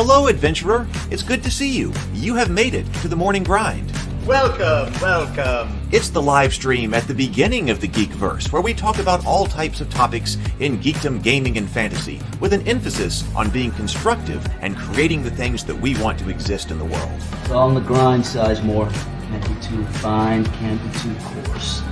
Hello, adventurer. It's good to see you. You have made it to the morning grind. Welcome, welcome. It's the live stream at the beginning of the Geekverse, where we talk about all types of topics in geekdom, gaming, and fantasy, with an emphasis on being constructive and creating the things that we want to exist in the world. It's all on the grind, Sizemore. Can't be too fine, can't be too coarse.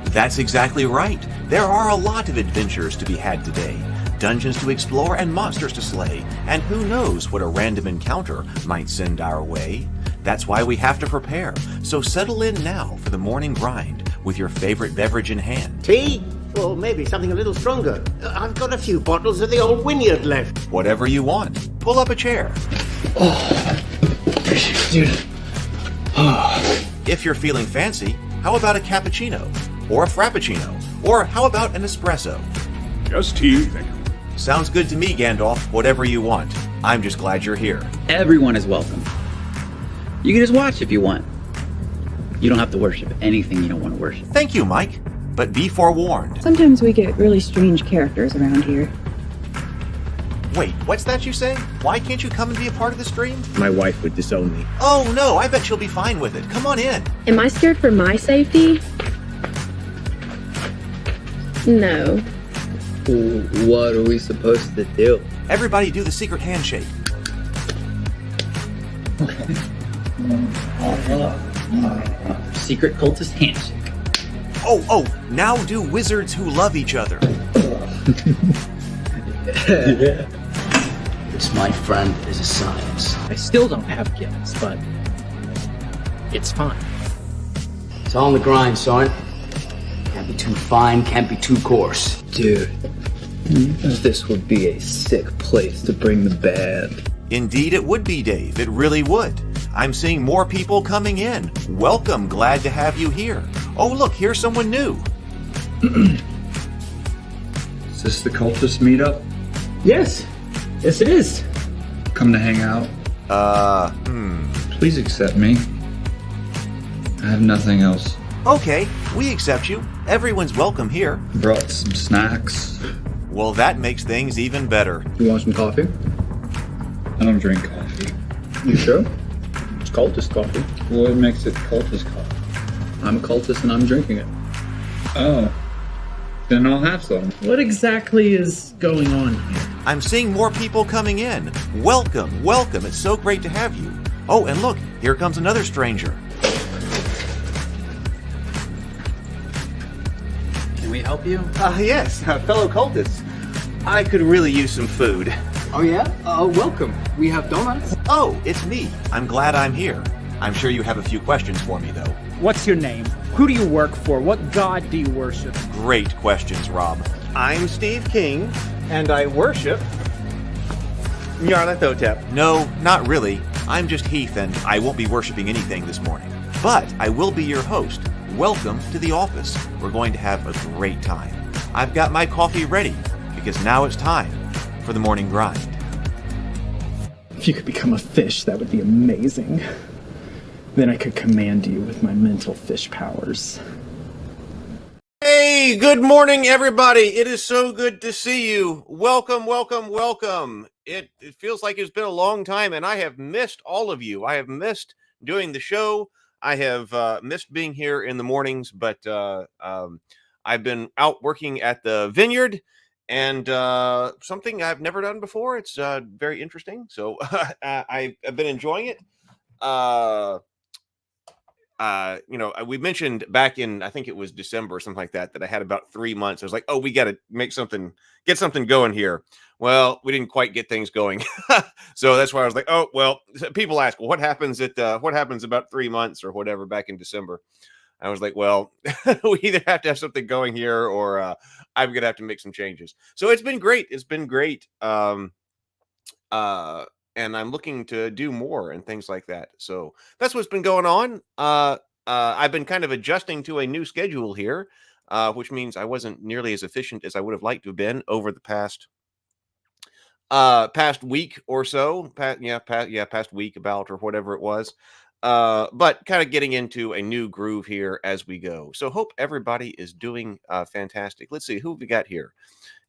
That's exactly right. There are a lot of adventures to be had today. Dungeons to explore and monsters to slay, and who knows what a random encounter might send our way. That's why we have to prepare, so settle in now for the morning grind with your favorite beverage in hand. Tea? Or maybe something a little stronger. I've got a few bottles of the old Wynyard left. Whatever you want. Pull up a chair. Dude. If you're feeling fancy, how about a cappuccino? Or a frappuccino? Or how about an espresso? Just tea, thank you. Sounds good to me, Gandalf. Whatever you want. I'm just glad you're here. Everyone is welcome. You can just watch if you want. You don't have to worship anything you don't want to worship. Thank you, Mike. But be forewarned. Sometimes we get really strange characters around here. Wait, what's that you say? Why can't you come and be a part of the stream? My wife would disown me. Oh no, I bet she'll be fine with it. Come on in. Am I scared for my safety? No. What are we supposed to do? Everybody do the secret handshake. Secret cultist handshake. Oh, now do wizards who love each other. This, my friend, is a science. I still don't have gifts, but it's fine. It's all on the grind, son. Can't be too fine, can't be too coarse. Dude, this would be a sick place to bring the band. Indeed it would be, Dave. It really would. I'm seeing more people coming in. Welcome, glad to have you here. Oh, look, here's someone new. Is this the cultist meetup? Yes it is. Come to hang out? Please accept me. I have nothing else. Okay, we accept you. Everyone's welcome here. Brought some snacks. Well, that makes things even better. You want some coffee? I don't drink coffee. You sure? It's cultist coffee. What makes it cultist coffee? I'm a cultist and I'm drinking it. Oh. Then I'll have some. What exactly is going on here? I'm seeing more people coming in. Welcome, welcome. It's so great to have you. Oh, and look, here comes another stranger. Can we help you? Yes, fellow cultists. I could really use some food. Oh, yeah? Welcome. We have donuts. Oh, it's me. I'm glad I'm here. I'm sure you have a few questions for me, though. What's your name? Who do you work for? What god do you worship? Great questions, Rob. I'm Steve King, and I worship Nyarlathotep. No, not really. I'm just Heath, and I won't be worshiping anything this morning. But I will be your host. Welcome to the office. We're going to have a great time. I've got my coffee ready, because now it's time for the morning grind. If you could become a fish, that would be amazing. Then I could command you with my mental fish powers. Hey, good morning, everybody. It is so good to see you. Welcome, welcome, welcome. It feels like it's been a long time, and I have missed all of you. I have missed doing the show. I have missed being here in the mornings, but I've been out working at the vineyard, and something I've never done before. It's very interesting. So I've been enjoying it. We mentioned back in, I think it was December or something like that, that I had about 3 months. I was like, oh, we got to get something going here. Well, we didn't quite get things going. So that's why I was like, oh, well, people ask, well, what happens about 3 months or whatever back in December? I was like, well, we either have to have something going here or I'm going to have to make some changes. So it's been great. It's been great. And I'm looking to do more and things like that. So that's what's been going on. I've been kind of adjusting to a new schedule here, which means I wasn't nearly as efficient as I would have liked to have been over the past week or so. Past week about or whatever it was. But kind of getting into a new groove here as we go. So hope everybody is doing fantastic. Let's see who we got here.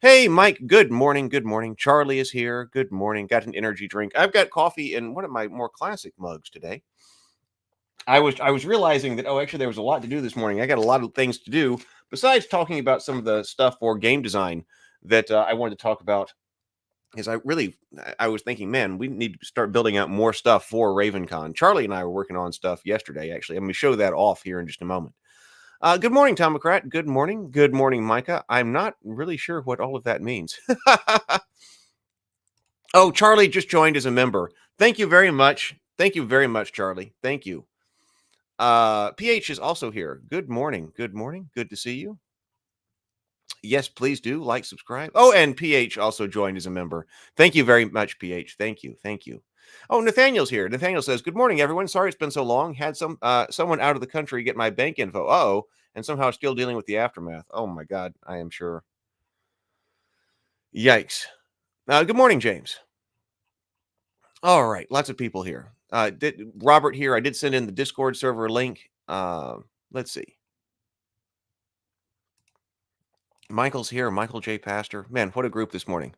Hey, Mike. Good morning. Good morning. Charlie is here. Good morning. Got an energy drink. I've got coffee in one of my more classic mugs today. I was realizing that actually there was a lot to do this morning. I got a lot of things to do besides talking about some of the stuff for game design that I wanted to talk about. Because I was thinking, man, we need to start building out more stuff for RavenCon. Charlie and I were working on stuff yesterday. Actually, I'm going to show that off here in just a moment. Good morning, Tomocrat. Good morning. Good morning, Micah. I'm not really sure what all of that means. Oh, Charlie just joined as a member. Thank you very much. Thank you very much, Charlie. Thank you. PH is also here. Good morning. Good morning. Good to see you. Yes, please do like, subscribe. Oh, and PH also joined as a member. Thank you very much, PH. Thank you. Thank you. Oh, Nathaniel's here. Nathaniel says, good morning, everyone. Sorry it's been so long. Had someone out of the country get my bank info. Uh-oh. And somehow still dealing with the aftermath. Oh, my God. I am sure. Yikes. Good morning, James. All right. Lots of people here. Robert here. I did send in the Discord server link. Let's see. Michael's here. Michael J. Pastor. Man, what a group this morning.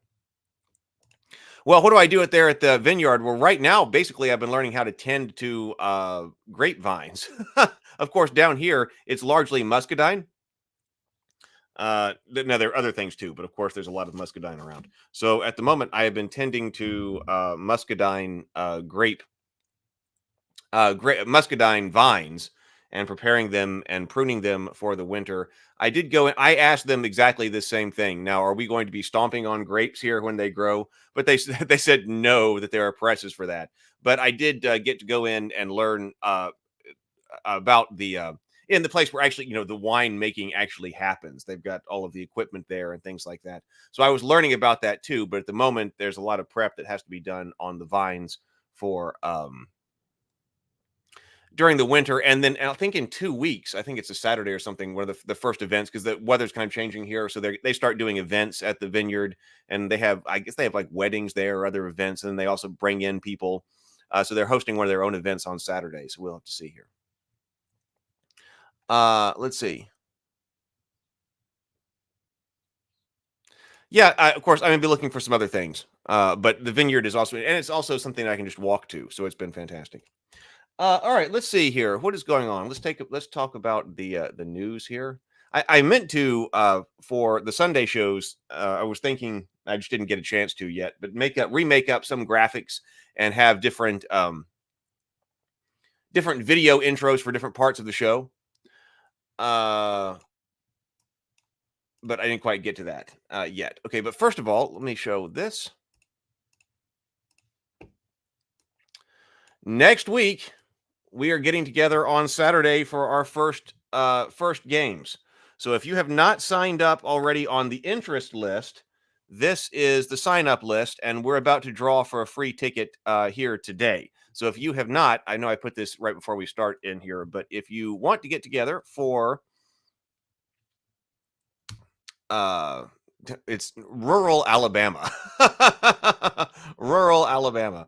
Well, what do I do it there at the vineyard? Well, right now, basically, I've been learning how to tend to grapevines. Of course, down here, it's largely muscadine. Now, there are other things too, but of course, there's a lot of muscadine around. So at the moment, I have been tending to muscadine muscadine vines and preparing them and pruning them for the winter. I did go in, I asked them exactly the same thing. Now, are we going to be stomping on grapes here when they grow? But they said no, that there are presses for that. But I did get to go in and learn about the in the place where actually, the wine making actually happens. They've got all of the equipment there and things like that. So I was learning about that too. But at the moment, there's a lot of prep that has to be done on the vines for during the winter. And then I think in 2 weeks, I think it's a Saturday or something, one of the first events, because the weather's kind of changing here. So they start doing events at the vineyard, and I guess they have like weddings there or other events. And they also bring in people. So they're hosting one of their own events on Saturday. So we'll have to see here. Let's see. Yeah, of course, I'm going to be looking for some other things. But the vineyard is also, and it's also something I can just walk to. So it's been fantastic. All right, let's see here. What is going on? Let's talk about the news here. I meant to for the Sunday shows. I was thinking I just didn't get a chance to yet, but remake up some graphics and have different video intros for different parts of the show. But I didn't quite get to that yet. Okay, but first of all, let me show this. Next week, we are getting together on Saturday for our first games. So if you have not signed up already on the interest list, this is the sign up list, and we're about to draw for a free ticket here today. So if you have not, I know I put this right before we start in here, but if you want to get together for it's rural Alabama. Rural Alabama.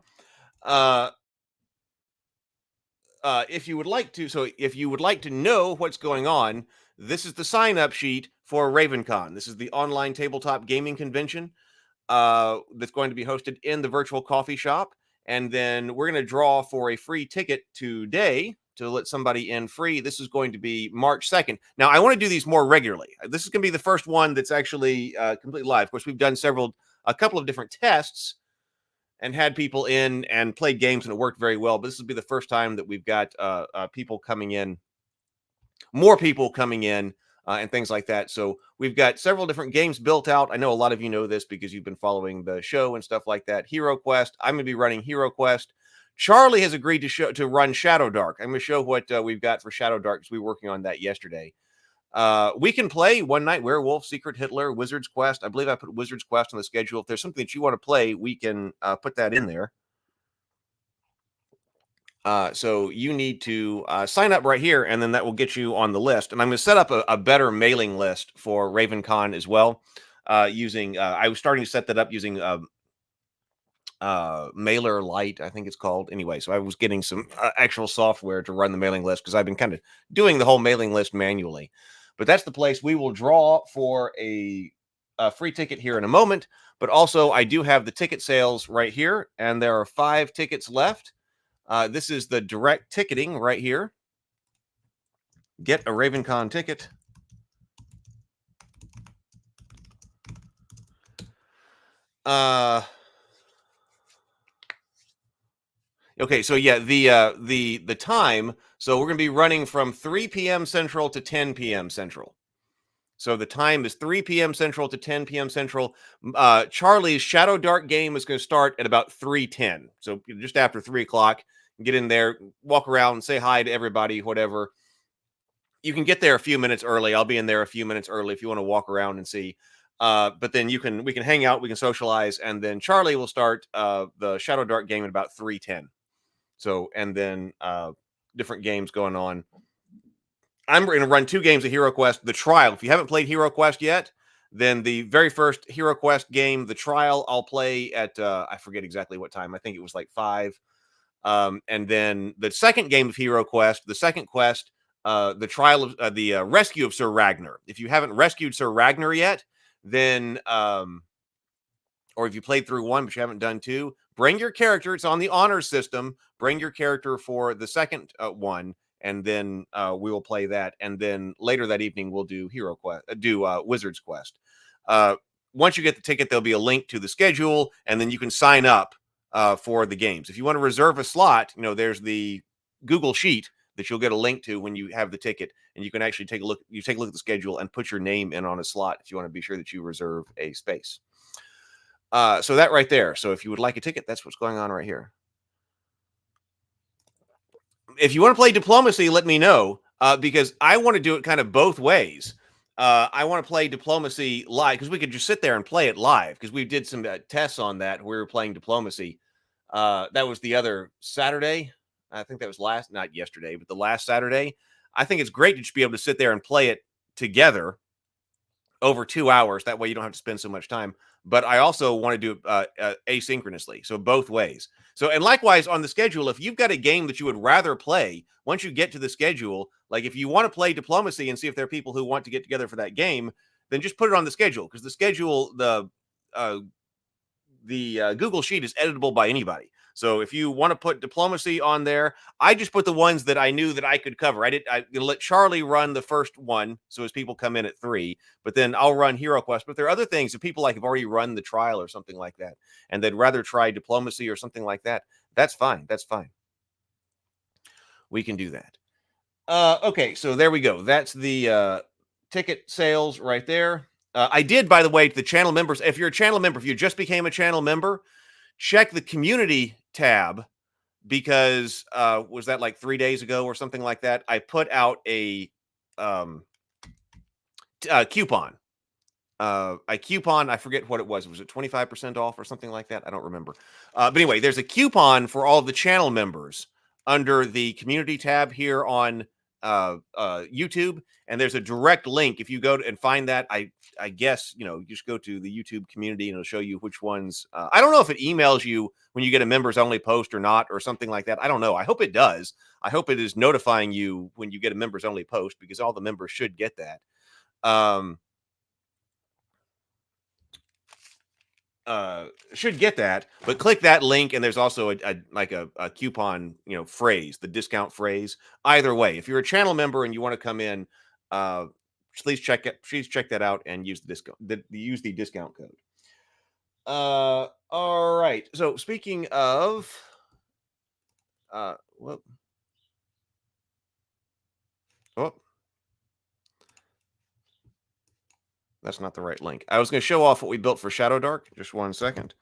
If you would like to know what's going on, this is the sign-up sheet for RavenCon. This is the online tabletop gaming convention that's going to be hosted in the virtual coffee shop. And then we're going to draw for a free ticket today to let somebody in free. This is going to be March 2nd. Now, I want to do these more regularly. This is going to be the first one that's actually completely live. Of course, we've done a couple of different tests and had people in and played games, and it worked very well. But this will be the first time that we've got people coming in, more people coming in, and things like that. So we've got several different games built out. I know a lot of you know this because you've been following the show and stuff like that. Hero Quest. I'm going to be running Hero Quest. Charlie has agreed to run Shadow Dark. I'm going to show what we've got for Shadow Dark because we were working on that yesterday. We can play One Night Werewolf, Secret Hitler, Wizard's Quest. I believe I put Wizard's Quest on the schedule. If there's something that you want to play, we can put that in there. So you need to sign up right here, and then that will get you on the list. And I'm going to set up a better mailing list for RavenCon as well. I was starting to set that up using Mailer Lite, I think it's called. Anyway, so I was getting some actual software to run the mailing list because I've been kind of doing the whole mailing list manually. But that's the place we will draw for a free ticket here in a moment. But also, I do have the ticket sales right here, and there are 5 tickets left. This is the direct ticketing right here. Get a RavenCon ticket. Okay, so yeah, the time. So we're going to be running from 3 p.m. Central to 10 p.m. Central. So the time is 3 p.m. Central to 10 p.m. Central. Charlie's Shadow Dark game is going to start at about 3:10. So just after 3 o'clock, get in there, walk around, say hi to everybody, whatever. You can get there a few minutes early. I'll be in there a few minutes early if you want to walk around and see. But then we can hang out, we can socialize, and then Charlie will start the Shadow Dark game at about 3:10. So, and then different games going on. I'm going to run 2 games of Hero Quest. The Trial. If you haven't played Hero Quest yet, then the very first Hero Quest game, The Trial, I'll play at I forget exactly what time. I think it was like 5. And then the second game of Hero Quest, the second quest, the Trial of the Rescue of Sir Ragnar. If you haven't rescued Sir Ragnar yet, then or if you played through 1 but you haven't done 2, bring your character. It's on the honor system. Bring your character for the second one, and then we will play that. And then later that evening, we'll do Hero Quest, Wizard's Quest. Once you get the ticket, there'll be a link to the schedule, and then you can sign up for the games. If you want to reserve a slot, there's the Google Sheet that you'll get a link to when you have the ticket, and you can actually take a look. You take a look at the schedule and put your name in on a slot if you want to be sure that you reserve a space. So that right there. So if you would like a ticket, that's what's going on right here. If you want to play Diplomacy, let me know, because I want to do it kind of both ways. I want to play Diplomacy live because we could just sit there and play it live because we did some tests on that. We were playing Diplomacy. That was the other Saturday. I think that was not yesterday, but the last Saturday. I think it's great to just be able to sit there and play it together over 2 hours. That way you don't have to spend so much time. But I also want to do it asynchronously, so both ways. So, and likewise on the schedule, if you've got a game that you would rather play, once you get to the schedule, like if you want to play Diplomacy and see if there are people who want to get together for that game, then just put it on the schedule, because the schedule, the Google Sheet is editable by anybody. So if you want to put Diplomacy on there, I just put the ones that I knew that I could cover. I let Charlie run the first one, so as people come in at 3, but then I'll run Hero Quest. But there are other things, if people have already run the Trial or something like that, and they'd rather try Diplomacy or something like that, that's fine. That's fine. We can do that. Okay, so there we go. That's the ticket sales right there. I did, by the way, to the channel members. If you're a channel member, if you just became a channel member, check the community tab, because was that like 3 days ago or something like that? I put out a coupon. I forget what it was. Was it 25% off or something like that? I don't remember. But anyway, there's a coupon for all of the channel members under the community tab here on YouTube, and there's a direct link. If you go to and find that, I guess, you just go to the YouTube community and it'll show you which ones. I don't know if it emails you when you get a members only post or not, or something like that. I don't know. I hope it does. I hope it is notifying you when you get a members only post, because all the members should get that. Should get that, but click that link, and there's also a coupon, phrase, the discount phrase. Either way, if you're a channel member and you want to come in, please check that out and use the discount code. All right. So speaking of, that's not the right link. I was going to show off what we built for Shadow Dark. Just 1 second.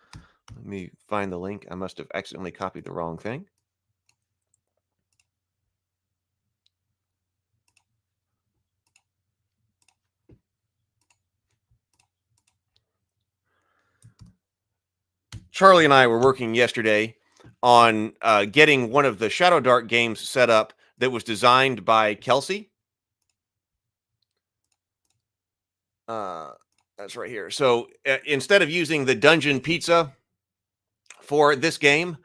Let me find the link. I must have accidentally copied the wrong thing. Charlie and I were working yesterday on getting one of the Shadow Dark games set up that was designed by Kelsey. That's right here. So instead of using the Dungeon Pizza for this game.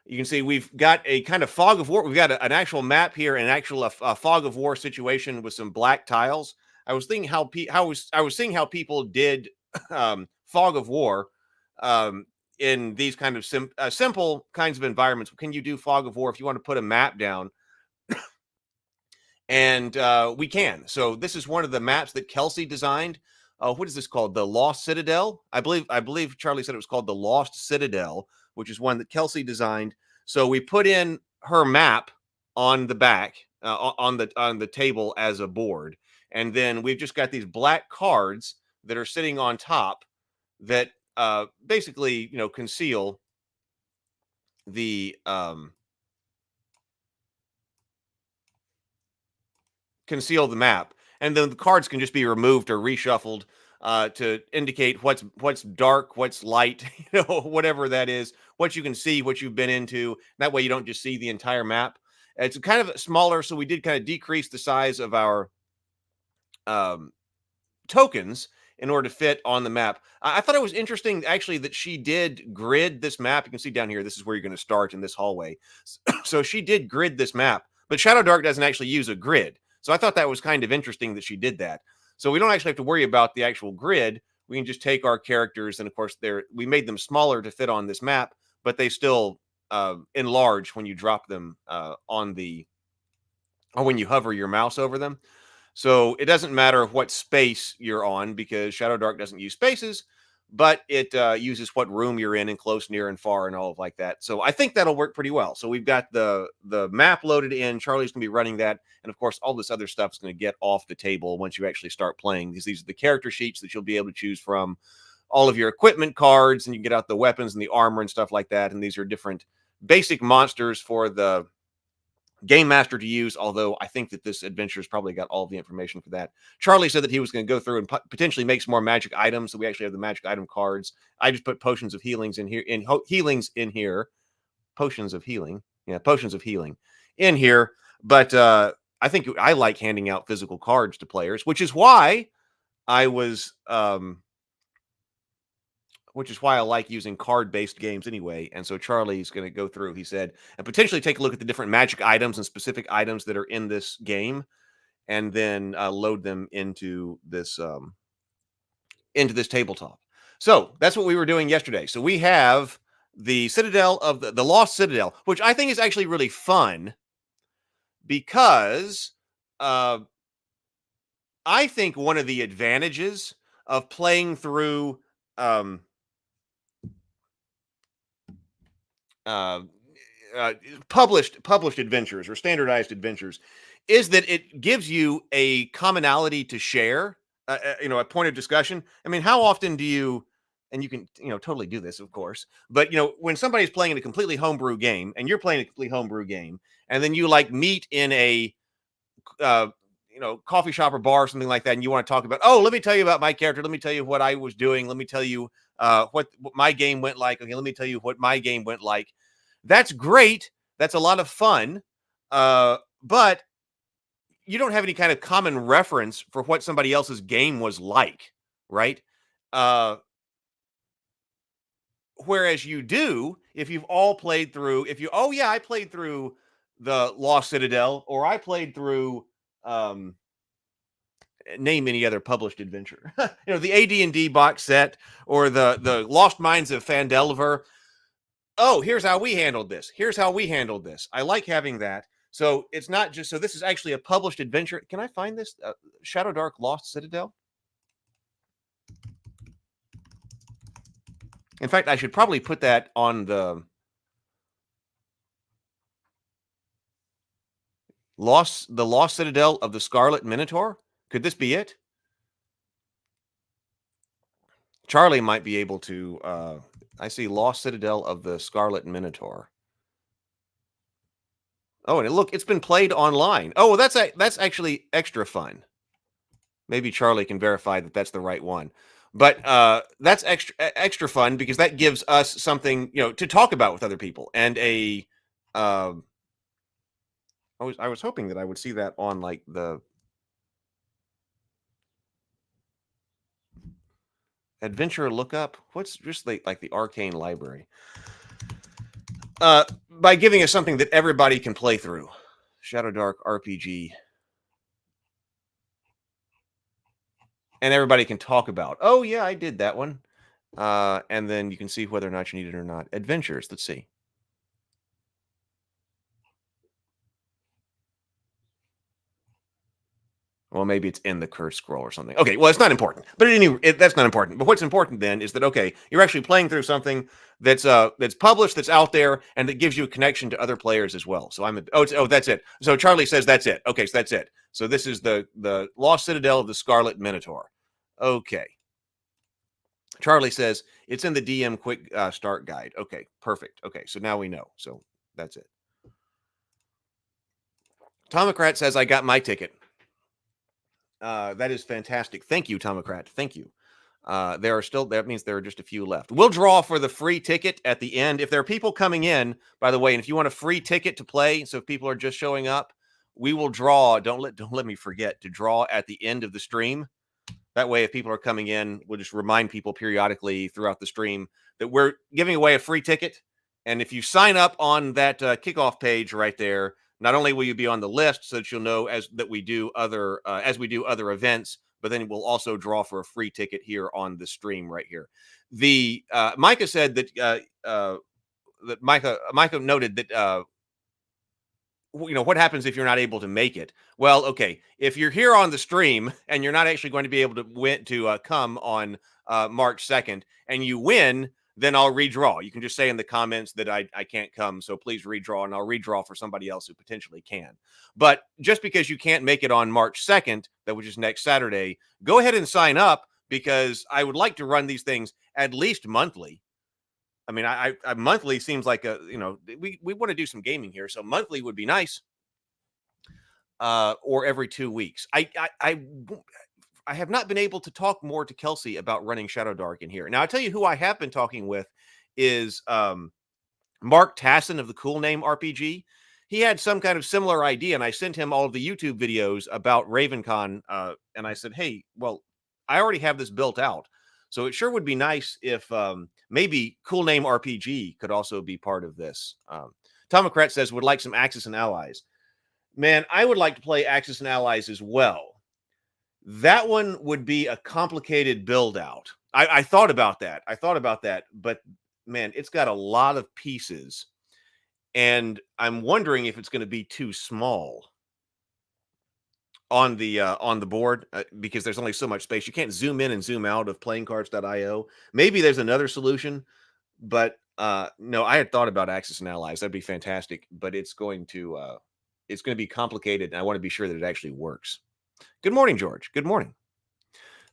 You can see we've got a kind of fog of war. We've got an actual map here, an actual a fog of war situation with some black tiles. I was thinking I was seeing how people did fog of war in these kind of simple kinds of environments. Can you do fog of war if you want to put a map down? And we can. So this is one of the maps that Kelsey designed. What is this called? The Lost Citadel. I believe Charlie said it was called the Lost Citadel, which is one that Kelsey designed. So we put in her map on the back on the table as a board, and then we've just got these black cards that are sitting on top that basically conceal the map, and then the cards can just be removed or reshuffled to indicate what's dark, what's light, whatever that is, what you can see, what you've been into. That way you don't just see the entire map. It's kind of smaller, so we did kind of decrease the size of our tokens in order to fit on the map. I thought it was interesting, actually, that she did grid this map. You can see down here, this is where you're going to start in this hallway. So she did grid this map, but Shadow Dark doesn't actually use a grid. So I thought that was kind of interesting that she did that. So we don't actually have to worry about the actual grid. We can just take our characters, and of course, we made them smaller to fit on this map, but they still enlarge when you drop them or when you hover your mouse over them. So it doesn't matter what space you're on, because Shadow Dark doesn't use spaces, but it uses what room you're in and close, near, and far, and all of like that. So I think that'll work pretty well. So we've got the map loaded in. Charlie's going to be running that. And of course, all this other stuff is going to get off the table once you actually start playing. These are the character sheets that you'll be able to choose from, all of your equipment cards, and you can get out the weapons and the armor and stuff like that. And these are different basic monsters for the Game Master to use, although I think that this adventure's probably got all the information for that. Charlie said that he was going to go through and potentially make some more magic items, so we actually have the magic item cards. I just put potions of healings in here, healings in here. Potions of healing. Yeah, potions of healing in here. But I think I like handing out physical cards to players, which is why I was which is why I like using card-based games anyway. And so Charlie's going to go through, he said, and potentially take a look at the different magic items and specific items that are in this game, and then load them into this tabletop. So that's what we were doing yesterday. So we have the Citadel of the Lost Citadel, which I think is actually really fun because I think one of the advantages of playing through published adventures or standardized adventures is that it gives you a commonality to share, a point of discussion. I mean, how often do you, and you can, totally do this, of course, but, when somebody's playing a completely homebrew game and you're playing a completely homebrew game, and then you meet in a, coffee shop or bar or something like that, and you want to talk about, oh, let me tell you about my character. Let me tell you what I was doing. Let me tell you what my game went like. Okay, let me tell you what my game went like. That's great. That's a lot of fun. But you don't have any kind of common reference for what somebody else's game was like, right? Whereas you do, if you've all played through, I played through the Lost Citadel, or I played through name any other published adventure. The AD&D box set, or the Lost Mines of Phandelver. Oh, here's how we handled this. Here's how we handled this. I like having that. So it's not just, so this is actually a published adventure. Can I find this? Shadow Dark Lost Citadel? In fact, I should probably put that on the Lost Citadel of the Scarlet Minotaur. Could this be it? Charlie might be able to. I see Lost Citadel of the Scarlet Minotaur. Oh, and look, it's been played online. Oh, well, that's actually extra fun. Maybe Charlie can verify that that's the right one. But that's extra fun because that gives us something, to talk about with other people. And I was hoping that I would see that on the adventure lookup. What's just like the Arcane Library? by giving us something that everybody can play through. Shadow Dark RPG. And everybody can talk about. Oh, yeah, I did that one. And then you can see whether or not you need it or not. Adventures. Let's see. Well, maybe it's in the curse scroll or something. Okay, well, it's not important. But that's not important. But what's important then is that, okay, you're actually playing through something that's published, that's out there, and that gives you a connection to other players as well. So that's it. So Charlie says that's it. Okay, so that's it. So this is the Lost Citadel of the Scarlet Minotaur. Okay. Charlie says it's in the DM quick start guide. Okay, perfect. Okay, so now we know. So that's it. Tomocrat says I got my ticket. That is fantastic. Thank you, Tomocrat. Thank you. That means there are just a few left. We'll draw for the free ticket at the end. If there are people coming in, by the way, and if you want a free ticket to play, so if people are just showing up, we will draw. Don't let me forget to draw at the end of the stream. That way, if people are coming in, we'll just remind people periodically throughout the stream that we're giving away a free ticket. And if you sign up on that kickoff page right there, not only will you be on the list so that you'll know as we do other events, but then we'll also draw for a free ticket here on the stream right here. The Micah said that Micah noted that what happens if you're not able to make it? Well, okay, if you're here on the stream and you're not actually going to be able to come on March 2nd and you win, then I'll redraw. You can just say in the comments that I can't come, so please redraw, and I'll redraw for somebody else who potentially can. But just because you can't make it on March 2nd, which is next Saturday, go ahead and sign up, because I would like to run these things at least monthly. I mean, I monthly seems like we want to do some gaming here, so monthly would be nice. Or every 2 weeks. I have not been able to talk more to Kelsey about running Shadow Dark in here. Now, I'll tell you who I have been talking with is Mark Tassin of the Cool Name RPG. He had some kind of similar idea, and I sent him all of the YouTube videos about RavenCon, and I said, hey, well, I already have this built out, so it sure would be nice if maybe Cool Name RPG could also be part of this. Tomocrat says, would like some Axis and Allies. Man, I would like to play Axis and Allies as well. That one would be a complicated build out. I thought about that. But man, it's got a lot of pieces, and I'm wondering if it's going to be too small on the board, because there's only so much space. You can't zoom in and zoom out of playingcards.io. Maybe there's another solution, but no, I had thought about Axis and Allies. That'd be fantastic, but it's going to be complicated, and I want to be sure that it actually works. Good morning, George. Good morning.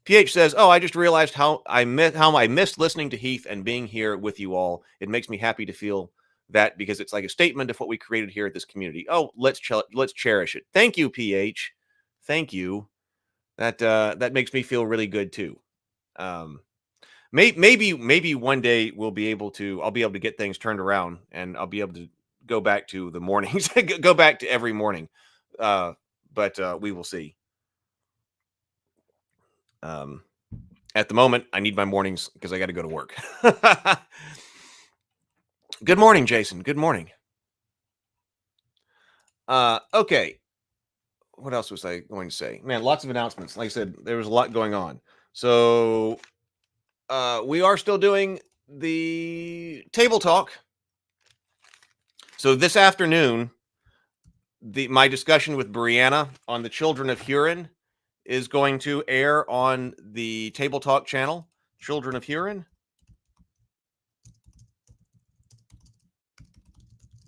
PH says, oh, I just realized how I missed listening to Heath and being here with you all. It makes me happy to feel that, because it's like a statement of what we created here at this community. Oh, let's cherish it. Thank you, PH. Thank you. That makes me feel really good too. Maybe one day I'll be able to get things turned around, and I'll be able to go back to the mornings, go back to every morning. But we will see. At the moment, I need my mornings because I got to go to work. Good morning, Jason. Good morning. Okay. What else was I going to say? Man, lots of announcements. Like I said, there was a lot going on. So we are still doing the table talk. So this afternoon, my discussion with Brianna on the Children of Huron is going to air on the Table Talk channel. Children of Huron.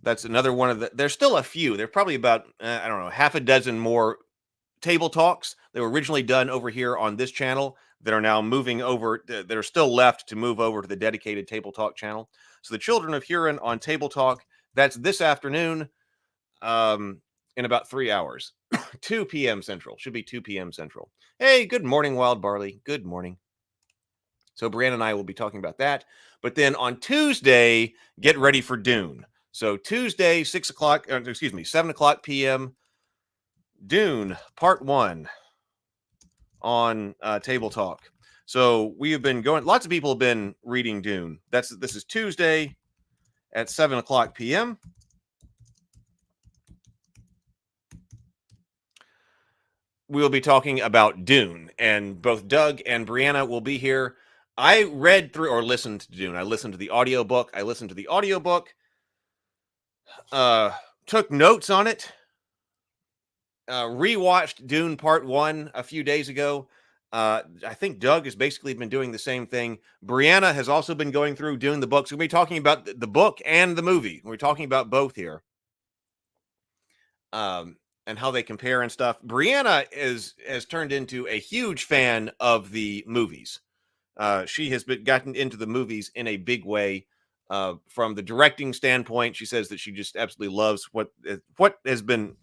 That's another one of the. There's still a few. There's probably about I don't know, half a dozen more table talks that were originally done over here on this channel that are now moving over. That are still left to move over to the dedicated Table Talk channel. So the Children of Huron on Table Talk. That's this afternoon. In about 3 hours. 2 p.m. Central. Should be 2 p.m. Central. Hey, good morning, Wild Barley. Good morning. So Brianna and I will be talking about that. But then on Tuesday, get ready for Dune. So Tuesday, 7 o'clock p.m. Dune, Part 1 on Table Talk. So we have been going, lots of people have been reading Dune. This is Tuesday. at 7 o'clock p.m. We will be talking about Dune, and both Doug and Brianna will be here. I read through or listened to Dune. I listened to the audiobook. Took notes on it. Rewatched Dune Part 1 a few days ago. I think Doug has basically been doing the same thing. Brianna has also been going through Dune the books. We'll be talking about the book and the movie. We're talking about both here. And how they compare and stuff. Brianna has turned into a huge fan of the movies. She has gotten into the movies in a big way. From the directing standpoint, she says that she just absolutely loves what has been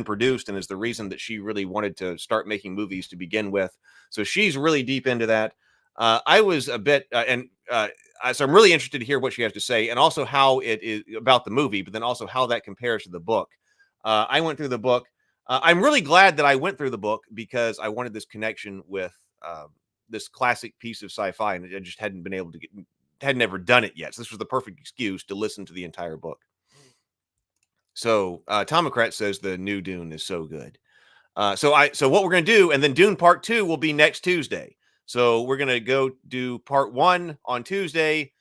produced, and is the reason that she really wanted to start making movies to begin with. So she's really deep into that. I was a bit, so I'm really interested to hear what she has to say, and also how it is about the movie, but then also how that compares to the book. I went through the book. I'm really glad that I went through the book because I wanted this connection with this classic piece of sci-fi, and I just hadn't been able to had never done it yet. So this was the perfect excuse to listen to the entire book. So Tomocrat says the new Dune is so good. So what we're going to do, and then Dune Part 2 will be next Tuesday. So we're going to go do Part 1 on Tuesday.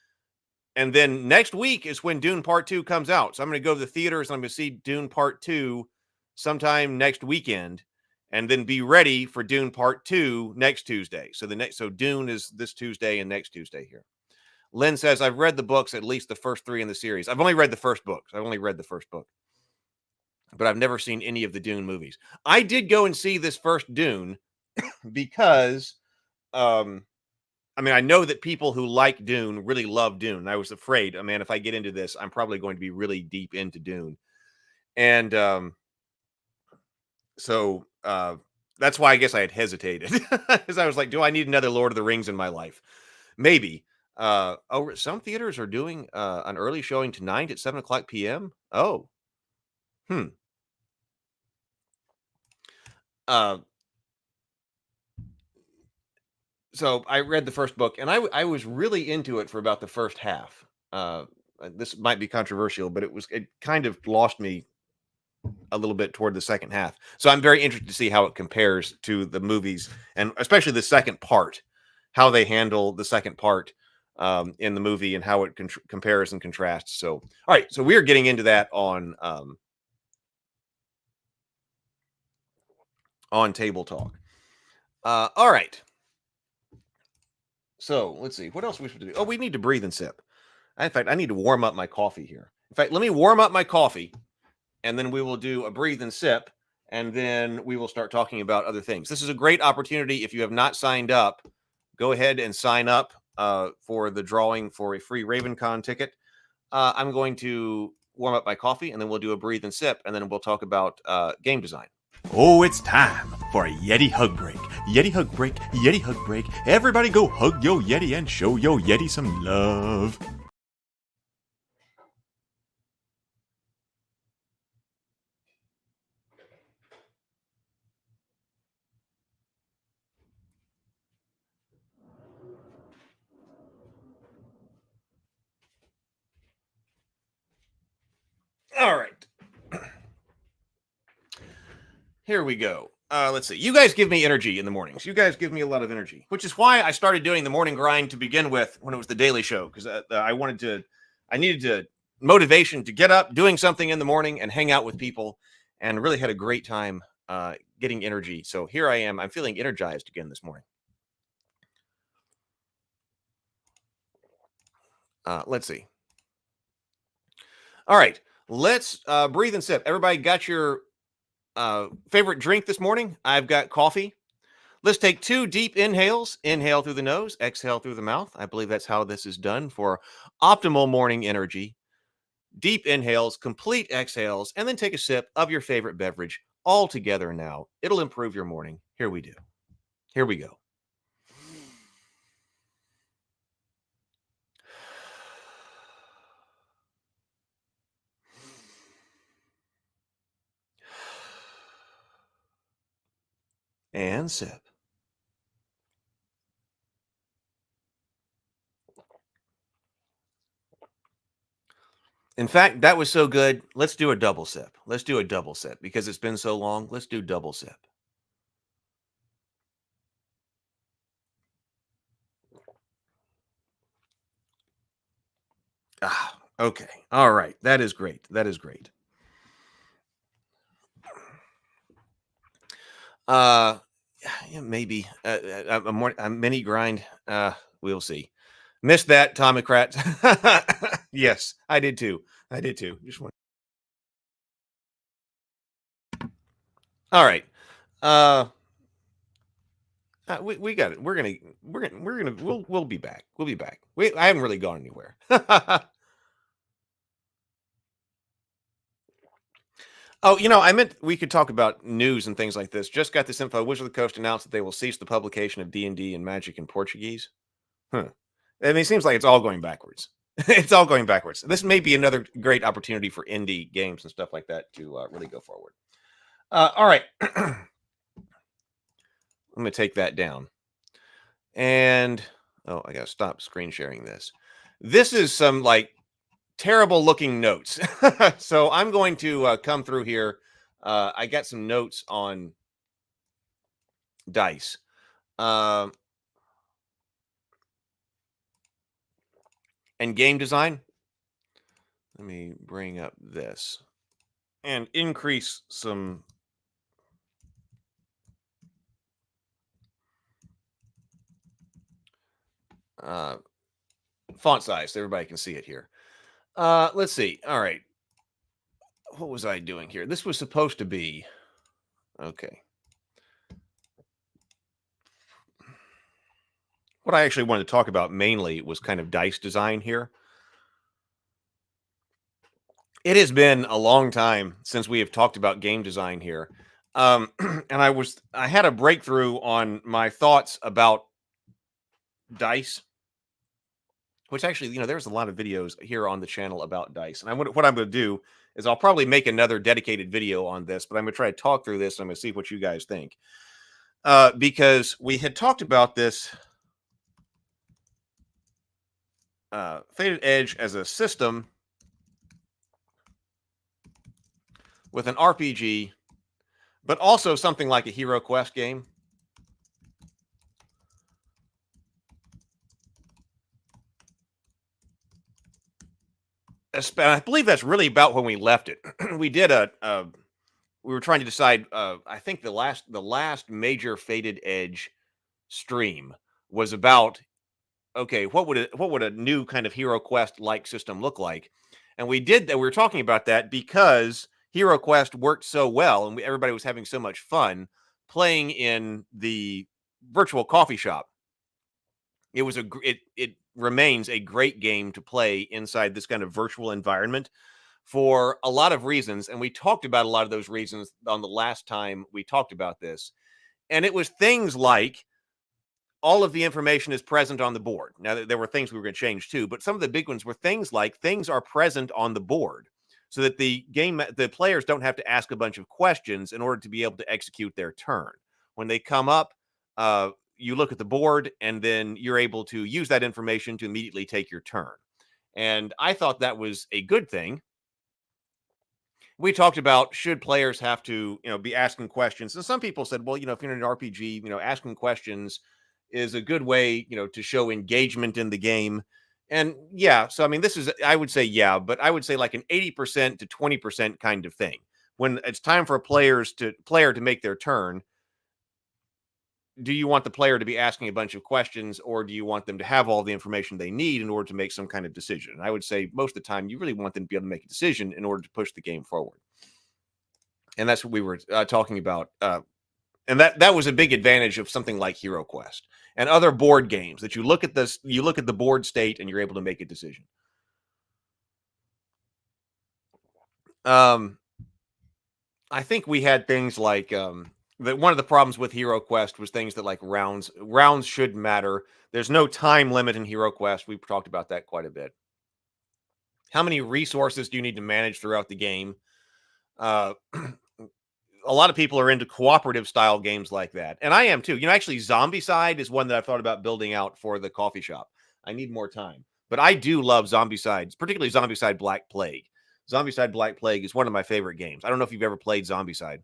And then next week is when Dune Part 2 comes out. So I'm going to go to the theaters and I'm going to see Dune Part 2 sometime next weekend, and then be ready for Dune Part 2 next Tuesday. So Dune is this Tuesday and next Tuesday here. Lynn says, I've read the books, at least the first 3 in the series. I've only read the first book. But I've never seen any of the Dune movies. I did go and see this first Dune because, I know that people who like Dune really love Dune. And I was afraid, if I get into this, I'm probably going to be really deep into Dune. And so that's why I guess I had hesitated. Because I was like, do I need another Lord of the Rings in my life? Maybe. Some theaters are doing an early showing tonight at 7 o'clock p.m. Oh. So I read the first book, and I was really into it for about the first half. This might be controversial, but it kind of lost me a little bit toward the second half. So I'm very interested to see how it compares to the movies, and especially the second part, how they handle the second part in the movie, and how it compares and contrasts. So, all right, so we are getting into that on Table Talk. All right. So let's see. What else are we supposed to do? Oh, we need to breathe and sip. In fact, I need to warm up my coffee here. In fact, let me warm up my coffee, and then we will do a breathe and sip, and then we will start talking about other things. This is a great opportunity. If you have not signed up, go ahead and sign up for the drawing for a free RavenCon ticket. I'm going to warm up my coffee, and then we'll do a breathe and sip, and then we'll talk about game design. Oh, it's time for a Yeti Hug Break. Yeti Hug Break, Yeti Hug Break. Everybody go hug yo Yeti and show yo Yeti some love. All right. Here we go. Let's see. You guys give me energy in the mornings. You guys give me a lot of energy, which is why I started doing the morning grind to begin with when it was the Daily Show, because I needed motivation to get up, doing something in the morning, and hang out with people, and really had a great time getting energy. So here I am. I'm feeling energized again this morning. Let's see. All right. Let's breathe and sip. Everybody got your favorite drink this morning? I've got coffee. Let's take 2 deep inhales. Inhale through the nose, exhale through the mouth. I believe that's how this is done for optimal morning energy. Deep inhales, complete exhales, and then take a sip of your favorite beverage all together now. It'll improve your morning. Here we go. And sip. In fact, that was so good. Let's do a double sip. Let's do a double sip because it's been so long. Let's do double sip. Ah, okay. All right. That is great. That is great. Uh, yeah, maybe a mini grind. We'll see. Missed that, Tomocrat. Yes, I did too. I did too. Just one. All right. Uh, we got it. We'll be back. We'll be back. I haven't really gone anywhere. Oh, I meant we could talk about news and things like this. Just got this info. Wizard of the Coast announced that they will cease the publication of D&D and Magic in Portuguese. Huh. I mean, it seems like it's all going backwards. It's all going backwards. This may be another great opportunity for indie games and stuff like that to really go forward. All right. I'm going to take that down. And, I got to stop screen sharing this. This is some, terrible looking notes. So I'm going to come through here. I got some notes on dice. And game design. Let me bring up this and increase some font size so everybody can see it here. Let's see. All right. What was I doing here? This was supposed to be okay. What I actually wanted to talk about mainly was kind of dice design here. It has been a long time since we have talked about game design here. And I had a breakthrough on my thoughts about dice, which actually, there's a lot of videos here on the channel about dice. And what I'm going to do is I'll probably make another dedicated video on this, but I'm going to try to talk through this. And I'm going to see what you guys think. Because we had talked about this Faded Edge as a system with an RPG, but also something like a Hero Quest game. I believe that's really about when we left it. We did we were trying to decide. I think the last major Faded Edge stream was about, okay, what would a new kind of Hero Quest like system look like? And we did that. We were talking about that because Hero Quest worked so well, and everybody was having so much fun playing in the virtual coffee shop. It remains a great game to play inside this kind of virtual environment for a lot of reasons. And we talked about a lot of those reasons on the last time we talked about this. And it was things like all of the information is present on the board. Now, there were things we were going to change too, but some of the big ones were things like things are present on the board so that the players don't have to ask a bunch of questions in order to be able to execute their turn. When they come up, you look at the board and then you're able to use that information to immediately take your turn. And I thought that was a good thing. We talked about, should players have to, be asking questions? And some people said, well, if you're in an RPG, asking questions is a good way, to show engagement in the game. And yeah, so I mean, I would say, yeah, but I would say like an 80% to 20% kind of thing. When it's time for a player to make their turn, do you want the player to be asking a bunch of questions, or do you want them to have all the information they need in order to make some kind of decision? And I would say most of the time, you really want them to be able to make a decision in order to push the game forward. And that's what we were talking about. And that was a big advantage of something like Hero Quest and other board games, that you look at the board state and you're able to make a decision. I think we had things like one of the problems with Hero Quest was things that like rounds should matter. There's no time limit in Hero Quest. We've talked about that quite a bit. How many resources do you need to manage throughout the game? A lot of people are into cooperative style games like that. And I am too. Actually, Zombicide is one that I've thought about building out for the coffee shop. I need more time. But I do love Zombicide, particularly Zombicide Black Plague. Zombicide Black Plague is one of my favorite games. I don't know if you've ever played Zombicide,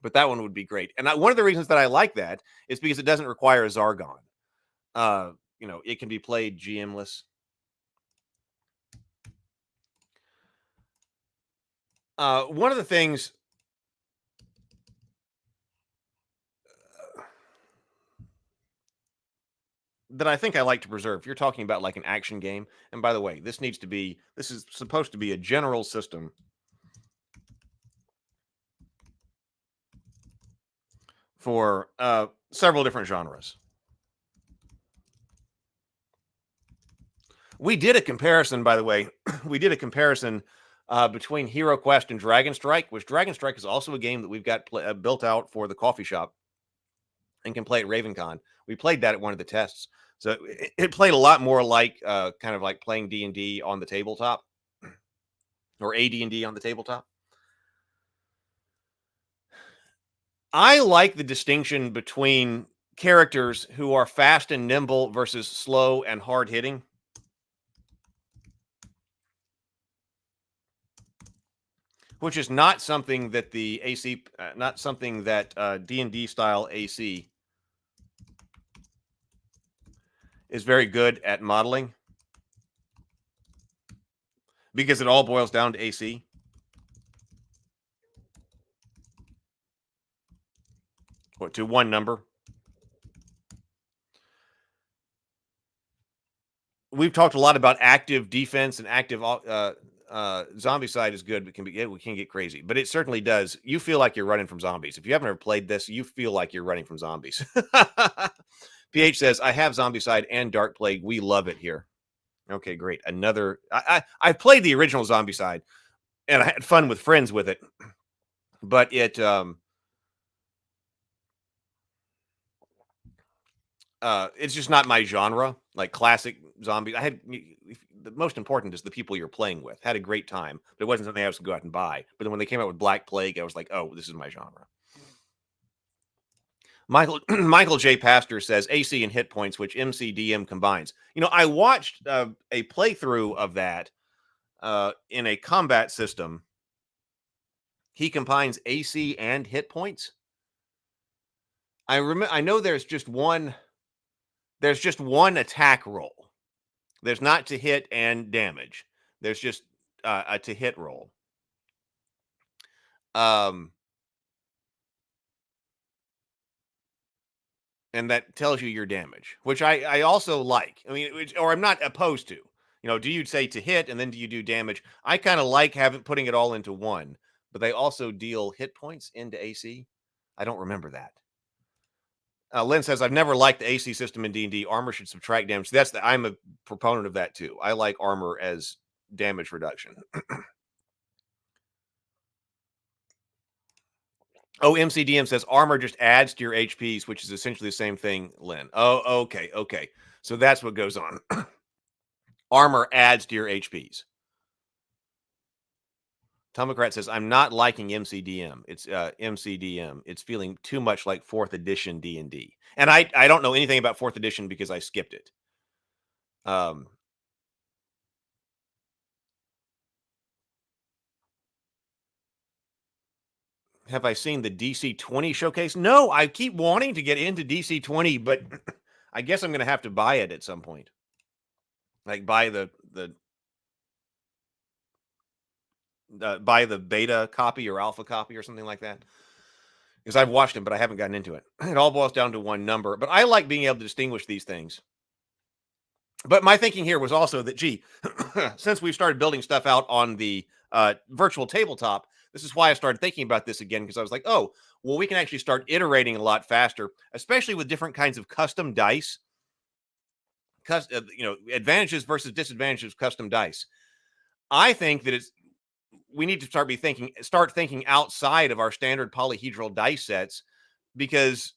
but that one would be great. And one of the reasons that I like that is because it doesn't require a Zargon. It can be played GM-less. One of the things that I think I like to preserve, if you're talking about like an action game, and by the way, this is supposed to be a general system for several different genres. We did a comparison, by the way. We did a comparison between Hero Quest and Dragon Strike, which Dragon Strike is also a game that we've got built out for the coffee shop and can play at RavenCon. We played that at one of the tests. So it played a lot more like kind of like playing D&D on the tabletop, or AD&D on the tabletop. I like the distinction between characters who are fast and nimble versus slow and hard hitting. Which is not something that the AC, not something that D&D style AC is very good at modeling, because it all boils down to AC. What, to one number? We've talked a lot about active defense and active Zombicide is good, but we can get crazy. But it certainly does. You feel like you're running from zombies. If you haven't ever played this, you feel like you're running from zombies. PH says, I have Zombicide and Dark Plague. We love it here. Okay, great. I played the original Zombicide, and I had fun with friends with it. But it's just not my genre, like classic zombies. The most important is the people you're playing with. Had a great time, but it wasn't something I was to go out and buy. But then when they came out with Black Plague, I was like, oh, this is my genre. Michael J. Pastor says AC and hit points, which MCDM combines. I watched a playthrough of that in a combat system. He combines AC and hit points. I know there's just one attack roll. There's not to hit and damage. There's just a to hit roll. And that tells you your damage, which I also like. I mean, or I'm not opposed to. Do you say to hit and then do you do damage? I kind of like putting it all into one, but they also deal hit points into AC. I don't remember that. Lynn says, I've never liked the AC system in D&D. Armor should subtract damage. I'm a proponent of that too. I like armor as damage reduction. Oh, MCDM says armor just adds to your HPs, which is essentially the same thing, Lynn. Oh, okay. So that's what goes on. Armor adds to your HPs. Tomocrat says, I'm not liking MCDM. It's MCDM. It's feeling too much like 4th edition D&D. And I don't know anything about 4th edition because I skipped it. Have I seen the DC-20 showcase? No, I keep wanting to get into DC-20, but I guess I'm going to have to buy it at some point. Like buy the beta copy or alpha copy or something like that. Because I've watched them, but I haven't gotten into it. It all boils down to one number. But I like being able to distinguish these things. But my thinking here was also that, gee, since we've started building stuff out on the virtual tabletop, this is why I started thinking about this again, because I was like, oh, well, we can actually start iterating a lot faster, especially with different kinds of custom dice. Advantages versus disadvantages of custom dice. I think that we need to start thinking outside of our standard polyhedral dice sets, because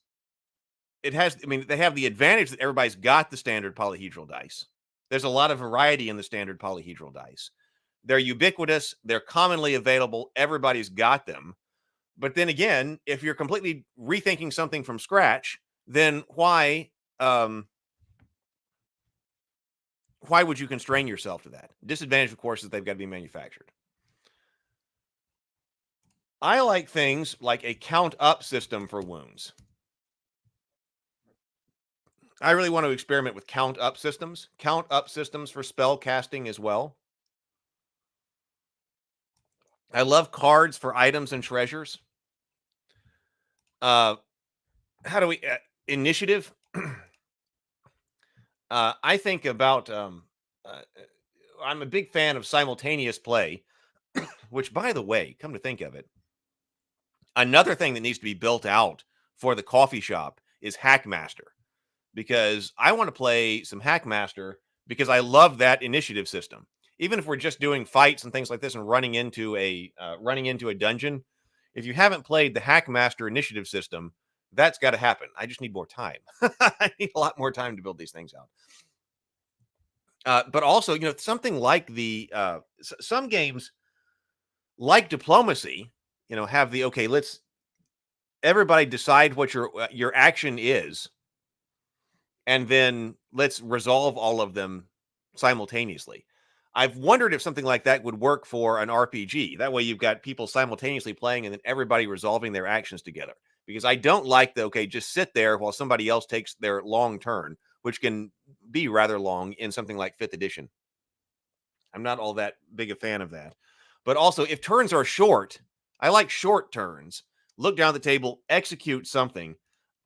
they have the advantage that everybody's got the standard polyhedral dice. There's a lot of variety in the standard polyhedral dice. They're ubiquitous. They're commonly available. Everybody's got them. But then again, if you're completely rethinking something from scratch, then why why would you constrain yourself to that? Disadvantage, of course, is they've got to be manufactured. I like things like a count up system for wounds. I really want to experiment with count up systems for spell casting as well. I love cards for items and treasures. How do we initiative? I think about I'm a big fan of simultaneous play, which, by the way, come to think of it, another thing that needs to be built out for the coffee shop is Hackmaster, because I want to play some Hackmaster because I love that initiative system. Even if we're just doing fights and things like this and running into a dungeon, if you haven't played the Hackmaster initiative system, that's got to happen. I just need more time. I need a lot more time to build these things out. But also, something like some games like Diplomacy, have the, okay, let's everybody decide what your action is, and then let's resolve all of them simultaneously. I've wondered if something like that would work for an RPG. That way you've got people simultaneously playing and then everybody resolving their actions together. Because I don't like just sit there while somebody else takes their long turn, which can be rather long in something like 5th edition. I'm not all that big a fan of that. But also, if turns are short, I like short turns. Look down the table, execute something,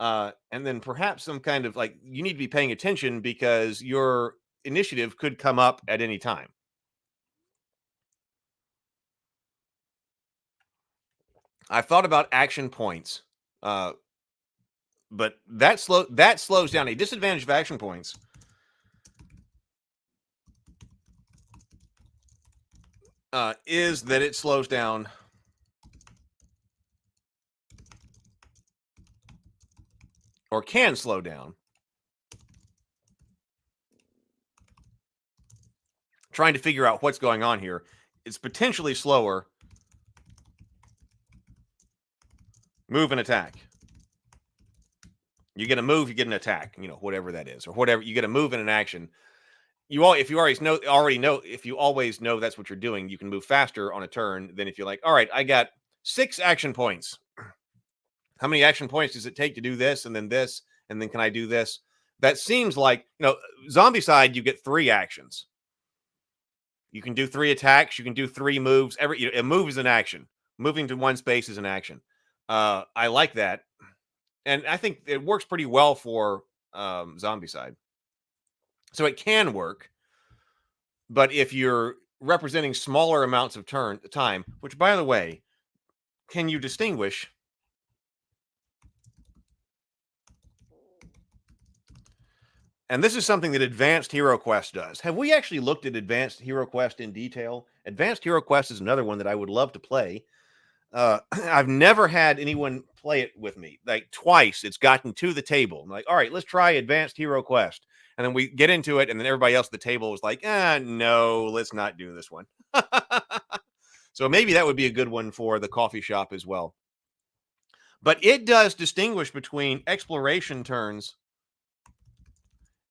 and then perhaps some kind of you need to be paying attention because your initiative could come up at any time. I've thought about action points, but that slows down. A disadvantage of action points is that it slows down or can slow down trying to figure out what's going on here. It's potentially slower. Move and attack. You get a move, you get an attack, whatever that is, or whatever. You get a move and an action. If you always know that's what you're doing, you can move faster on a turn than if you're like, all right, I got 6 action points. How many action points does it take to do this, and then can I do this? That seems like, zombie side, you get 3 actions. You can do 3 attacks. You can do 3 moves. A move is an action. Moving to one space is an action. I like that. And I think it works pretty well for zombie side. So it can work. But if you're representing smaller amounts of time, which, by the way, can you distinguish? And this is something that Advanced Hero Quest does. Have we actually looked at Advanced Hero Quest in detail? Advanced Hero Quest is another one that I would love to play. I've never had anyone play it with me. Like twice it's gotten to the table. I'm like, all right, let's try Advanced Hero Quest. And then we get into it, and then everybody else at the table was like, no, let's not do this one. So maybe that would be a good one for the coffee shop as well. But it does distinguish between exploration turns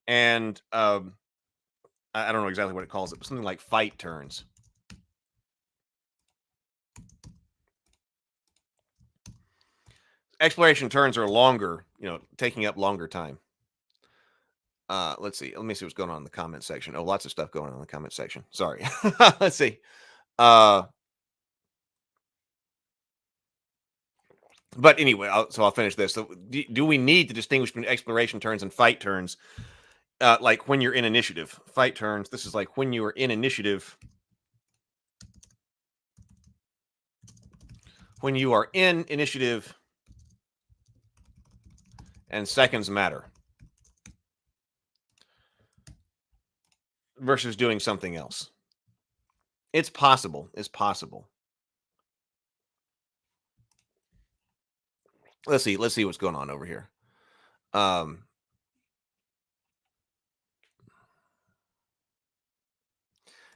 and I don't know exactly what it calls it, but something like fight turns. Exploration turns are longer, taking up longer time. Let's see. Let me see what's going on in the comment section. Oh, lots of stuff going on in the comment section. Sorry. Let's see. But anyway, I'll finish this. So do we need to distinguish between exploration turns and fight turns? Like when you're in initiative. Fight turns, this is like when you are in initiative. When you are in initiative and seconds matter versus doing something else. It's possible. It's possible. Let's see what's going on over here.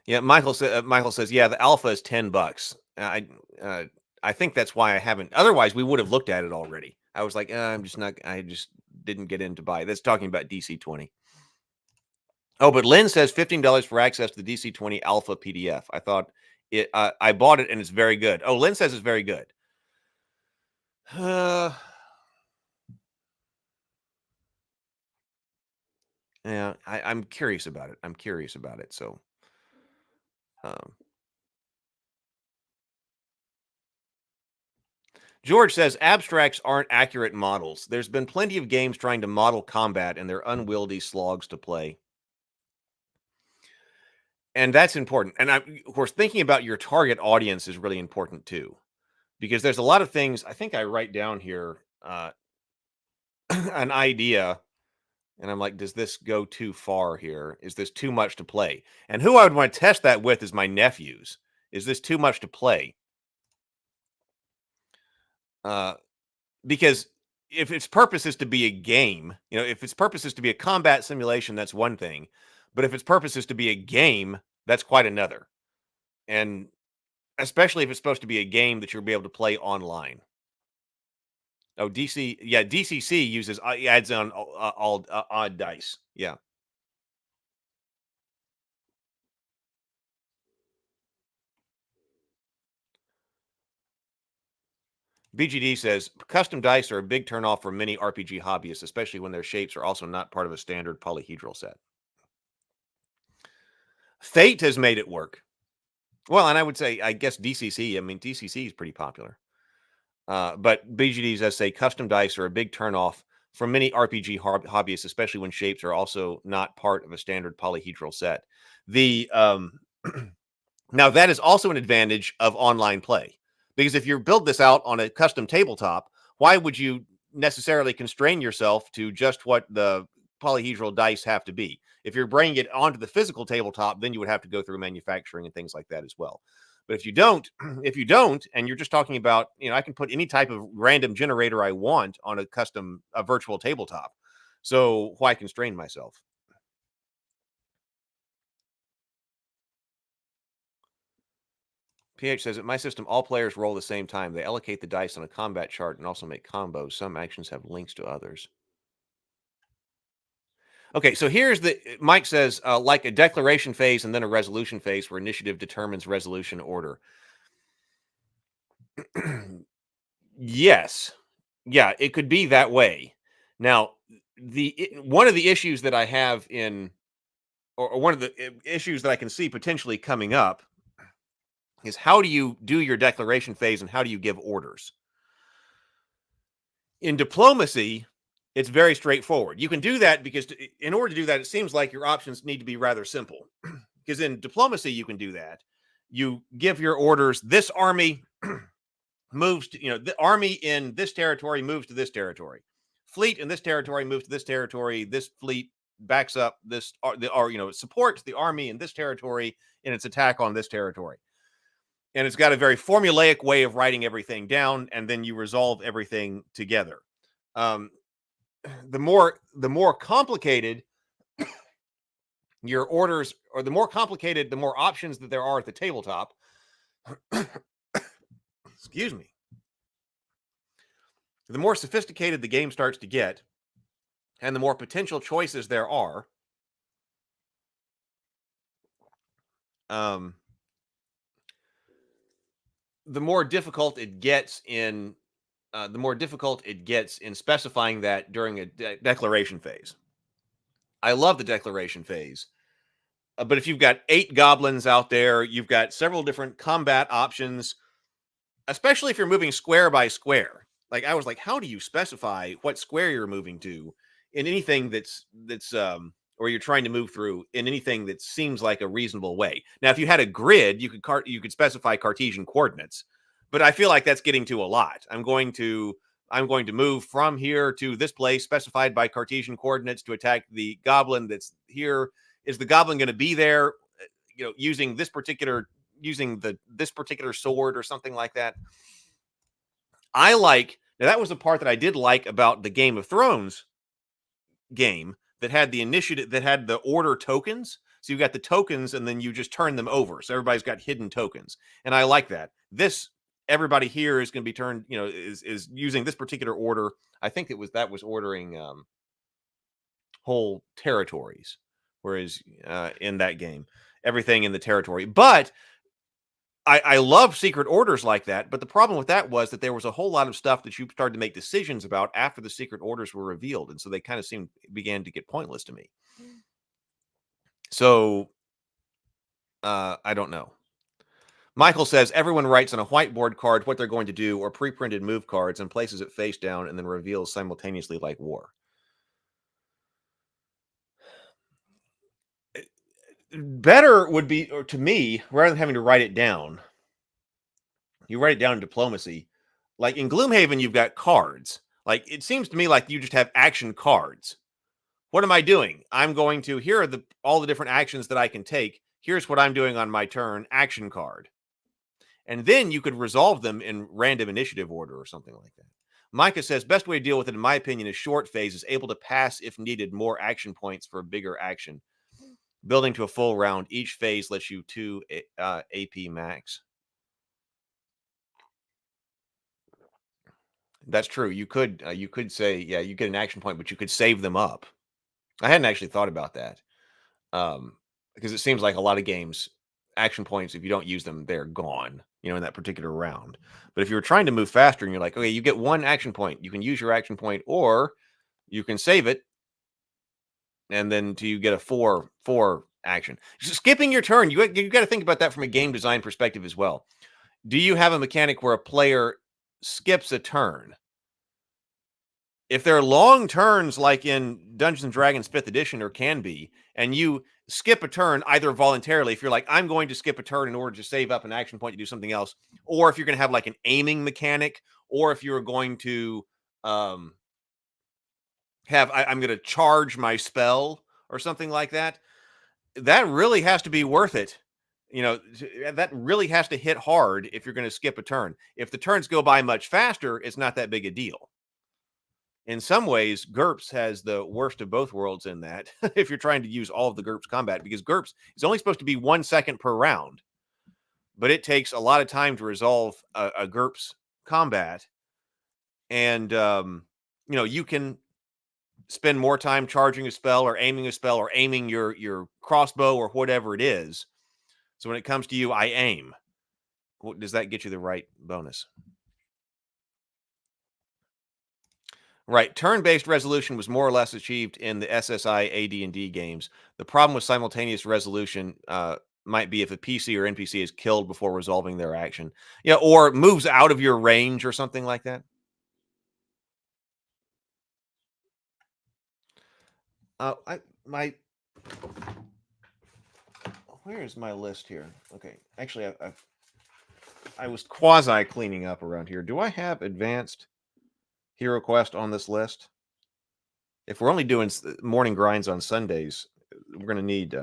Yeah, Michael says, yeah, the alpha is $10. I think that's why I haven't. Otherwise, we would have looked at it already. I was like, I just didn't get in to buy it. That's talking about DC 20. Oh, but Lynn says $15 for access to the DC-20 Alpha PDF. I thought it. I bought it and it's very good. Oh, Lynn says it's very good. Yeah, I'm curious about it. I'm curious about it. So, um, George says abstracts aren't accurate models. There's been plenty of games trying to model combat, and they're unwieldy slogs to play. And that's important. And of course, thinking about your target audience is really important too, because there's a lot of things. I think I write down here an idea, and I'm like, does this go too far here? Is this too much to play? And who I would want to test that with is my nephews. Is this too much to play? Because if its purpose is to be a game, if its purpose is to be a combat simulation, that's one thing. But if its purpose is to be a game, that's quite another. And especially if it's supposed to be a game that you'll be able to play online. Oh, DCC uses adds on all odd dice. Yeah. BGD says custom dice are a big turnoff for many RPG hobbyists, especially when their shapes are also not part of a standard polyhedral set. Fate has made it work. Well, and I would say, I guess DCC. I mean, DCC is pretty popular. But BGD does say custom dice are a big turnoff for many RPG hobbyists, especially when shapes are also not part of a standard polyhedral set. The now that is also an advantage of online play, because if you build this out on a custom tabletop, why would you necessarily constrain yourself to just what the polyhedral dice have to be? If you're bringing it onto the physical tabletop, then you would have to go through manufacturing and things like that as well. But if you don't, and you're just talking about, I can put any type of random generator I want on a virtual tabletop. So why constrain myself? PH says, at my system, all players roll the same time. They allocate the dice on a combat chart and also make combos. Some actions have links to others. Okay, so Mike says, like a declaration phase and then a resolution phase where initiative determines resolution order. Yes. Yeah, it could be that way. Now, one of the issues that I have or one of the issues that I can see potentially coming up is, how do you do your declaration phase and how do you give orders? In diplomacy, it's very straightforward. You can do that because in order to do that, it seems like your options need to be rather simple. Because in diplomacy, you can do that. You give your orders. This army moves to, the army in this territory moves to this territory. Fleet in this territory moves to this territory. This fleet backs up this, supports the army in this territory in its attack on this territory. And it's got a very formulaic way of writing everything down, and then you resolve everything together. The more complicated your orders, or the more complicated, the more options that there are at the tabletop. Excuse me. The more sophisticated the game starts to get, and the more potential choices there are, the more difficult it gets in specifying that during a declaration phase. I love the declaration phase, but if you've got 8 goblins out there, you've got several different combat options, especially if you're moving square by square. Like, I was like, how do you specify what square you're moving to in anything that's or you're trying to move through in anything that seems like a reasonable way? Now, if you had a grid, you could specify Cartesian coordinates, but I feel like that's getting to a lot. I'm going to move from here to this place specified by Cartesian coordinates to attack the goblin that's here. Is the goblin going to be there, using this particular sword or something like that? Now that was the part that I did like about the Game of Thrones game, that had the initiative, that had the order tokens. So you got the tokens and then you just turn them over. So everybody's got hidden tokens. And I like that. Everybody here is going to be turned, is using this particular order. I think that was ordering whole territories, whereas in that game, everything in the territory. But I love secret orders like that, but the problem with that was that there was a whole lot of stuff that you started to make decisions about after the secret orders were revealed, and so they kind of began to get pointless to me. So I don't know. Michael says everyone writes on a whiteboard card what they're going to do, or pre-printed move cards, and places it face down, and then reveals simultaneously like war. Better would be, or to me, rather than having to write it down, you write it down in diplomacy. Like in Gloomhaven, you've got cards. Like it seems to me like you just have action cards. What am I doing? I'm going to, here are all the different actions that I can take. Here's what I'm doing on my turn, action card. And then you could resolve them in random initiative order or something like that. Micah says, best way to deal with it, in my opinion, is short phases, able to pass if needed, more action points for a bigger action. Building to a full round, each phase lets you 2 AP max. That's true. You could say, yeah, you get an action point, but you could save them up. I hadn't actually thought about that. Because it seems like a lot of games, action points, if you don't use them, they're gone, in that particular round. But if you were trying to move faster and you're like, okay, you get 1 action point, you can use your action point, or you can save it, and then you get a 4 action. Skipping your turn, you got to think about that from a game design perspective as well. Do you have a mechanic where a player skips a turn? If they're long turns, like in Dungeons and Dragons 5th edition, or can be, and you skip a turn either voluntarily, if you're like, I'm going to skip a turn in order to save up an action point to do something else, or if you're going to have like an aiming mechanic, or if you're going to I'm going to charge my spell or something like that, that really has to be worth it. That really has to hit hard if you're going to skip a turn. If the turns go by much faster, it's not that big a deal. In some ways, GURPS has the worst of both worlds in that, if you're trying to use all of the GURPS combat, because GURPS is only supposed to be 1 second per round, but it takes a lot of time to resolve a GURPS combat. And, you can spend more time charging a spell or aiming your crossbow or whatever it is. So when it comes to you, I aim. Does that get you the right bonus? Right. Turn-based resolution was more or less achieved in the SSI AD&D games. The problem with simultaneous resolution might be if a PC or NPC is killed before resolving their action. Yeah, or moves out of your range or something like that. Where is my list here? Okay. Actually, I was quasi cleaning up around here. Do I have advanced Hero Quest on this list? If we're only doing morning grinds on Sundays, we're going to need...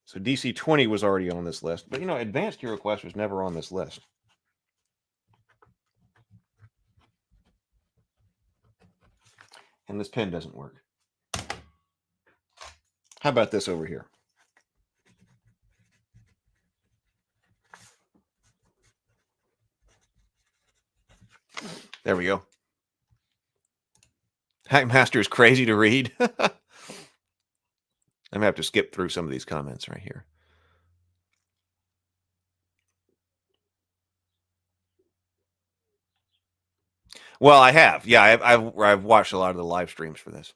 so DC 20 was already on this list. But, Advanced Hero Quest was never on this list. And this pen doesn't work. How about this over here? There we go. Hackmaster is crazy to read. I'm going to have to skip through some of these comments right here. Well, I have. Yeah, I've watched a lot of the live streams for this.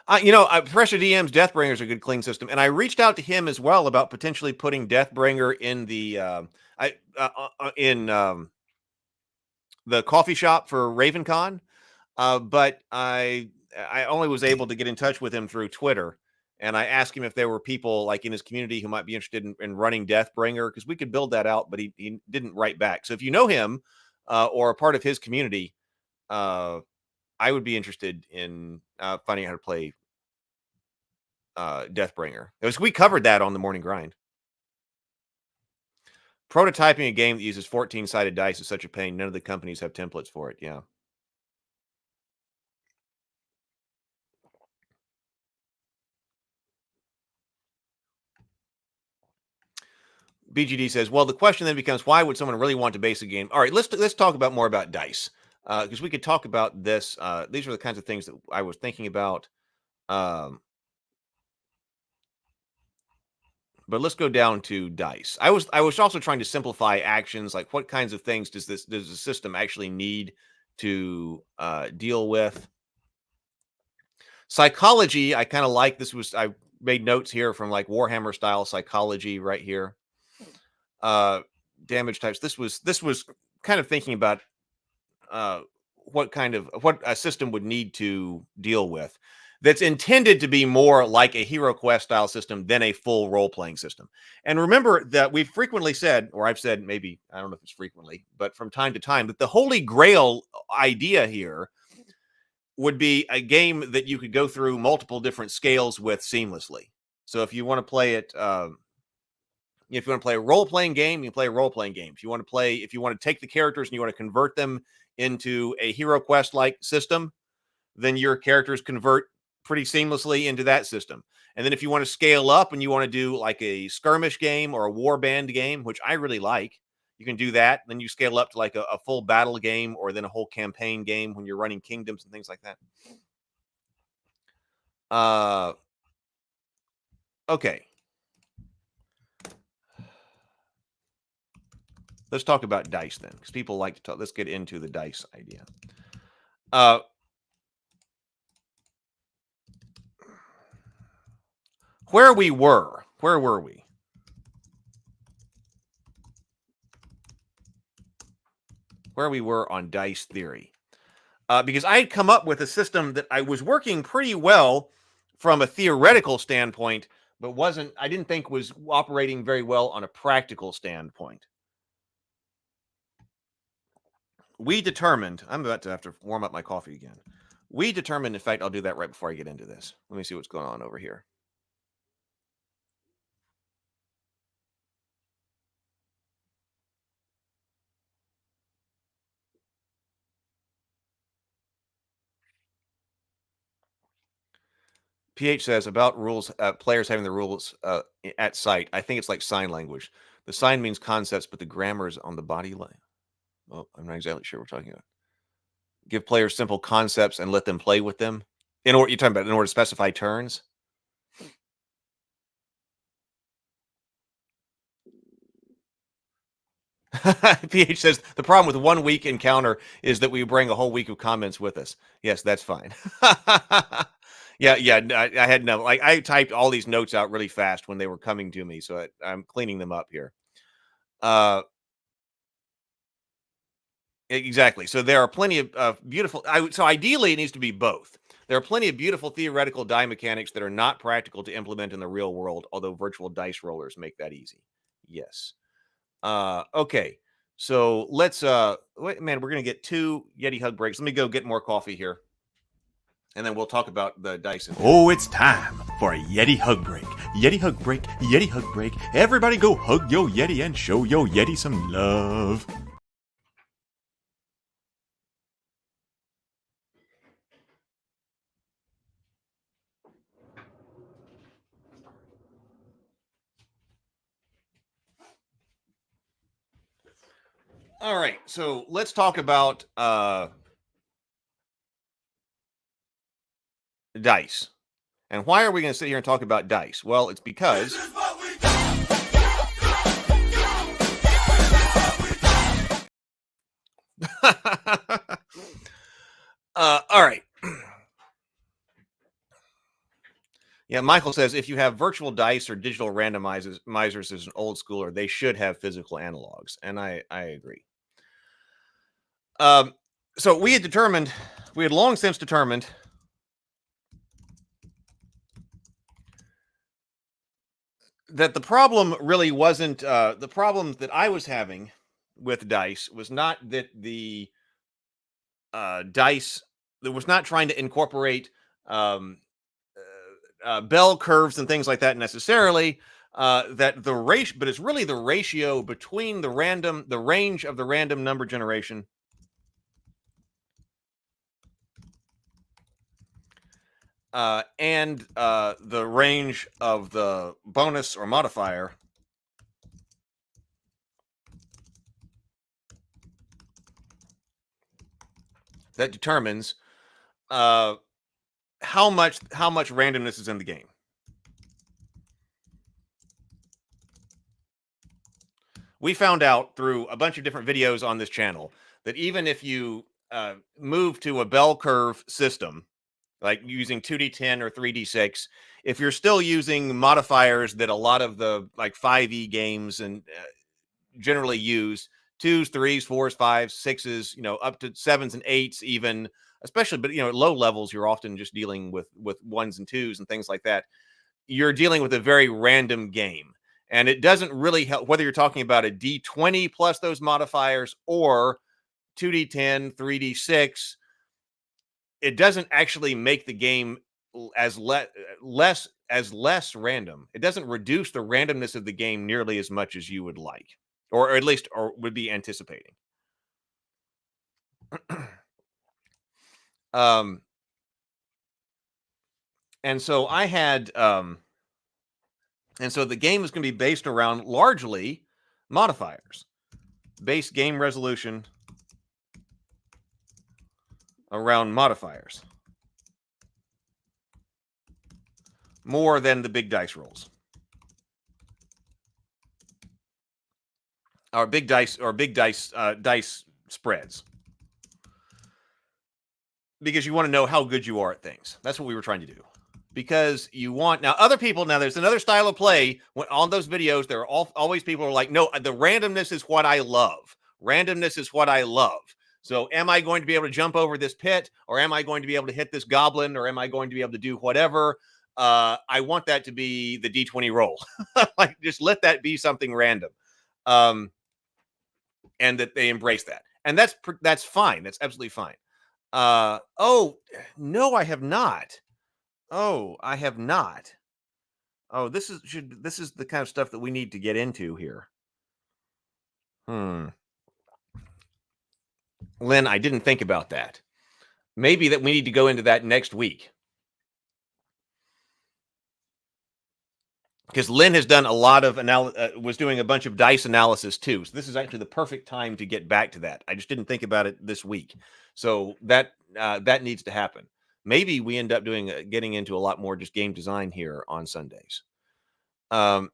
Pressure DM's Deathbringer is a good clean system, and I reached out to him as well about potentially putting Deathbringer in the the coffee shop for RavenCon, but I only was able to get in touch with him through Twitter, and I asked him if there were people like in his community who might be interested in running Deathbringer, because we could build that out, but he didn't write back. So if you know him or a part of his community, I would be interested in finding out how to play Deathbringer. We covered that on the morning grind. Prototyping a game that uses 14-sided dice is such a pain. None of the companies have templates for it. Yeah. BGD says, well, the question then becomes, why would someone really want to base a game? All right, let's talk more about dice. because we could talk about this. These are the kinds of things that I was thinking about. But let's go down to dice. I was also trying to simplify actions, like what kinds of things does the system actually need to deal with. Psychology, I kind of like. I made notes here from like Warhammer style psychology right here. Damage types. This was kind of thinking about what a system would need to deal with that's intended to be more like a Hero Quest style system than a full role playing system. And remember that we've frequently said, or I've said, maybe, I don't know if it's frequently, but from time to time, that the holy grail idea here would be a game that you could go through multiple different scales with seamlessly. So if you want to play it, if you want to play a role-playing game, you can play a role-playing game. If you want to take the characters and you want to convert them into a Hero Quest-like system, then your characters convert pretty seamlessly into that system. And then if you want to scale up and you want to do like a skirmish game or a warband game, which I really like, you can do that. Then you scale up to like a full battle game or then a whole campaign game when you're running kingdoms and things like that. Okay. Let's talk about dice then, because people like to talk. Let's get into the dice idea. Where were we? Where we were on dice theory. Because I had come up with a system that I was working pretty well from a theoretical standpoint, but I didn't think was operating very well on a practical standpoint. We determined, I'm about to have to warm up my coffee again. We determined, in fact, I'll do that right before I get into this. Let me see what's going on over here. PH says about rules, players having the rules at sight. I think it's like sign language. The sign means concepts, but the grammar is on the body line. Well, I'm not exactly sure what we're talking about. Give players simple concepts and let them play with them. You're talking about in order to specify turns? PH says the problem with 1 week encounter is that we bring a whole week of comments with us. Yes, that's fine. Yeah, I had no, like, I typed all these notes out really fast when they were coming to me, so I'm cleaning them up here. Exactly. So there are plenty of beautiful. So ideally, it needs to be both. There are plenty of beautiful theoretical die mechanics that are not practical to implement in the real world, although virtual dice rollers make that easy. Yes. Okay. So let's. Wait, man, we're gonna get 2 Yeti hug breaks. Let me go get more coffee here, and then we'll talk about the dice. Oh, it's time for a Yeti hug break. Yeti hug break. Yeti hug break. Everybody go hug yo Yeti and show yo Yeti some love. All right, so let's talk about dice. And why are we going to sit here and talk about dice? Well, it's because all right. Yeah, Michael says if you have virtual dice or digital randomizers as an old schooler, they should have physical analogs, and I agree. So we had long since determined that the problem really wasn't the problem that I was having with dice was not that the dice that was not trying to incorporate bell curves and things like that necessarily. That the ratio, but it's really the ratio between the range of the random number generation and the range of the bonus or modifier that determines how much randomness is in the game. We found out through a bunch of different videos on this channel that even if you move to a bell curve system, like using 2d10 or 3d6, if you're still using modifiers that a lot of the like 5e games and generally use, 2s, 3s, 4s, 5s, 6s, up to 7s and 8s even, especially, but at low levels, you're often just dealing with 1s and 2s and things like that. You're dealing with a very random game. And it doesn't really help whether you're talking about a D20 plus those modifiers or 2d10, 3d6. It doesn't actually make the game as less random. It doesn't reduce the randomness of the game nearly as much as you would like, or at least or would be anticipating. And so I had and so the game is going to be based around largely modifiers. Base game resolution around modifiers. More than the big dice rolls. Or big dice dice spreads. Because you want to know how good you are at things. That's what we were trying to do. Because you want other people. Now there's another style of play on those videos. There are always people who are like, no, the randomness is what I love. Randomness is what I love. So am I going to be able to jump over this pit, or am I going to be able to hit this goblin, or am I going to be able to do whatever? I want that to be the D20 roll. Like, just let that be something random, and that they embrace that, and that's fine. That's absolutely fine. Oh no, I have not. Oh, I have not. Oh, this is the kind of stuff that we need to get into here. Lynn, I didn't think about that. Maybe that we need to go into that next week. Because Lynn has done a lot of was doing a bunch of dice analysis too. So this is actually the perfect time to get back to that. I just didn't think about it this week. So that needs to happen. Maybe we end up getting into a lot more just game design here on Sundays. Well,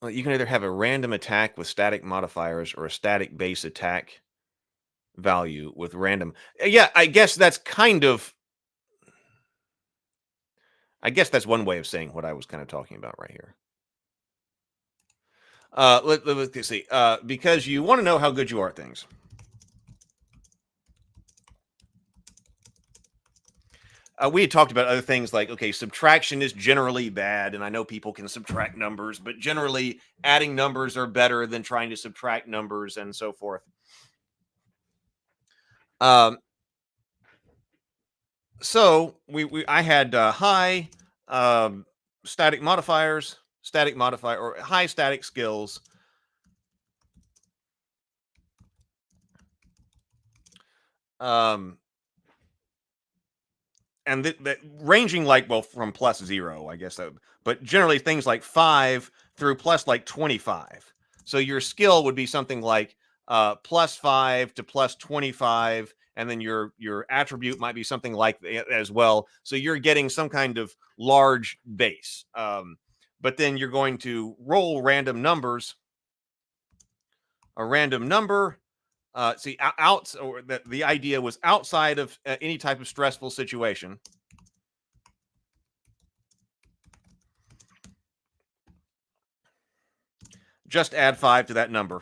you can either have a random attack with static modifiers or a static base attack value with random. Yeah, I guess that's one way of saying what I was kind of talking about right here. Let's see. Because you want to know how good you are at things. We had talked about other things like, okay, subtraction is generally bad, and I know people can subtract numbers, but generally adding numbers are better than trying to subtract numbers and so forth. So I had high static modifiers, or high static skills. And that ranging from +0, I guess, but generally things like 5 through plus 25. So your skill would be something like +5 to +25, and then your attribute might be something like that as well. So you're getting some kind of large base, but then you're going to roll random numbers. A random number. The idea was outside of any type of stressful situation. Just add 5 to that number.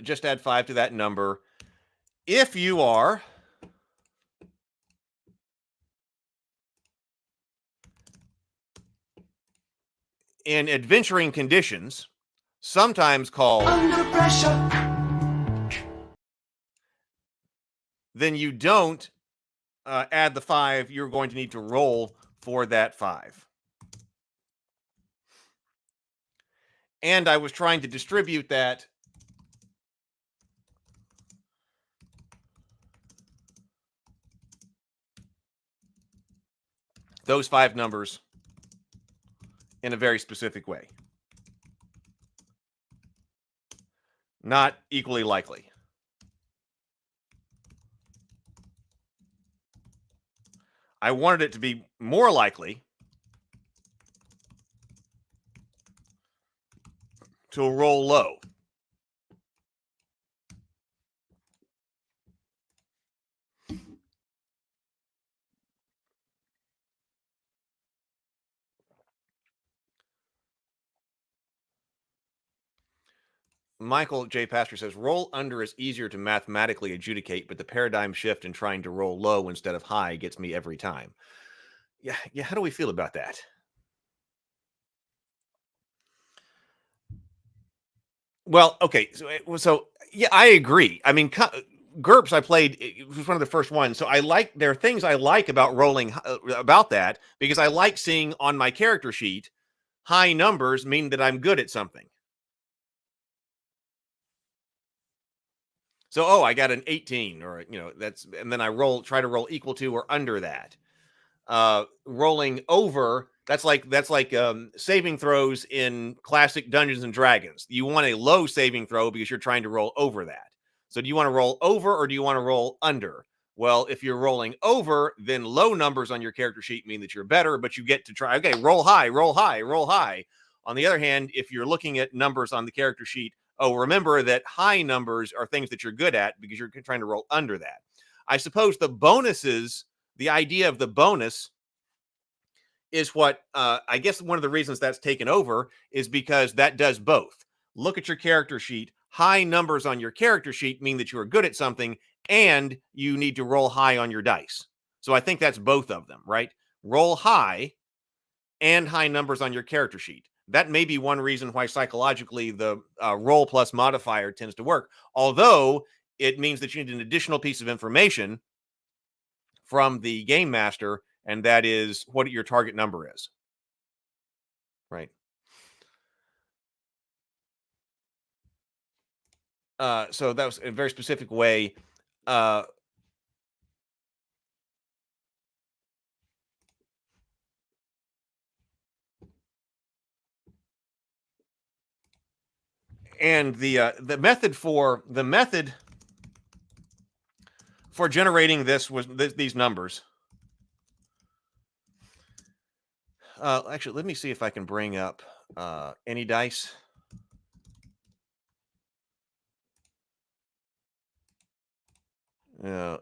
Just add 5 to that number. If you are in adventuring conditions, sometimes called under pressure, then you don't add the 5. You're going to need to roll for that 5. And I was trying to distribute that those 5 numbers in a very specific way. Not equally likely. I wanted it to be more likely to roll low. Michael J. Pastor says, roll under is easier to mathematically adjudicate, but the paradigm shift in trying to roll low instead of high gets me every time. Yeah. How do we feel about that? Well, okay. So yeah, I agree. I mean, GURPS I played, it was one of the first ones. So there are things I like about rolling about that, because I like seeing on my character sheet high numbers mean that I'm good at something. So, I got an 18, or and then I try to roll equal to or under that. Rolling over, that's like saving throws in classic Dungeons and Dragons. You want a low saving throw because you're trying to roll over that. So do you want to roll over or do you want to roll under? Well, if you're rolling over, then low numbers on your character sheet mean that you're better, but you get to try, okay, roll high, roll high, roll high. On the other hand, if you're looking at numbers on the character sheet, remember that high numbers are things that you're good at because you're trying to roll under that. I suppose the bonuses, the idea of the bonus is what I guess one of the reasons that's taken over is because that does both. Look at your character sheet. High numbers on your character sheet mean that you are good at something, and you need to roll high on your dice. So I think that's both of them, right? Roll high and high numbers on your character sheet. That may be one reason why psychologically the roll plus modifier tends to work, although it means that you need an additional piece of information from the game master, and that is what your target number is. Right. So that was a very specific way. And the method for generating this was these numbers. Actually, let me see if I can bring up any dice. Yeah,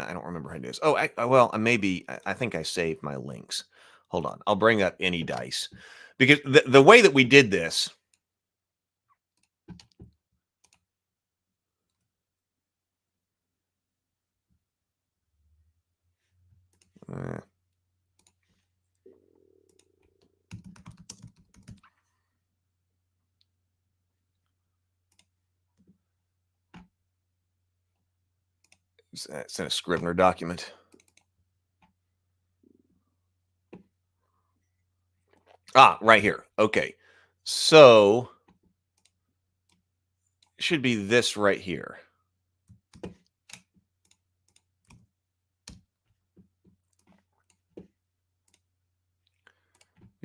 I don't remember how to do this. I think I saved my links. Hold on. I'll bring up any dice, because the way that we did this. It's in a Scrivener document. Right here. Okay. So it should be this right here. You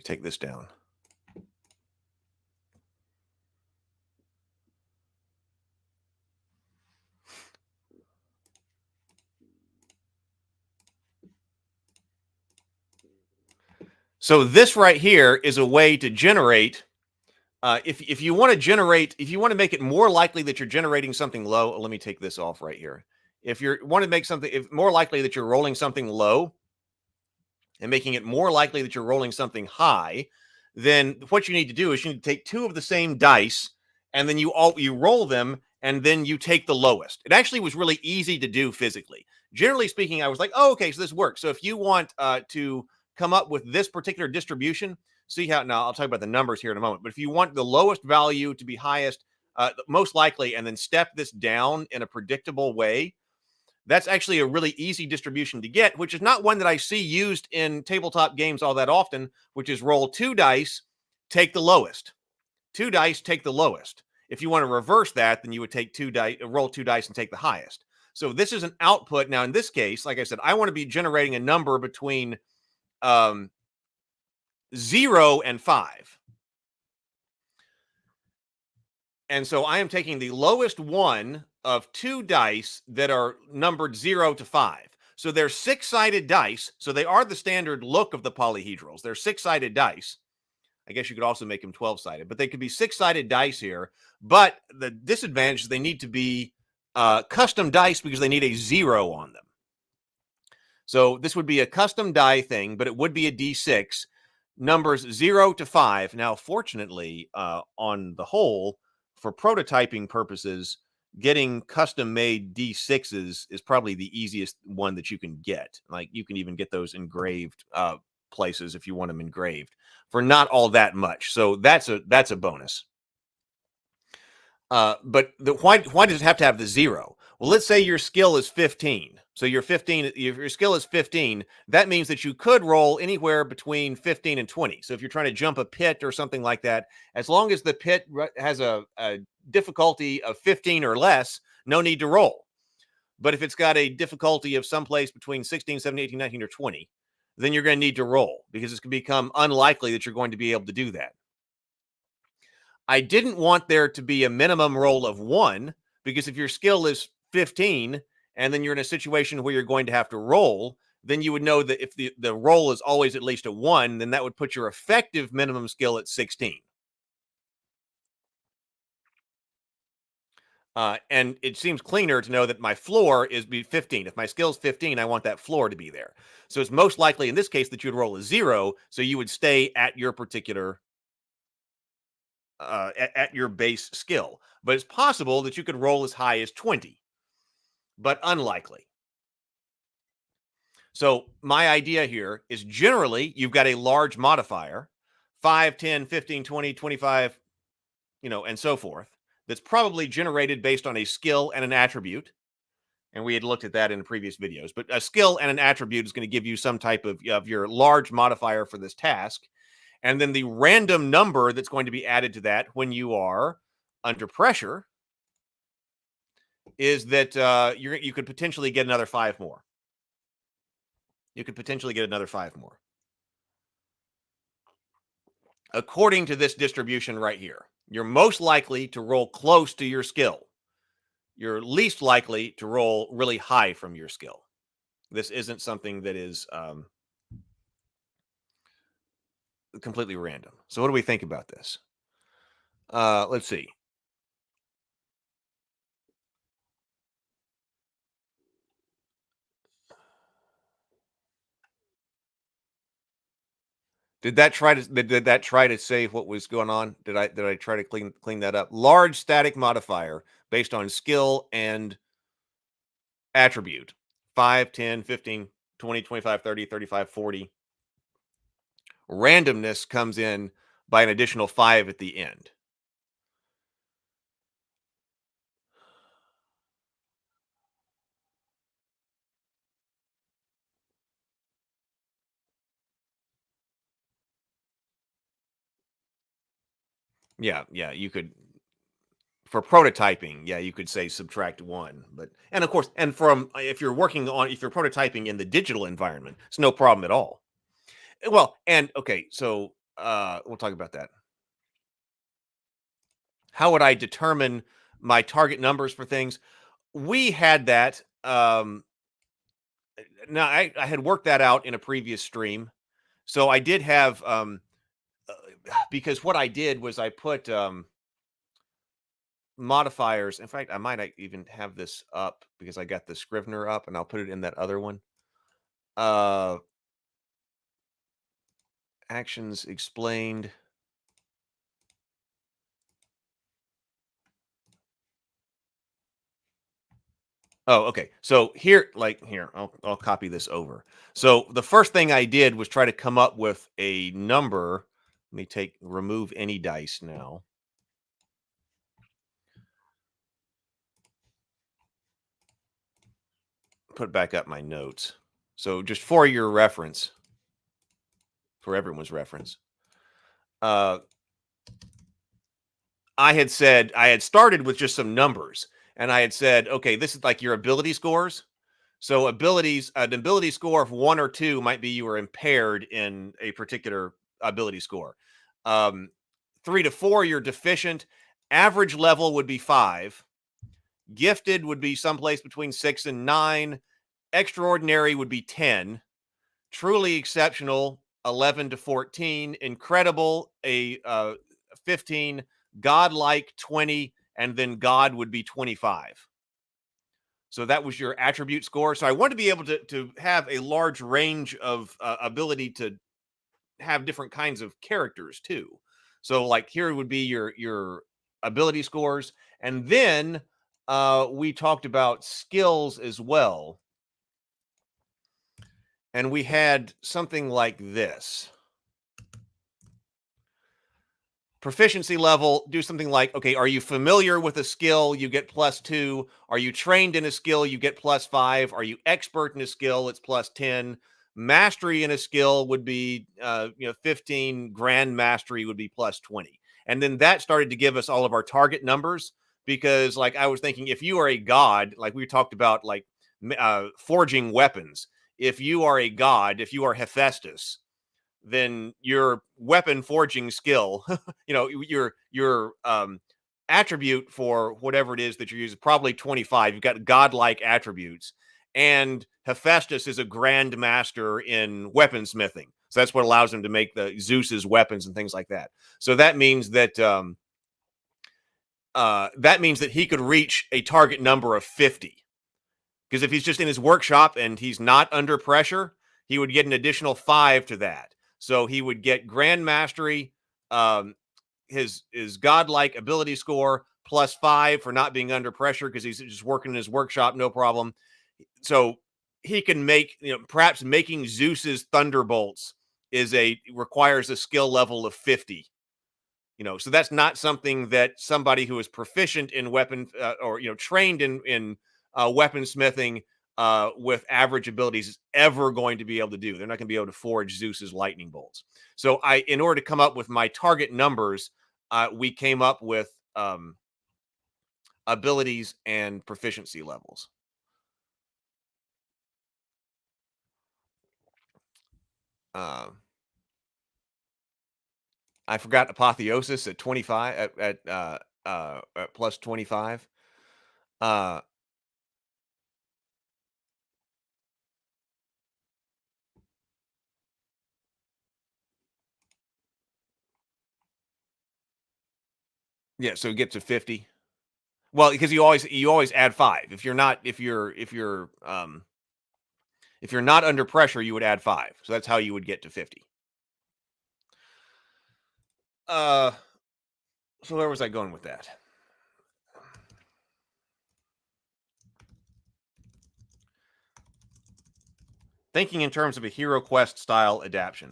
take this down. So this right here is a way to generate. If you want to make it more likely that you're generating something low, let me take this off right here. If you want to make something more likely that you're rolling something low and making it more likely that you're rolling something high, then what you need to do is you need to take 2 of the same dice, and then you roll them, and then you take the lowest. It actually was really easy to do physically. Generally speaking, I was like, okay, so this works. So if you want to come up with this particular distribution, see how, now I'll talk about the numbers here in a moment, but if you want the lowest value to be highest, most likely, and then step this down in a predictable way, that's actually a really easy distribution to get, which is not one that I see used in tabletop games all that often, which is roll 2 dice, take the lowest. 2 dice, take the lowest. If you want to reverse that, then you would take 2 dice, roll 2 dice and take the highest. So this is an output. Now, in this case, like I said, I want to be generating a number between 0 and 5. And so I am taking the lowest one of 2 dice that are numbered 0 to 5. So they're 6-sided dice. So they are the standard look of the polyhedrals. They're 6-sided dice. I guess you could also make them 12-sided, but they could be 6-sided dice here. But the disadvantage is they need to be custom dice because they need a 0 on them. So this would be a custom die thing, but it would be a D6, numbers 0 to 5. Now, fortunately, on the whole, for prototyping purposes, getting custom-made D6s is probably the easiest one that you can get. Like, you can even get those engraved places if you want them engraved for not all that much. So that's a bonus. But why does it have to have the 0? Well, let's say your skill is 15. So your skill is 15. That means that you could roll anywhere between 15 and 20. So if you're trying to jump a pit or something like that, as long as the pit has a difficulty of 15 or less, no need to roll. But if it's got a difficulty of someplace between 16, 17, 18, 19, or 20, then you're going to need to roll because it's going to become unlikely that you're going to be able to do that. I didn't want there to be a minimum roll of 1 because if your skill is 15 and then you're in a situation where you're going to have to roll, then you would know that if the roll is always at least a 1, then that would put your effective minimum skill at 16. And it seems cleaner to know that my floor is 15. If my skill is 15, I want that floor to be there. So it's most likely in this case that you'd roll a 0, so you would stay at your particular at your base skill. But it's possible that you could roll as high as 20, but unlikely. So my idea here is generally you've got a large modifier, 5, 10, 15, 20, 25, and so forth, that's probably generated based on a skill and an attribute. And we had looked at that in previous videos. But a skill and an attribute is going to give you some type of your large modifier for this task. And then the random number that's going to be added to that when you are under pressure is that you could potentially get another 5 more. You could potentially get another 5 more. According to this distribution right here, you're most likely to roll close to your skill. You're least likely to roll really high from your skill. This isn't something that is completely random. So what do we think about this? Let's see. Did that try to say what was going on? Did I try to clean that up? Large static modifier based on skill and attribute. 5, 10, 15, 20, 25, 30, 35, 40. Randomness comes in by an additional 5 at the end. Yeah, you could, for prototyping, you could say subtract 1, but and of course, and from if you're prototyping in the digital environment, it's no problem at all. Well, and okay, so we'll talk about that. How would I determine my target numbers for things? We had that. Now I had worked that out in a previous stream, so I did have because what I did was I put modifiers. In fact, I might even have this up because I got the Scrivener up, and I'll put it in that other one. Actions explained. Oh, okay. So here, I'll copy this over. So the first thing I did was try to come up with a number. Let me remove any dice now. Put back up my notes. So just for your reference, for everyone's reference, I had started with just some numbers, and I had said, okay, this is like your ability scores. So abilities, an ability score of 1 or 2 might be you were impaired in a particular ability score. 3 to 4, you're deficient. Average level would be 5. Gifted would be someplace between 6 and 9. Extraordinary would be 10. Truly exceptional, 11 to 14. Incredible, 15. Godlike, 20. And then God would be 25. So that was your attribute score. So I want to be able to have a large range of ability to have different kinds of characters too. So like here would be your ability scores, and then we talked about skills as well, and we had something like this. Proficiency level, do something like, okay, are you familiar with a skill? You get +2. Are you trained in a skill? You get +5. Are you expert in a skill? It's +10. Mastery in a skill would be 15. Grand mastery would be +20. And then that started to give us all of our target numbers, because like I was thinking, if you are a god, like we talked about, like forging weapons, if you are a god, if you are Hephaestus, then your weapon forging skill, your attribute for whatever it is that you're using, probably 25. You've got godlike attributes, and Hephaestus is a grand master in weaponsmithing. So that's what allows him to make the Zeus's weapons and things like that. So that means that he could reach a target number of 50. Because if he's just in his workshop and he's not under pressure, he would get an additional 5 to that. So he would get grand mastery, his godlike ability score, +5 for not being under pressure because he's just working in his workshop, no problem. So he can make, perhaps making Zeus's thunderbolts requires a skill level of 50. So that's not something that somebody who is proficient in weapon or trained in weaponsmithing with average abilities is ever going to be able to do. They're not going to be able to forge Zeus's lightning bolts. So in order to come up with my target numbers, we came up with abilities and proficiency levels. I forgot apotheosis at 25 at plus 25. Yeah, so get to 50. Well, because you always add 5. If you're not under pressure, you would add 5. So that's how you would get to 50. So where was I going with that? Thinking in terms of a Hero Quest style adaptation.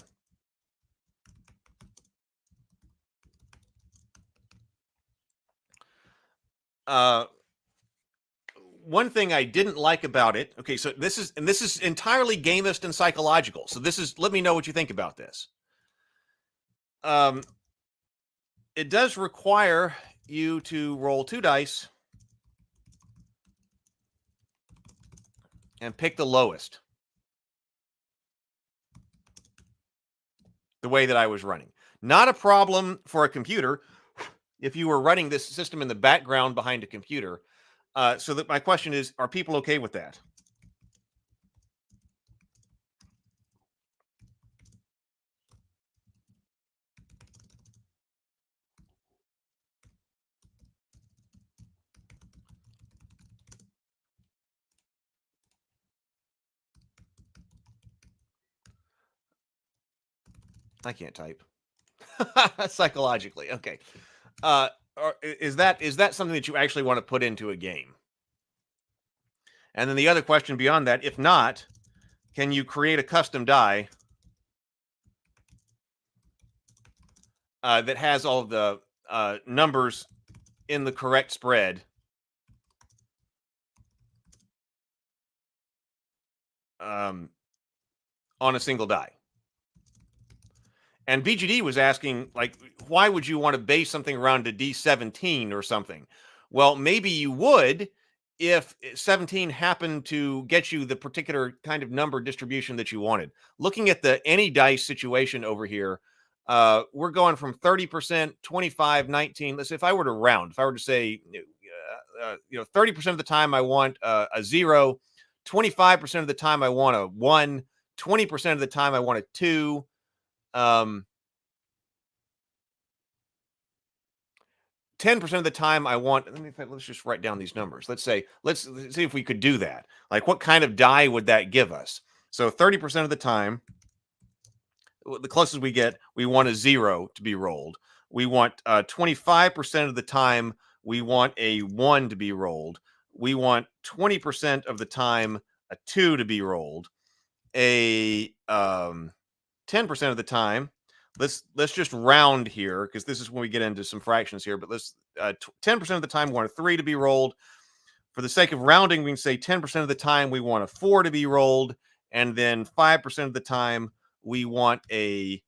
One thing I didn't like about it. Okay, so this is entirely gamist and psychological. So let me know what you think about this. It does require you to roll 2 dice and pick the lowest. The way that I was running. Not a problem for a computer if you were running this system in the background behind a computer. So that my question is, are people okay with that? I can't type. Psychologically. Okay. Is that something that you actually want to put into a game? And then the other question beyond that, if not, can you create a custom die that has all of the numbers in the correct spread on a single die? And BGD was asking, like, why would you want to base something around a D17 or something? Well, maybe you would if 17 happened to get you the particular kind of number distribution that you wanted. Looking at the any dice situation over here, we're going from 30%, 25, 19. Let's say if I were to round, if I were to say, 30% of the time I want a 0, 25% of the time I want a 1, 20% of the time I want a 2. 10% of the time I want, let's just write down these numbers. Let's see if we could do that. Like, what kind of die would that give us? So 30% of the time, the closest we get, we want a 0 to be rolled. We want 25% of the time, we want a 1 to be rolled. We want 20% of the time, a 2 to be rolled. A 10% of the time, let's just round here, because this is when we get into some fractions here. But let's 10% of the time we want a 3 to be rolled. For the sake of rounding, we can say 10% of the time we want a 4 to be rolled, and then 5% of the time we want a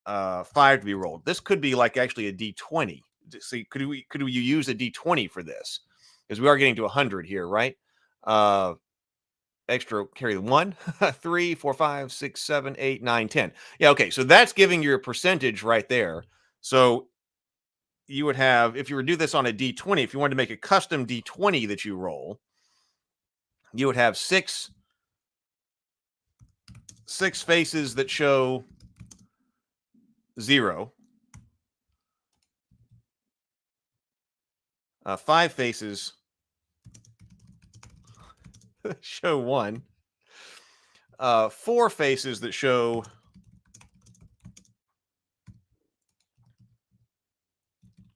5 to be rolled. This could be like actually a D20. See, could we use a D20 for this? Because we are getting to 100 here, right? Extra carry the 1, 3, 4, 5, 6, 7, 8, 9, 10. Yeah, okay. So that's giving you a percentage right there. So you would have, if you were to do this on a D20, if you wanted to make a custom D20 that you roll, you would have six faces that show 0, 5 faces show 1, 4 faces that show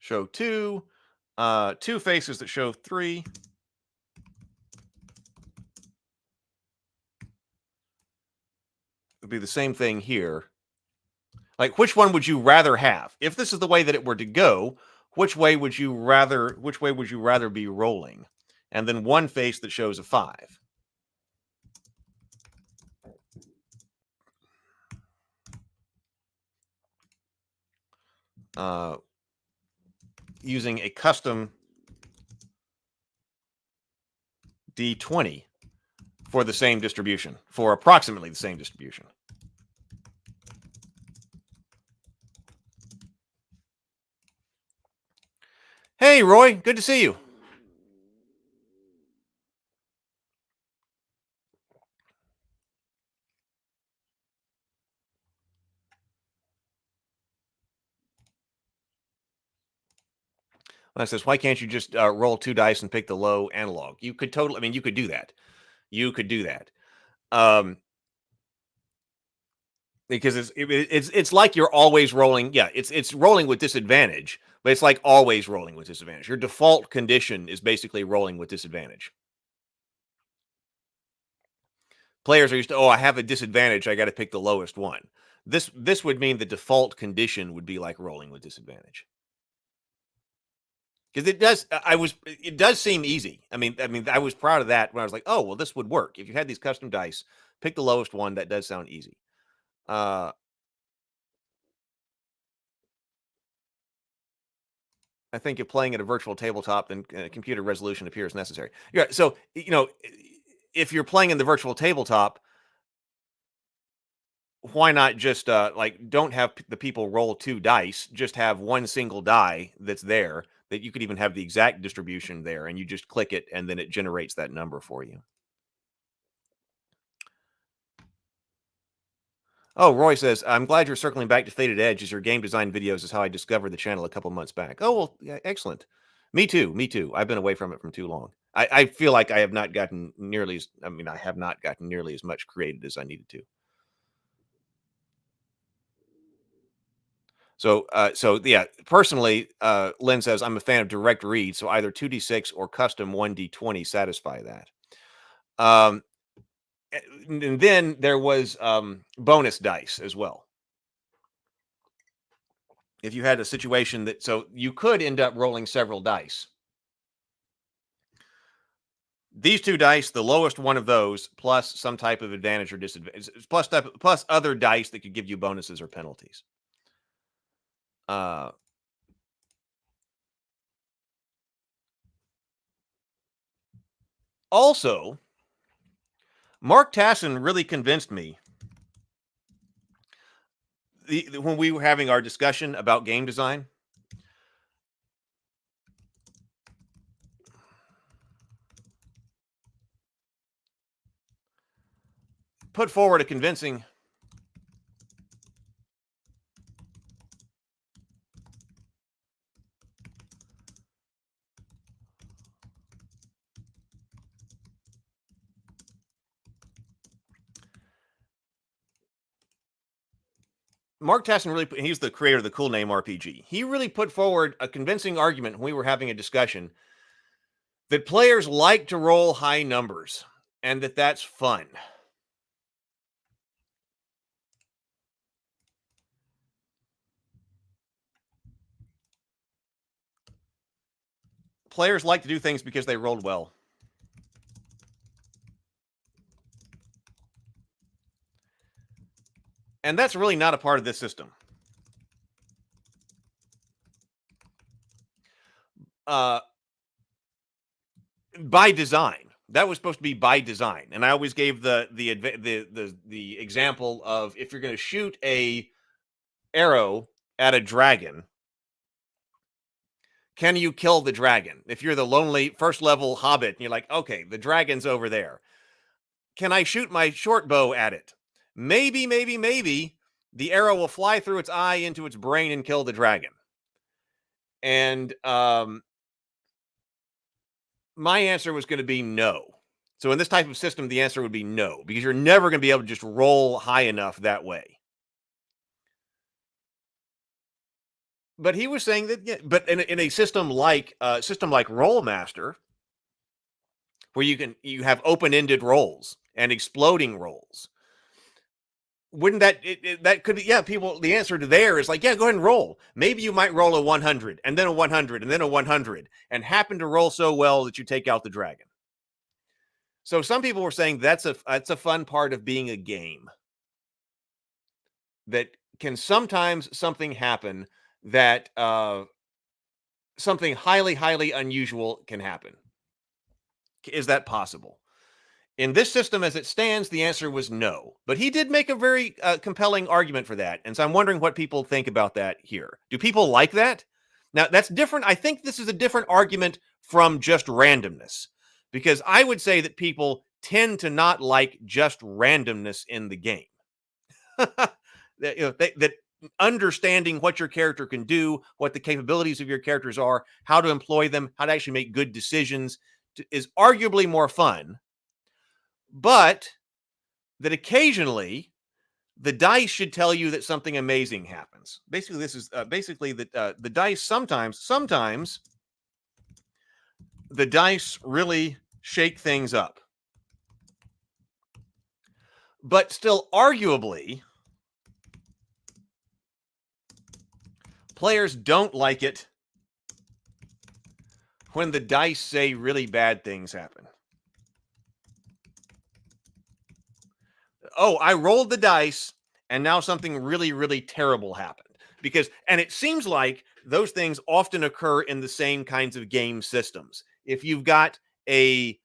2, 2 faces that show 3, would be the same thing here. Like, which one would you rather have? If this is the way that it were to go, which way would you rather be rolling? And then 1 face that shows a 5. Using a custom D20 for the same distribution, for approximately the same distribution. Hey, Roy, good to see you. That says, why can't you just roll 2 dice and pick the low analog? You could totally, I mean, you could do that. You could do that. Because it's like you're always rolling. Yeah, it's rolling with disadvantage, but it's like always rolling with disadvantage. Your default condition is basically rolling with disadvantage. Players are used to, I have a disadvantage, I got to pick the lowest one. This would mean the default condition would be like rolling with disadvantage. Because it does seem easy. I mean, I was proud of that when I was like, oh, well, this would work. If you had these custom dice, pick the lowest one. That does sound easy. I think if playing at a virtual tabletop, then computer resolution appears necessary. Yeah. So, if you're playing in the virtual tabletop, why not just don't have the people roll 2 dice, just have one single die that's there, that you could even have the exact distribution there, and you just click it and then it generates that number for you. Oh, Roy says, I'm glad you're circling back to Faded Edge, as your game design videos is how I discovered the channel a couple months back. Oh, well, yeah, excellent. Me too. I've been away from it from too long. I feel like I have not gotten nearly as, I have not gotten nearly as much created as I needed to. So yeah, personally, Lynn says, I'm a fan of direct read, so either 2d6 or custom 1d20 satisfy that. And then there was bonus dice as well. If you had a situation that, so you could end up rolling several dice. These 2 dice, the lowest one of those, plus some type of advantage or disadvantage, plus other dice that could give you bonuses or penalties. Uh, also, Mark Tassin really convinced me when we were having our discussion about game design. Put forward a convincing Mark Tassin he's the creator of the Cool Name RPG. He really put forward a convincing argument when we were having a discussion that players like to roll high numbers and that's fun. Players like to do things because they rolled well. And that's really not a part of this system. By design. That was supposed to be by design. And I always gave the example of if you're going to shoot a arrow at a dragon, can you kill the dragon? If you're the lonely first level hobbit and you're like, okay, the dragon's over there. Can I shoot my short bow at it? Maybe the arrow will fly through its eye into its brain and kill the dragon. And my answer was going to be no. So in this type of system, the answer would be no, because you're never going to be able to just roll high enough that way. But he was saying that, yeah, but in a system like Rollmaster, where you have open-ended rolls and exploding rolls, wouldn't that could be, yeah, people, the answer to there is like, yeah, go ahead and roll. Maybe you might roll a 100 and then a 100 and then a 100 and happen to roll so well that you take out the dragon. So some people were saying that's a fun part of being a game. That can sometimes something happen that something highly unusual can happen. Is that possible? In this system as it stands, the answer was no. But he did make a very compelling argument for that. And so I'm wondering what people think about that here. Do people like that? Now, that's different. I think this is a different argument from just randomness. Because I would say that people tend to not like just randomness in the game. that understanding what your character can do, what the capabilities of your characters are, how to employ them, how to actually make good decisions is arguably more fun. But that occasionally the dice should tell you that something amazing happens. Basically, this is that the dice sometimes the dice really shake things up. But still, arguably, players don't like it when the dice say really bad things happen. Oh, I rolled the dice and now something really terrible happened. And it seems like those things often occur in the same kinds of game systems. If you've got something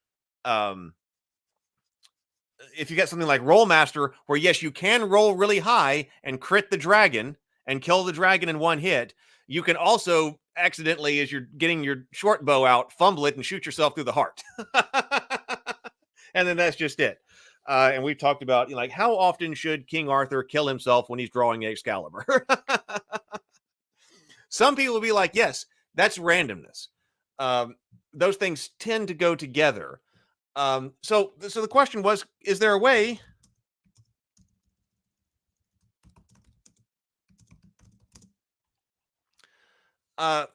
like Rollmaster, where yes, you can roll really high and crit the dragon and kill the dragon in one hit, you can also accidentally, as you're getting your short bow out, fumble it and shoot yourself through the heart. And then that's just it. And we've talked about, like, how often should King Arthur kill himself when he's drawing Excalibur? Some people will be like, yes, that's randomness. Those things tend to go together. So the question was, is there a way have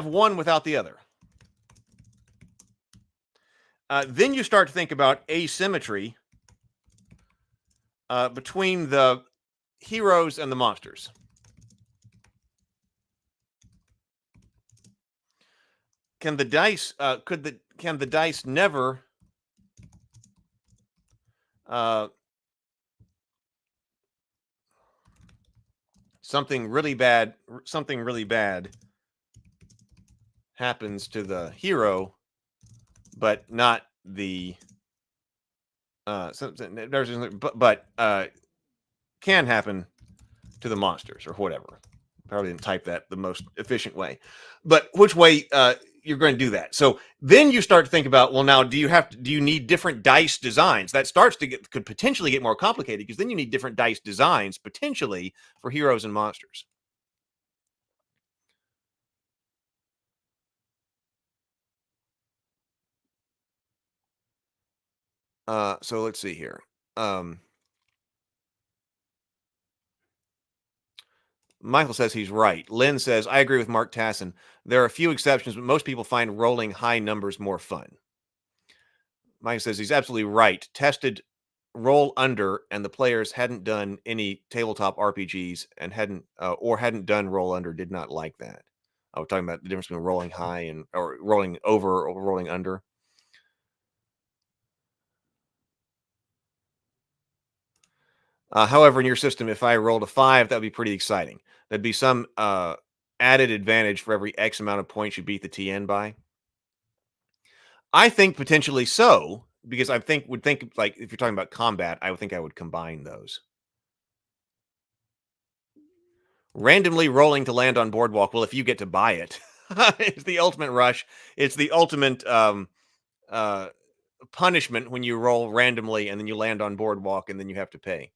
one without the other? Then you start to think about asymmetry between the heroes and the monsters. Can the dice can the dice never something really bad happens to the hero, but not the can happen to the monsters or whatever. Probably didn't type that the most efficient way, but which way you're going to do that. So then you start to think about, well, now do you need different dice designs? That could potentially get more complicated, because then you need different dice designs potentially for heroes and monsters. So let's see here. Michael says he's right. Lynn says, I agree with Mark Tassin. There are a few exceptions, but most people find rolling high numbers more fun. Mike says he's absolutely right. Tested roll under, and the players hadn't done any tabletop RPGs and hadn't done roll under, did not like that. I was talking about the difference between rolling high or rolling over or rolling under. However, in your system, if I rolled a 5, that would be pretty exciting. There'd be some added advantage for every X amount of points you beat the TN by. I think potentially so, because I would think like if you're talking about combat, I would think I would combine those. Randomly rolling to land on boardwalk. Well, if you get to buy it, it's the ultimate rush. It's the ultimate punishment when you roll randomly and then you land on boardwalk and then you have to pay.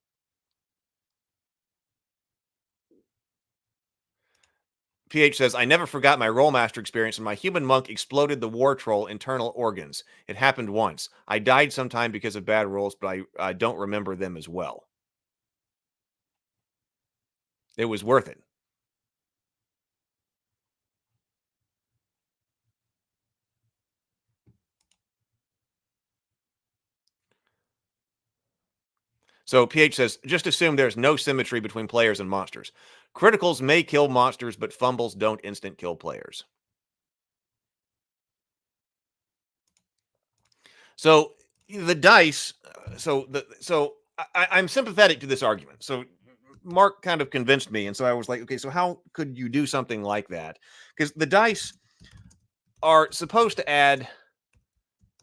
PH says, I never forgot my Rollmaster experience when my human monk exploded the war troll internal organs. It happened once. I died sometime because of bad rolls, but I don't remember them as well. It was worth it. So PH says, just assume there's no symmetry between players and monsters. Criticals may kill monsters, but fumbles don't instant kill players. So the dice, I'm sympathetic to this argument. So Mark kind of convinced me, and so I was like, okay, so how could you do something like that? Because the dice are supposed to add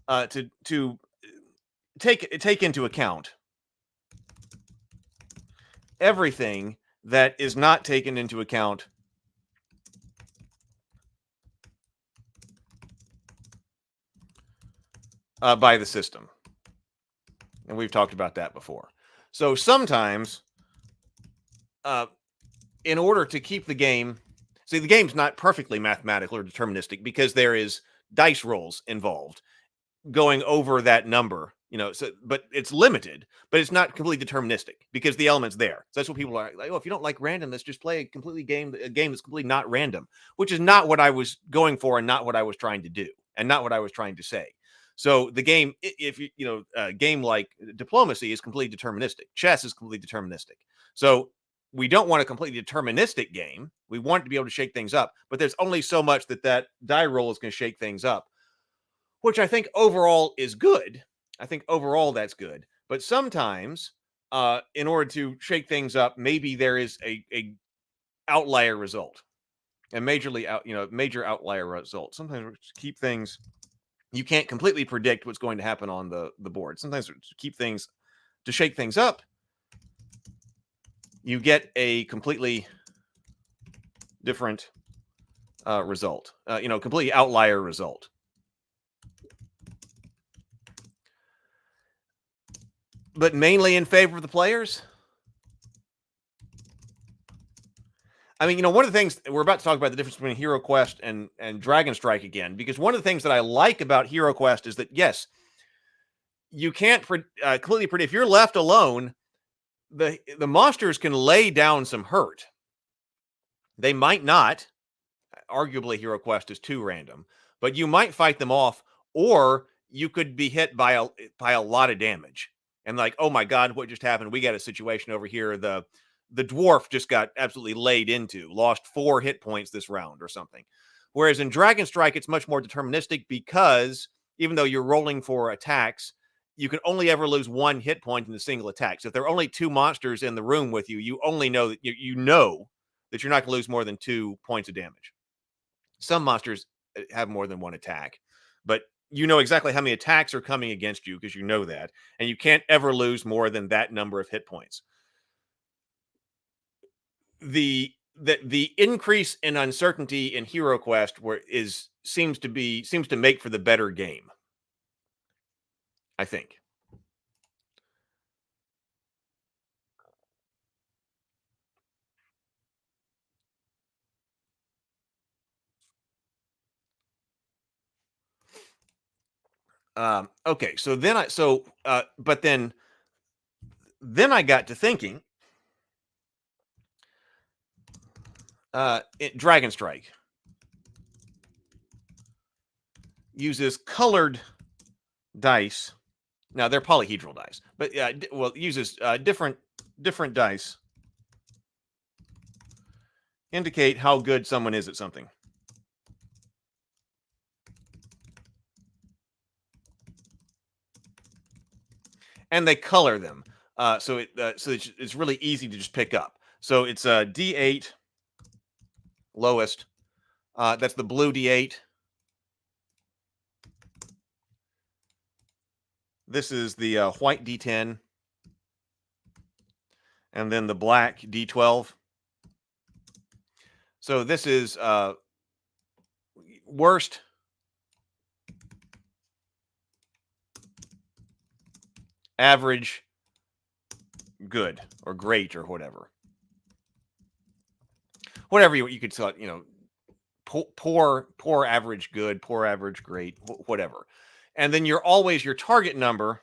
to take into account everything that is not taken into account by the system. And we've talked about that before. So sometimes, in order to keep the game, see, the game's not perfectly mathematical or deterministic because there is dice rolls involved going over that number, but it's limited, but it's not completely deterministic because the element's there. So that's what people are like, oh, if you don't like random, let's just play a game that's completely not random, which is not what I was going for and not what I was trying to do and not what I was trying to say. So the game, if a game like diplomacy is completely deterministic, chess is completely deterministic. So we don't want a completely deterministic game. We want to be able to shake things up, but there's only so much that die roll is going to shake things up, which I think overall is good. I think overall that's good. But sometimes, in order to shake things up, maybe there is a outlier result, a major outlier result. Sometimes we keep things. You can't completely predict what's going to happen on the board. Sometimes to keep things, to shake things up, you get a completely different result. Completely outlier result. But mainly in favor of the players. I mean, one of the things we're about to talk about the difference between Hero Quest and Dragon Strike again, because one of the things that I like about Hero Quest is that, yes, you can't completely predict. If you're left alone, the monsters can lay down some hurt. They might not. Arguably, Hero Quest is too random, but you might fight them off, or you could be hit by a lot of damage. And like, oh my God, what just happened? We got a situation over here. The dwarf just got absolutely laid into, lost 4 hit points this round or something. Whereas in Dragon Strike, it's much more deterministic because even though you're rolling for attacks, you can only ever lose 1 hit point in a single attack. So if there are only 2 monsters in the room with you, you only know that you know that you're not going to lose more than 2 points of damage. Some monsters have more than one attack, but you know exactly how many attacks are coming against you because you know that, and you can't ever lose more than that number of hit points. The increase in uncertainty in Hero Quest seems to make for the better game, I think. Okay, so then but then I got to thinking, Dragon Strike uses colored dice. Now they're polyhedral dice, but it uses different dice indicate how good someone is at something. And they color them, so it's really easy to just pick up. So it's a D8 lowest. That's the blue D8. This is the white D10, and then the black D12. So this is worst, average, good, or great, or whatever. Whatever you could say, poor, average, good, poor, average, great, whatever. And then your target number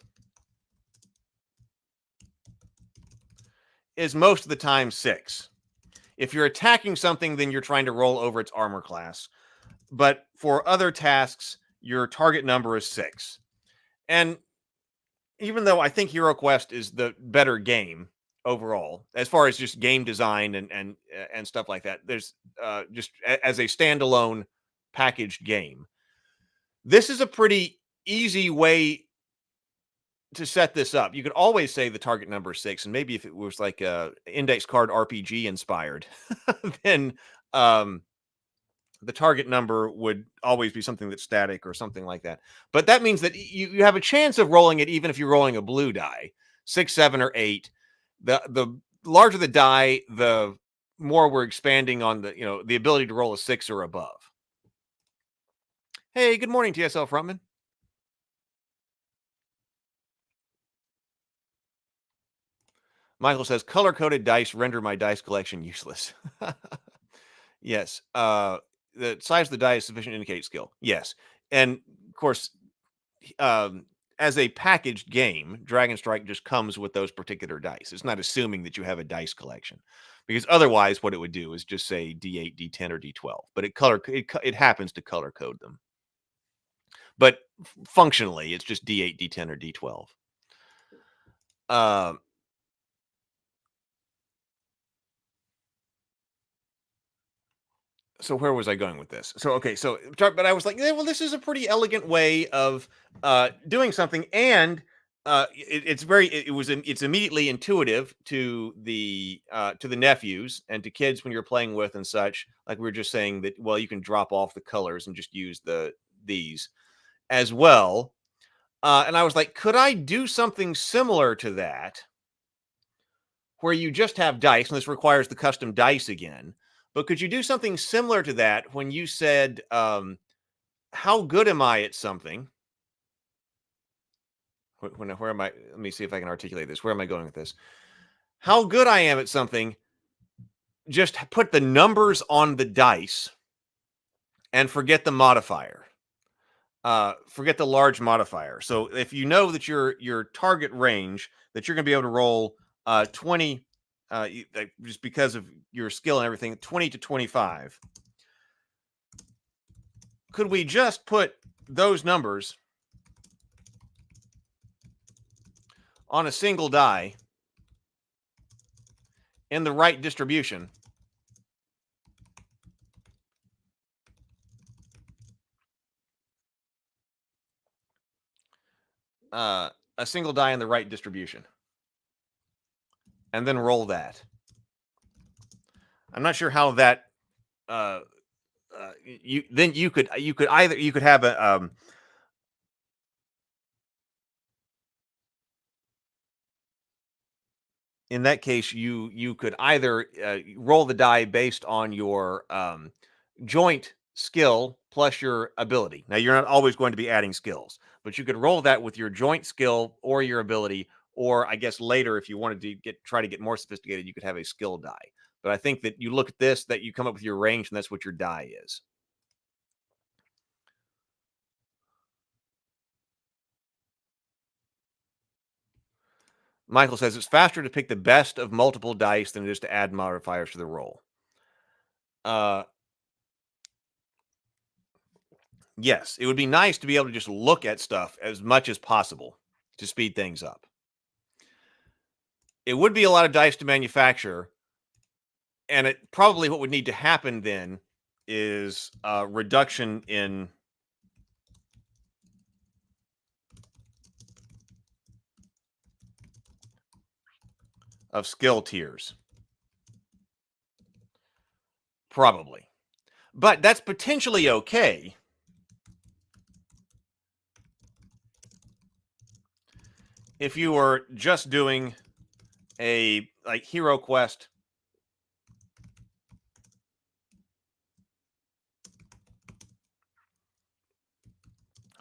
is most of the time 6. If you're attacking something, then you're trying to roll over its armor class. But for other tasks, your target number is 6. And even though I think Hero Quest is the better game overall, as far as just game design and stuff like that, there's just as a standalone packaged game, this is a pretty easy way to set this up. You could always say the target number is 6, and maybe if it was like a index card RPG inspired, then the target number would always be something that's static or something like that. But that means that you have a chance of rolling it even if you're rolling a blue die, 6, 7, or 8. The larger the die, the more we're expanding on the ability to roll a 6 or above. Hey, good morning, TSL Frontman. Michael says, color-coded dice render my dice collection useless. Yes. The size of the die is sufficient to indicate skill. Yes. And, of course, as a packaged game, Dragon Strike just comes with those particular dice. It's not assuming that you have a dice collection. Because otherwise, what it would do is just say D8, D10, or D12. But it happens to color-code them. But functionally, it's just D8, D10, or D12. So where was I going with this? But I was like, yeah, well, this is a pretty elegant way of doing something, and it's immediately intuitive to the nephews and to kids when you're playing with and such. Like we were just saying that, well, you can drop off the colors and just use these as well. And I was like, could I do something similar to that, where you just have dice, and this requires the custom dice again? But could you do something similar to that when you said, how good am I at something? Where am I? Let me see if I can articulate this. Where am I going with this? How good I am at something, just put the numbers on the dice and forget the modifier. Forget the large modifier. So if you know that your target range, that you're going to be able to roll 20, just because of your skill and everything, 20 to 25. Could we just put those numbers on a single die in the right distribution? A single die in the right distribution. And then roll that. I'm not sure how that you could have a in that case you could either roll the die based on your joint skill plus your ability. Now you're not always going to be adding skills, but you could roll that with your joint skill or your ability, or I guess later if you wanted to try to get more sophisticated, you could have a skill die. But I think that you look at this, that you come up with your range, and that's what your die is. Michael says it's faster to pick the best of multiple dice than it is to add modifiers to the roll. Yes, it would be nice to be able to just look at stuff as much as possible to speed things up. It would be a lot of dice to manufacture, and it probably what would need to happen then is a reduction in of skill tiers. Probably. But that's potentially okay. If you were just doing a like hero quest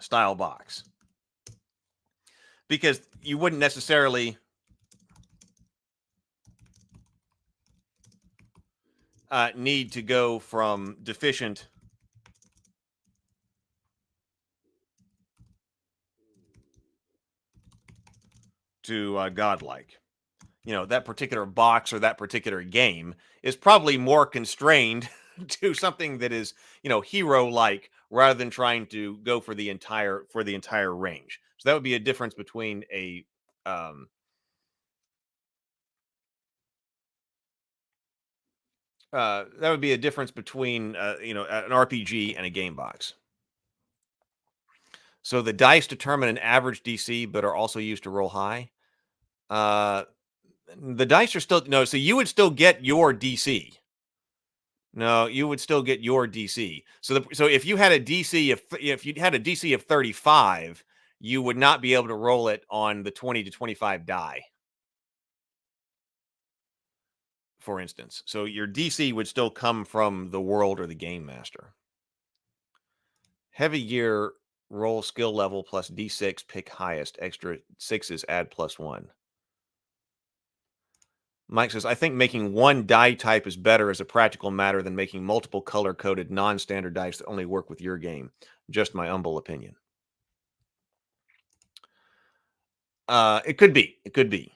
style box, because you wouldn't necessarily need to go from deficient to godlike. That particular box or that particular game is probably more constrained to something that is, hero like, rather than trying to go for the entire range. So that would be a difference between a an RPG and a game box. So the dice determine an average DC, but are also used to roll high. The dice are still no, so you would still get your DC. No, you would still get your DC. So if you had a DC of 35, you would not be able to roll it on the 20 to 25 die, for instance. So your DC would still come from the world or the game master. Heavy gear, roll skill level plus D6, pick highest. Extra sixes, add +1. Mike says, I think making one die type is better as a practical matter than making multiple color-coded non-standard dice that only work with your game. Just my humble opinion. It could be. It could be.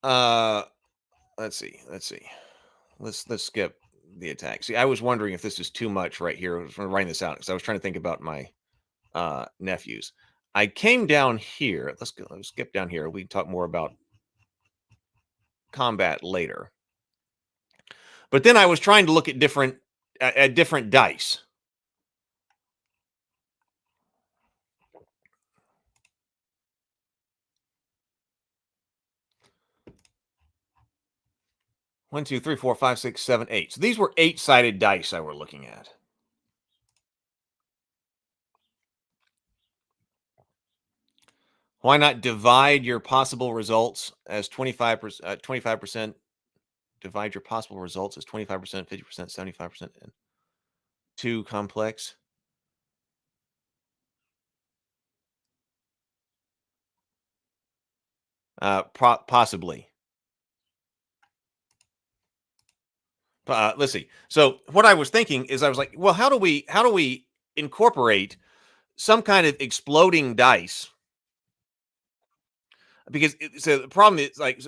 Let's see. Let's skip the attack. See, I was wondering if this is too much right here. I was writing this out because I was trying to think about my nephews. I came down here. Let's skip down here. We can talk more about combat later. But then I was trying to look at different dice. One, two, three, four, five, six, seven, eight. So these were 8-sided dice I were looking at. Why not divide your possible results as 25%? 25%. Divide your possible results as 25%, 50%, 75%. And too complex. Possibly. Let's see. So what I was thinking is, I was like, well, how do we incorporate some kind of exploding dice? Because so the problem is, like,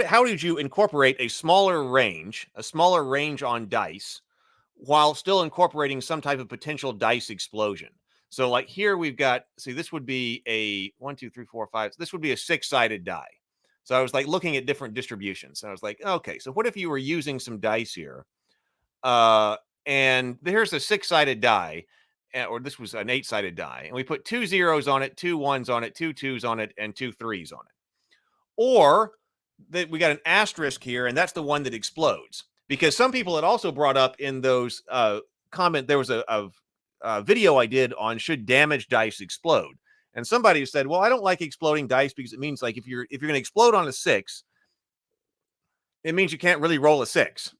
how did you incorporate a smaller range on dice while still incorporating some type of potential dice explosion? So like here we've got, see, this would be a 1, 2, 3, 4, 5. So this would be a 6-sided die. So I was like looking at different distributions. And I was like, okay, so what if you were using some dice here? And here's a 6-sided die. or this was an 8-sided die, and we put 2 zeros on it, 2 1s on it, 2 2s on it, and 2 3s on it. Or that we got an asterisk here, and that's the one that explodes. Because some people had also brought up in those there was a video I did on should damaged dice explode, and somebody said, well, I don't like exploding dice because it means like if you're going to explode on a 6, it means you can't really roll a 6.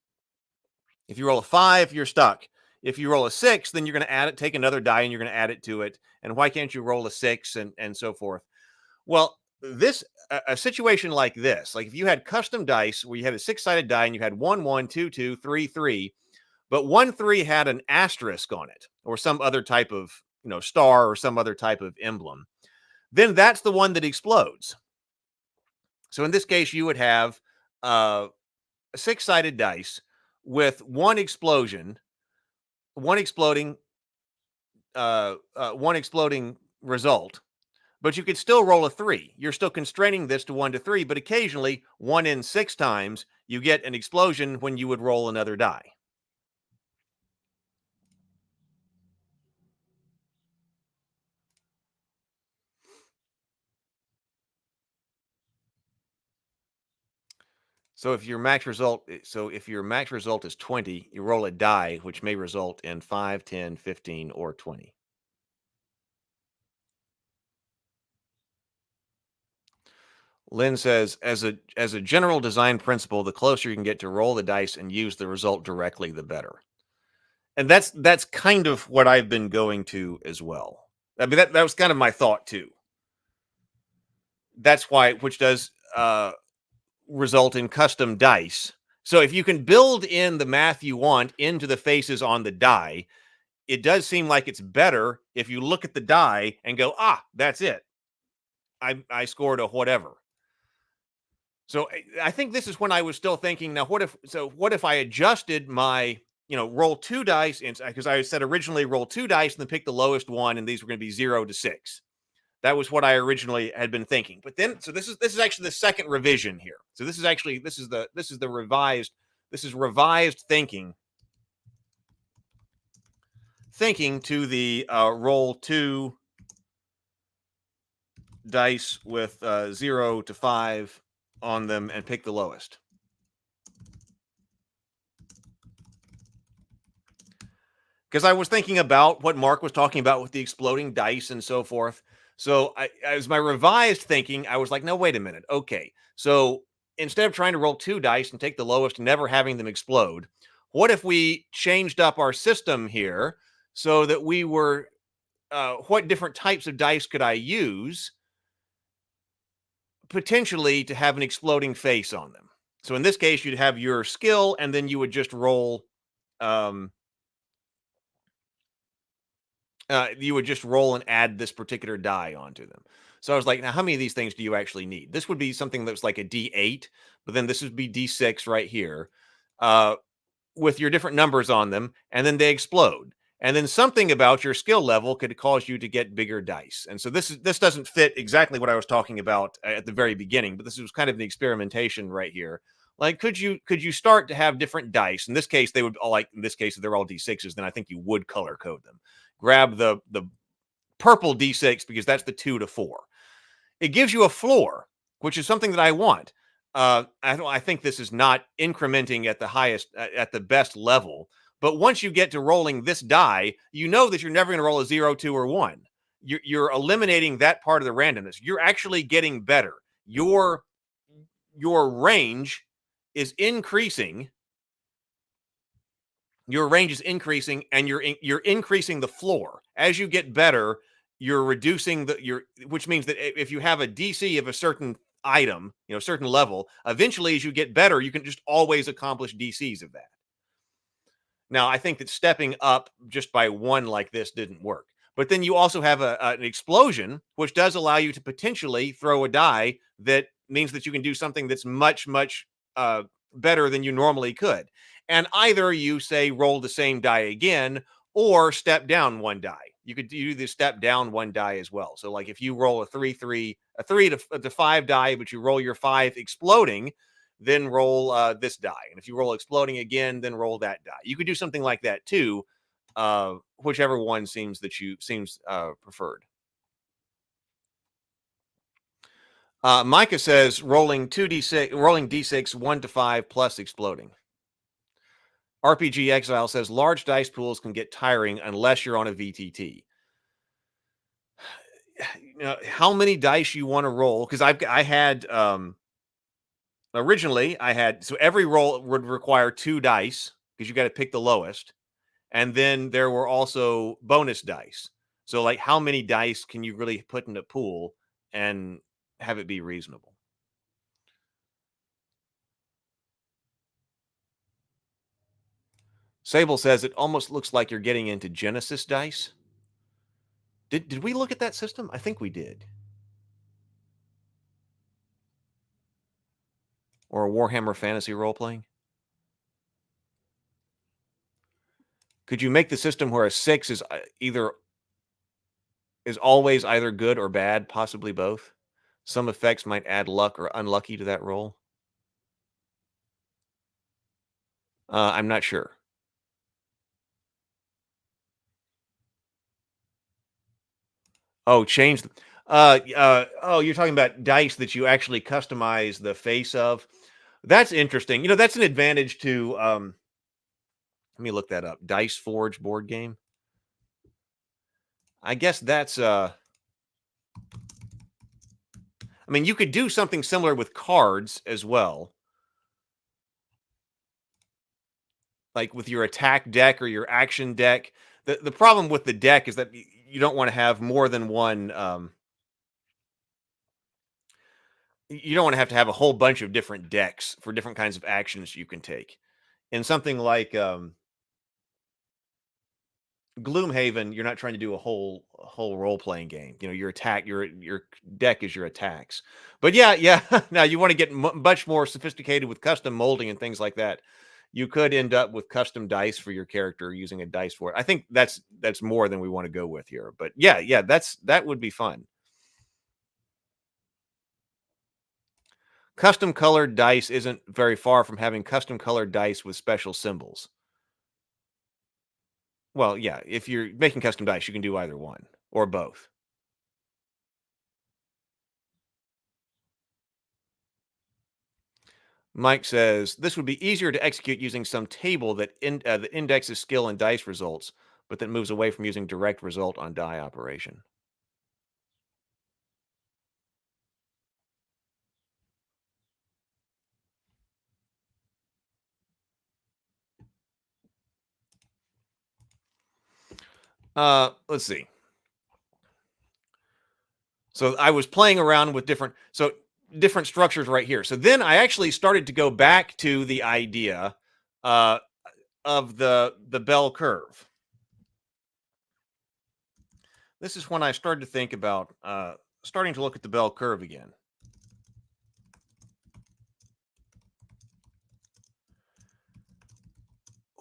If you roll a 5, you're stuck. If you roll a 6, then you're going to add it, take another die, and you're going to add it to it. And why can't you roll a 6 and so forth? Well, a situation like this, like if you had custom dice where you had a 6-sided die and you had 1 1, 2 2, 3 3, but 1 3 had an asterisk on it or some other type of star or some other type of emblem, then that's the one that explodes. So in this case, you would have a 6-sided dice with one exploding result, but you could still roll a 3. You're still constraining this to 1 to 3, but occasionally 1 in 6 times you get an explosion when you would roll another die. So if your max result is 20, you roll a die, which may result in 5, 10, 15, or 20. Lynn says, as a general design principle, the closer you can get to roll the dice and use the result directly, the better. And that's kind of what I've been going to as well. I mean, that was kind of my thought too. That's why, which does result in custom dice. So if you can build in the math you want into the faces on the die, it does seem like it's better if you look at the die and go, that's it. I scored a whatever. So I think this is when I was still thinking, now what if I adjusted my, roll 2 dice, because I said originally roll 2 dice and then pick the lowest one, and these were going to be 0 to 6. That was what I originally had been thinking. But then, so this is actually the second revision here. So this is revised thinking to the roll 2 dice with 0 to 5 on them and pick the lowest. Because I was thinking about what Mark was talking about with the exploding dice and so forth. So as my revised thinking, I was like, no, wait a minute. Okay. So instead of trying to roll 2 dice and take the lowest and never having them explode, what if we changed up our system here so that we were, what different types of dice could I use potentially to have an exploding face on them? So in this case, you'd have your skill, and then you would just roll, and add this particular die onto them. So I was like, now how many of these things do you actually need? This would be something that's like a D8, but then this would be D6 right here, with your different numbers on them, and then they explode. And then something about your skill level could cause you to get bigger dice. And so this doesn't fit exactly what I was talking about at the very beginning, but this was kind of the experimentation right here. Like, could you start to have different dice? In this case, they would all, like in this case, if they're all D6s, then I think you would color code them. Grab the purple D6 because that's the 2 to 4. It gives you a floor, which is something that I want. I think this is not incrementing at the highest, at the best level. But once you get to rolling this die, you know that you're never going to roll a 0, 2, or 1. You're eliminating that part of the randomness. You're actually getting better. Your range is increasing. Your range is increasing, and you're increasing the floor. As you get better, you're reducing which means that if you have a DC of a certain item, certain level, eventually as you get better, you can just always accomplish DCs of that. Now, I think that stepping up just by 1 like this didn't work. But then you also have an explosion, which does allow you to potentially throw a die that means that you can do something that's much, much better than you normally could. And either you say roll the same die again or step down 1 die. You could do the step down 1 die as well. So like if you roll a 3 to 5 die, but you roll your 5 exploding, then roll this die. And if you roll exploding again, then roll that die. You could do something like that too whichever one seems preferred. Micah says rolling d6 1 to 5 plus exploding. RPG Exile says large dice pools can get tiring unless you're on a VTT. How many dice you want to roll? Because I had originally so every roll would require 2 dice because you got to pick the lowest, and then there were also bonus dice. So like, how many dice can you really put in a pool and have it be reasonable? Sable says it almost looks like you're getting into Genesis dice. Did we look at that system? I think we did. Or a Warhammer Fantasy role-playing? Could you make the system where a 6 is always either good or bad, possibly both? Some effects might add luck or unlucky to that roll. I'm not sure. Oh, change. You're talking about dice that you actually customize the face of. That's interesting. That's an advantage to. Let me look that up. Dice Forge board game. I guess that's. I mean, you could do something similar with cards as well. Like with your attack deck or your action deck. The problem with the deck is that you don't want to have more than one. You don't want to have a whole bunch of different decks for different kinds of actions you can take. In something like Gloomhaven, you're not trying to do a whole role-playing game. Your deck is your attacks. But yeah. Now you want to get much more sophisticated with custom molding and things like that. You could end up with custom dice for your character using a dice for it. I think that's more than we want to go with here. But yeah, that would be fun. Custom colored dice isn't very far from having custom colored dice with special symbols. Well, yeah, if you're making custom dice, you can do either one or both. Mike says, this would be easier to execute using some table that indexes skill and dice results, but that moves away from using direct result on die operation. Let's see. So I was playing around with different structures right here. So then I actually started to go back to the idea of the bell curve. This is when I started to think about starting to look at the bell curve again.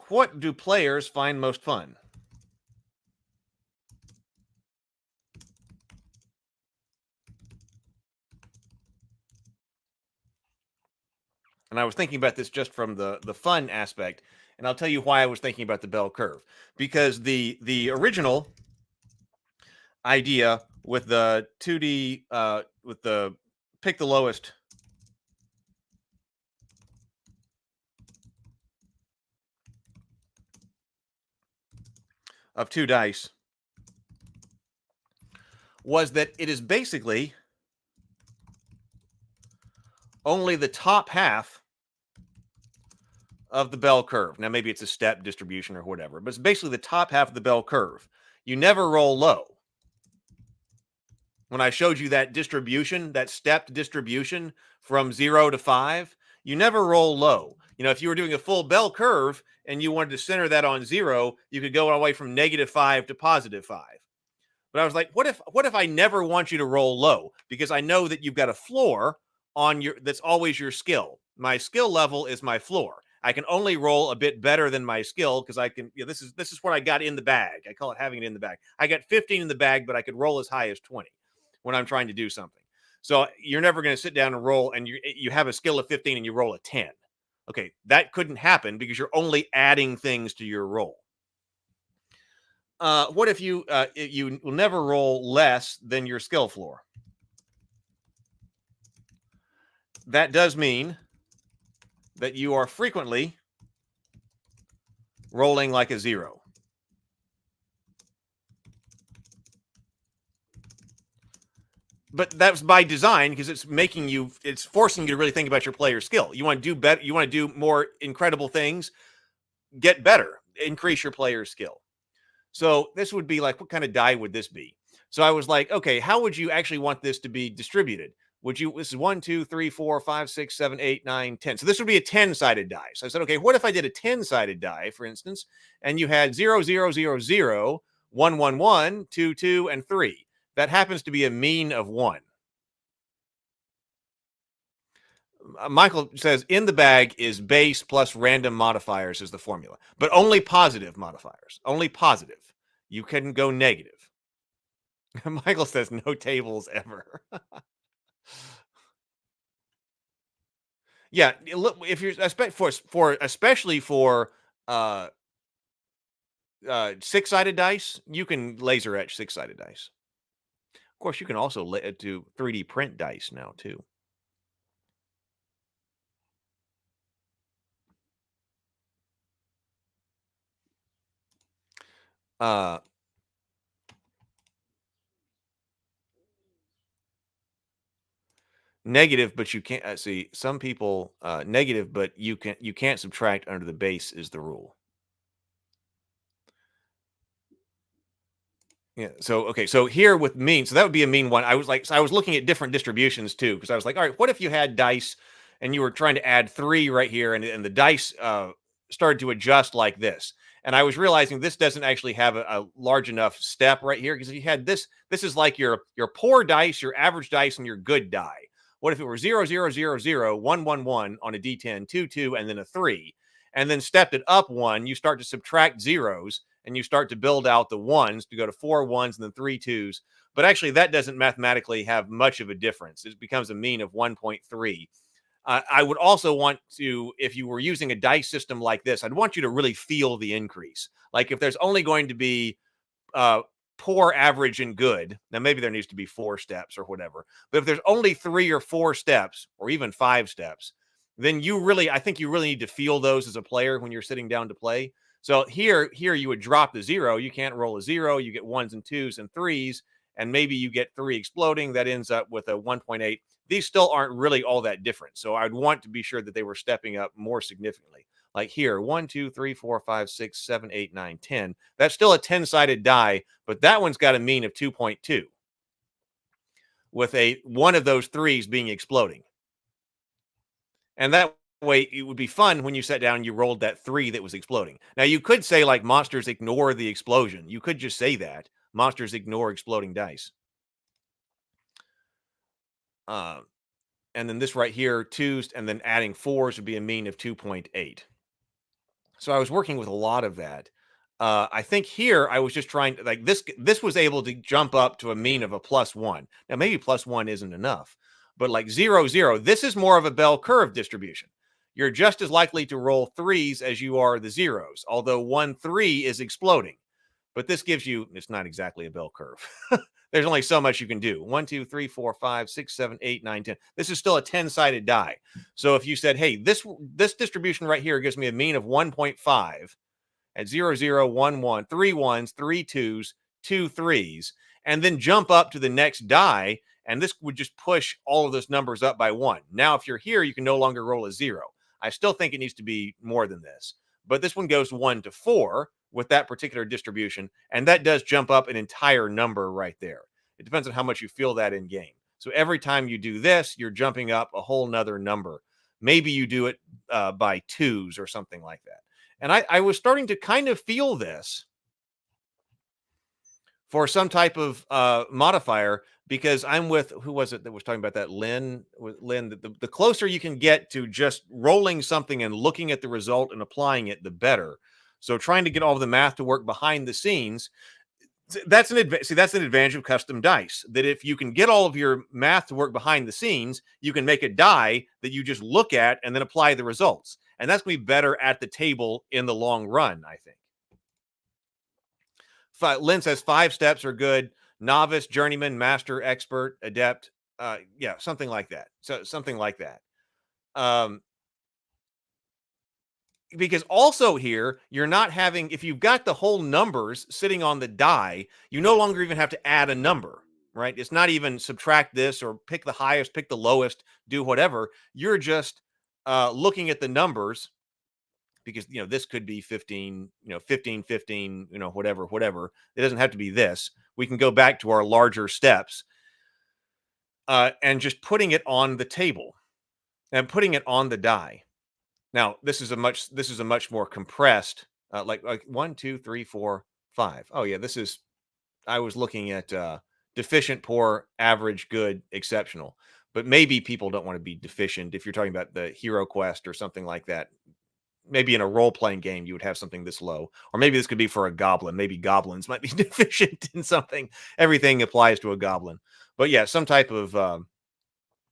What do players find most fun? And I was thinking about this just from the fun aspect. And I'll tell you why I was thinking about the bell curve. Because the original idea with the 2D, with the pick the lowest of 2 dice was that it is basically only the top half of the bell curve. Now, maybe it's a step distribution or whatever, but it's basically the top half of the bell curve. You never roll low. When I showed you that distribution, that stepped distribution from 0 to 5, you never roll low. If you were doing a full bell curve and you wanted to center that on 0, you could go all the way from -5 to +5. But I was like, what if I never want you to roll low? Because I know that you've got a floor on that's always your skill. My skill level is my floor. I can only roll a bit better than my skill because I can. This is what I got in the bag. I call it having it in the bag. I got 15 in the bag, but I could roll as high as 20 when I'm trying to do something. So you're never going to sit down and roll, and you have a skill of 15 and you roll a 10. Okay, that couldn't happen because you're only adding things to your roll. What if you will never roll less than your skill floor? That does mean that you are frequently rolling like a 0. But that's by design because it's forcing you to really think about your player skill. You want to do better, you want to do more incredible things, get better, increase your player skill. So this would be like, what kind of die would this be? So I was like, okay, how would you actually want this to be distributed? This is 1, 2, 3, 4, 5, 6, 7, 8, 9, 10. So this would be a 10-sided die. So I said, okay, what if I did a 10-sided die, for instance, and you had 0, 0, 0, 0, 1, 1, 1, 2, 2, and 3. That happens to be a mean of 1. Michael says in the bag is base plus random modifiers is the formula, but only positive modifiers, only positive. You couldn't go negative. Michael says no tables ever. Yeah, look, if you're especially for 6-sided dice, you can laser etch 6-sided dice. Of course, you can also do 3D print dice now too. Negative, but you can't see some people negative, but you can't subtract under the base is the rule. Yeah. So okay. So here with mean, so that would be a mean 1. I was looking at different distributions too, because I was like, all right, what if you had dice and you were trying to add 3 right here, and the dice started to adjust like this, and I was realizing this doesn't actually have a large enough step right here, because if you had this is like your poor dice, your average dice, and your good die. What if it were 0, 0, 0, 0, 1, 1, 1 on a D10, 2, 2, and then a 3, and then stepped it up 1? You start to subtract zeros, and you start to build out the 1s to go to 4 1s and then 3 2s. But actually, that doesn't mathematically have much of a difference. It becomes a mean of 1.3. I would also want to, if you were using a dice system like this, I'd want you to really feel the increase. Like if there's only going to be poor, average, and good, now maybe there needs to be 4 steps or whatever. But if there's only 3 or 4 steps, or even 5 steps, then I think you really need to feel those as a player when you're sitting down to play. So here you would drop the 0. You can't roll a 0. You get 1s and 2s and 3s, and maybe you get 3 exploding. That ends up with a 1.8. These still aren't really all that different. So I'd want to be sure that they were stepping up more significantly. Like here, 1, 2, 3, 4, 5, 6, 7, 8, 9, 10. That's still a 10-sided die, but that one's got a mean of 2.2 with one of those 3s being exploding. And that way it would be fun when you sat down and you rolled that 3 that was exploding. Now you could say like monsters ignore the explosion. You could just say that monsters ignore exploding dice. And then this right here, 2s, and then adding 4s would be a mean of 2.8. So I was working with a lot of that. I think here I was just trying to, like, this was able to jump up to a mean of a +1. Now maybe +1 isn't enough, but like 0, 0, this is more of a bell curve distribution. You're just as likely to roll 3s as you are the 0s, although 1 3 is exploding. But this gives you, it's not exactly a bell curve. There's only so much you can do. 1, 2, 3, 4, 5, 6, 7, 8, 9, 10. This is still a 10-sided die. So if you said, hey, this distribution right here gives me a mean of 1.5 at 0, 0, 1, 1, 3 1s, 3 2s, 2 3s, and then jump up to the next die, and this would just push all of those numbers up by 1. Now, if you're here, you can no longer roll a 0. I still think it needs to be more than this. But this one goes 1 to 4 with that particular distribution, and that does jump up an entire number right there. It depends on how much you feel that in game. So every time you do this, you're jumping up a whole nother number. Maybe you do it by 2s or something like that. And I was starting to kind of feel this for some type of modifier, because I'm with, who was it that was talking about that? Lynn, the closer you can get to just rolling something and looking at the result and applying it, the better. So trying to get all of the math to work behind the scenes, that's an advantage of custom dice, that if you can get all of your math to work behind the scenes, you can make a die that you just look at and then apply the results. And that's going to be better at the table in the long run, I think. Lynn says 5 steps are good. Novice, journeyman, master, expert, adept. Yeah, something like that. So something like that. Because also here, you're not having, if you've got the whole numbers sitting on the die, you no longer even have to add a number, right? It's not even subtract this or pick the highest, pick the lowest, do whatever. You're just looking at the numbers, because, this could be 15, 15, 15, whatever. It doesn't have to be this. We can go back to our larger steps and just putting it on the table and putting it on the die. Now, this is a much more compressed, like 1, 2, 3, 4, 5. Oh yeah, I was looking at deficient, poor, average, good, exceptional. But maybe people don't want to be deficient. If you're talking about the Hero Quest or something like that, maybe in a role-playing game you would have something this low. Or maybe this could be for a goblin. Maybe goblins might be deficient in something. Everything applies to a goblin. But yeah, some type of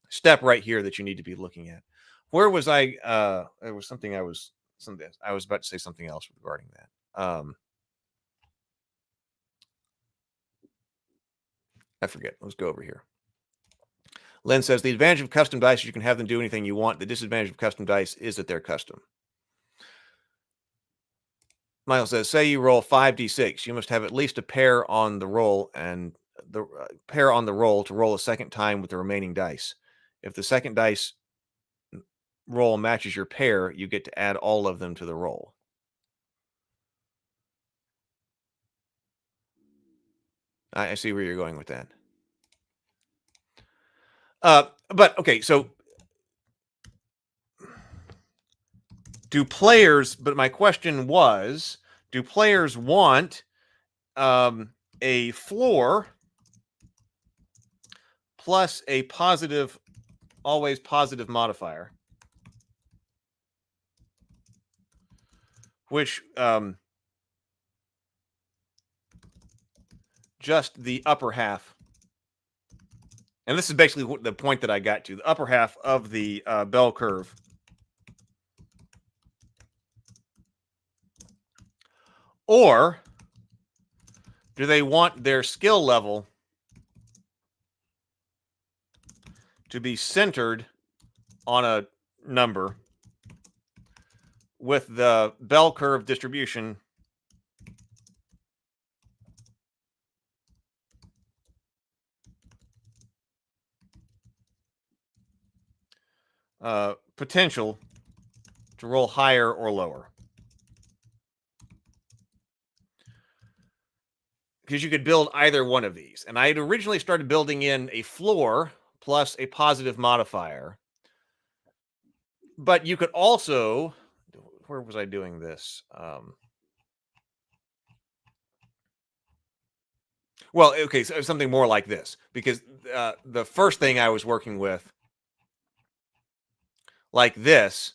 step right here that you need to be looking at. Where was I? There was something I was about to say something else regarding that. I forget. Let's go over here. Len says the advantage of custom dice is you can have them do anything you want. The disadvantage of custom dice is that they're custom. Michael says, say you roll 5d6, you must have at least a pair on the roll and the pair on the roll to roll a second time with the remaining dice. If the second dice roll matches your pair, you get to add all of them to the roll. I see where you're going with that. But okay, so but my question was, do players want a floor plus a positive, always positive modifier, which just the upper half, and this is basically the point that I got to, the upper half of the bell curve, or do they want their skill level to be centered on a number with the bell curve distribution potential to roll higher or lower? Because you could build either one of these. And I had originally started building in a floor plus a positive modifier. But you could also, where was I doing this? Well, okay, so something more like this. Because the first thing I was working with, like this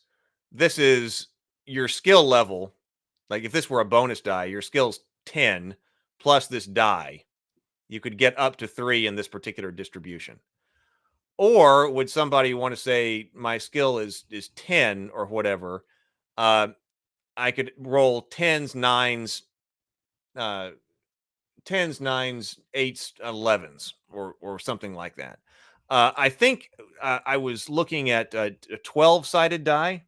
is your skill level. Like if this were a bonus die, your skill's 10 plus this die. You could get up to 3 in this particular distribution. Or would somebody want to say my skill is 10 or whatever? I could roll 10s, 9s, 10s, 9s, 8s, 11s, or something like that. I think I was looking at a 12-sided die.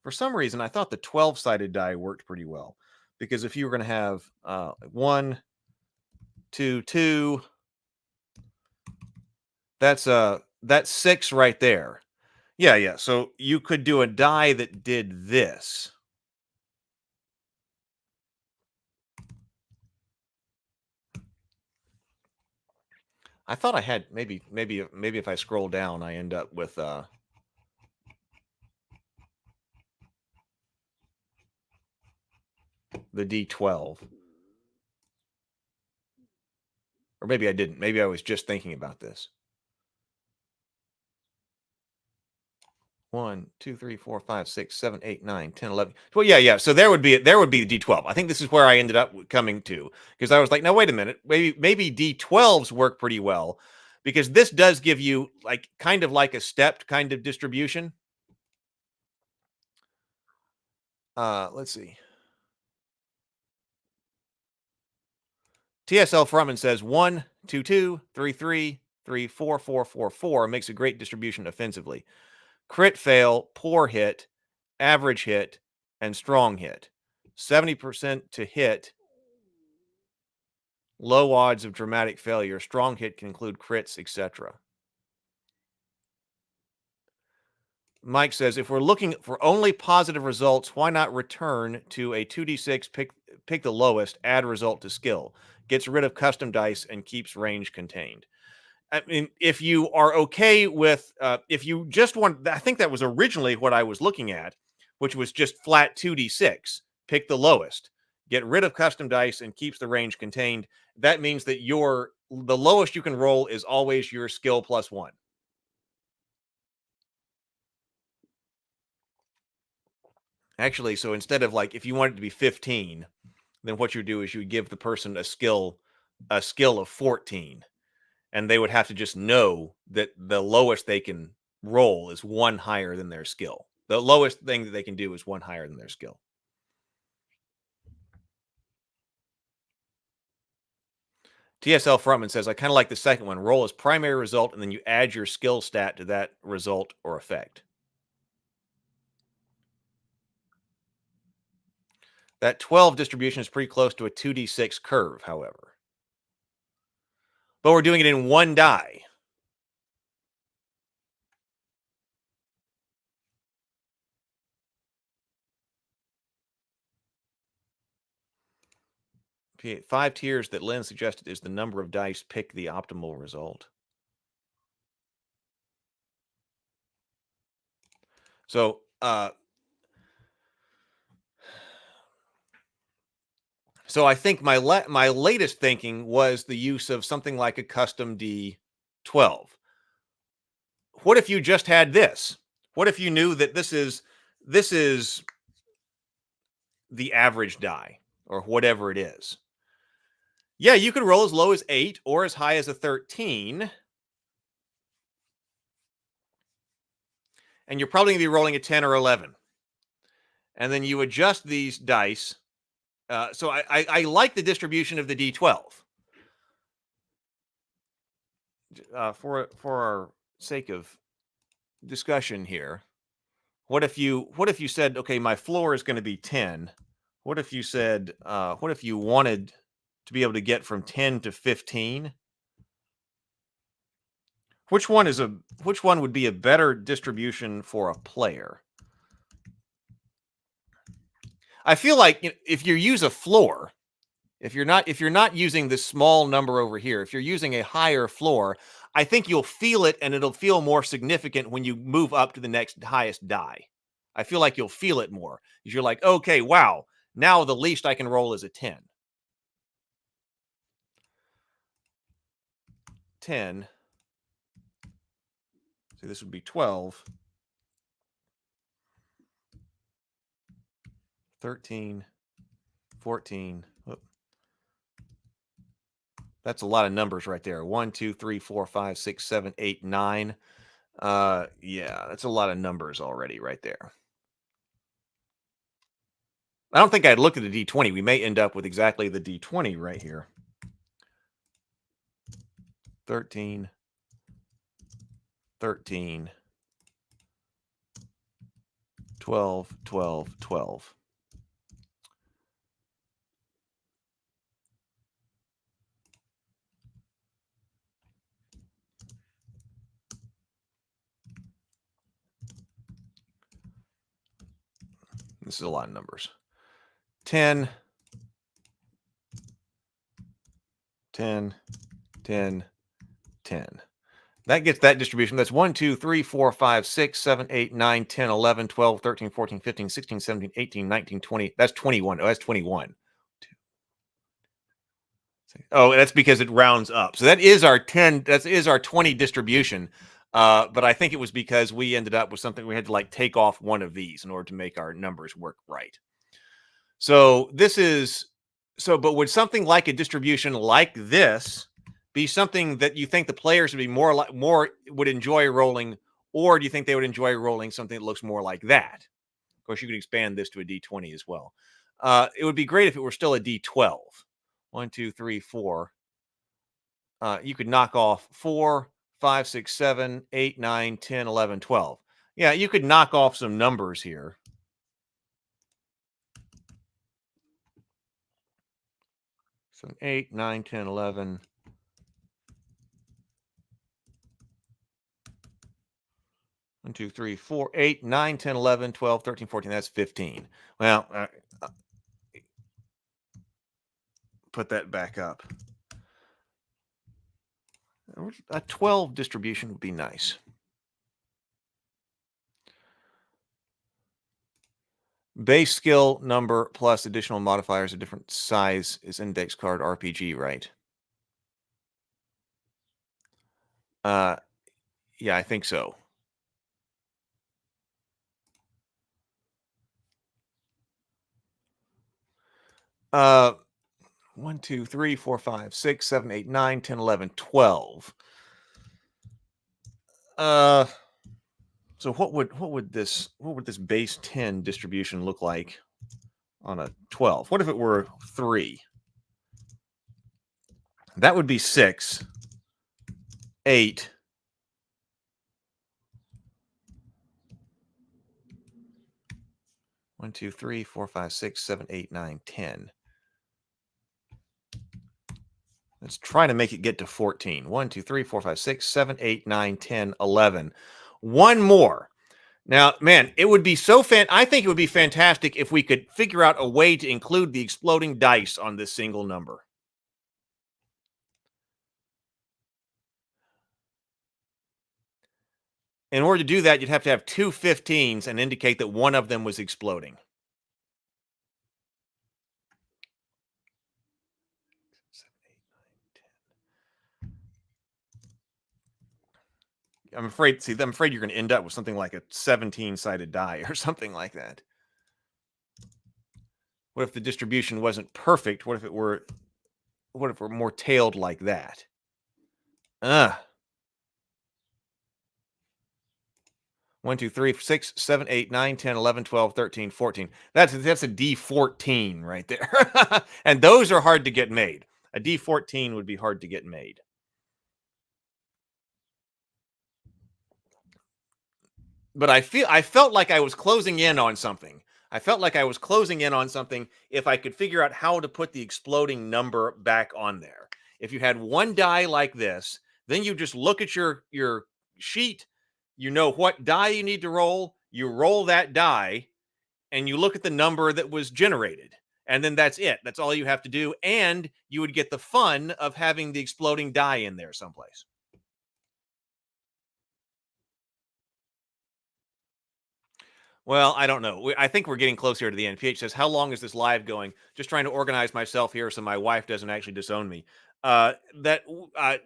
For some reason, I thought the 12-sided die worked pretty well. Because if you were going to have 1, 2, 2, that's 6 right there. Yeah. So you could do a die that did this. I thought I had maybe if I scroll down, I end up with the D12. Or maybe I didn't. Maybe I was just thinking about this. 1, 2, 3, 4, 5, 6, 7, 8, 9, 10, 11. Well, yeah. So there would be the D12. I think this is where I ended up coming to, because I was like, now wait a minute, maybe D12s work pretty well, because this does give you like kind of like a stepped kind of distribution. Let's see. TSL Frontman says 1, 2, 2, 3, 3, 3, 4, 4, 4, 4 makes a great distribution offensively. Crit fail, poor hit, average hit, and strong hit. 70% to hit. Low odds of dramatic failure. Strong hit can include crits, etc. Mike says, if we're looking for only positive results, why not return to a 2d6, pick the lowest, add result to skill? Gets rid of custom dice and keeps range contained. I mean, if you are okay with, if you just want, I think that was originally what I was looking at, which was just flat 2d6, pick the lowest, get rid of custom dice and keeps the range contained. That means that the lowest you can roll is always your skill +1. Actually, so instead of like, if you want it to be 15, then what you do is you give the person a skill of 14, and they would have to just know that the lowest they can roll is 1 higher than their skill. The lowest thing that they can do is 1 higher than their skill. TSL Frontman says, I kind of like the second one. Roll as primary result, and then you add your skill stat to that result or effect. That 12 distribution is pretty close to a 2d6 curve, however. But we're doing it in 1 die. P8, 5 tiers that Lynn suggested is the number of dice. Pick the optimal result. So, so I think my latest thinking was the use of something like a custom D12. What if you just had this? What if you knew that this is the average die or whatever it is? Yeah, you could roll as low as 8 or as high as a 13. And you're probably going to be rolling a 10 or 11. And then you adjust these dice. So I like the distribution of the D12. For our sake of discussion here, what if you said, okay, my floor is going to be 10? What if you said, what if you wanted to be able to get from 10 to 15? Which one would be a better distribution for a player? I feel like if you use a floor, if you're not using this small number over here, if you're using a higher floor, I think you'll feel it, and it'll feel more significant when you move up to the next highest die. I feel like you'll feel it more because you're like, okay, wow, now the least I can roll is a 10. 10. So this would be 12. 13. 14. Whoop. That's a lot of numbers right there. 1, 2, 3, 4, 5, 6, 7, 8, 9. Yeah, that's a lot of numbers already right there. I don't think I'd look at the D20. We may end up with exactly the D20 right here. 13. 13. 12, 12, 12. This is a lot of numbers. 10, 10, 10, 10. That gets that distribution. That's 1, 2, 3, 4, 5, 6, 7, 8, 9, 10, 11, 12, 13, 14, 15, 16, 17, 18, 19, 20. That's 21. Oh, that's 21. Oh, that's because it rounds up. So that is our 10. That is our 20 distribution. But I think it was because we ended up with something we had to like take off one of these in order to make our numbers work right. So this is but would something like a distribution like this be something that you think the players would be more would enjoy rolling, or do you think they would enjoy rolling something that looks more like that? Of course, you could expand this to a D20 as well. It would be great if it were still a D12. 1, 2, 3, 4. You could knock off 4, 5, 6, 7, 8, 9, 10, 11, 12. Yeah, you could knock off some numbers here. So 8, 9, 10, 11. 1, 2, 3, 4, 8, 9, 10, 11, 12, 13, 14. That's 15. Well, put that back up. A 12 distribution would be nice. Base skill number plus additional modifiers of different size is index card RPG, right? Yeah, I think so. Uh, 1, 2, 3, 4, 5, 6, 7, 8, 9, 10, 11, 12. So what would this base 10 distribution look like on a 12? What if it were 3? That would be 6, 8. One, 2, 3, 4, 5, 6, 7, 8, 9, 10. Let's try to make it get to 14. 1, 2, 3, 4, 5, 6, 7, 8, 9, 10, 11. One more. Now, man, it would be so I think it would be fantastic if we could figure out a way to include the exploding dice on this single number. In order to do that, you'd have to have 2 15s and indicate that one of them was exploding. I'm afraid you're going to end up with something like a 17-sided die or something like that. What if the distribution wasn't perfect? What if it were more tailed like that? 1, 2, 3, 6, 7, 8, 9, 10, 11, 12, 13, 14. That's a D14 right there. And those are hard to get made. A D14 would be hard to get made. But I felt like I was closing in on something. If I could figure out how to put the exploding number back on there. If you had one die like this, then you just look at your sheet, you know what die you need to roll, you roll that die, and you look at the number that was generated. And then that's it. That's all you have to do. And you would get the fun of having the exploding die in there someplace. Well, I don't know. I think we're getting closer to the end. PH says, how long is this live going? Just trying to organize myself here so my wife doesn't actually disown me.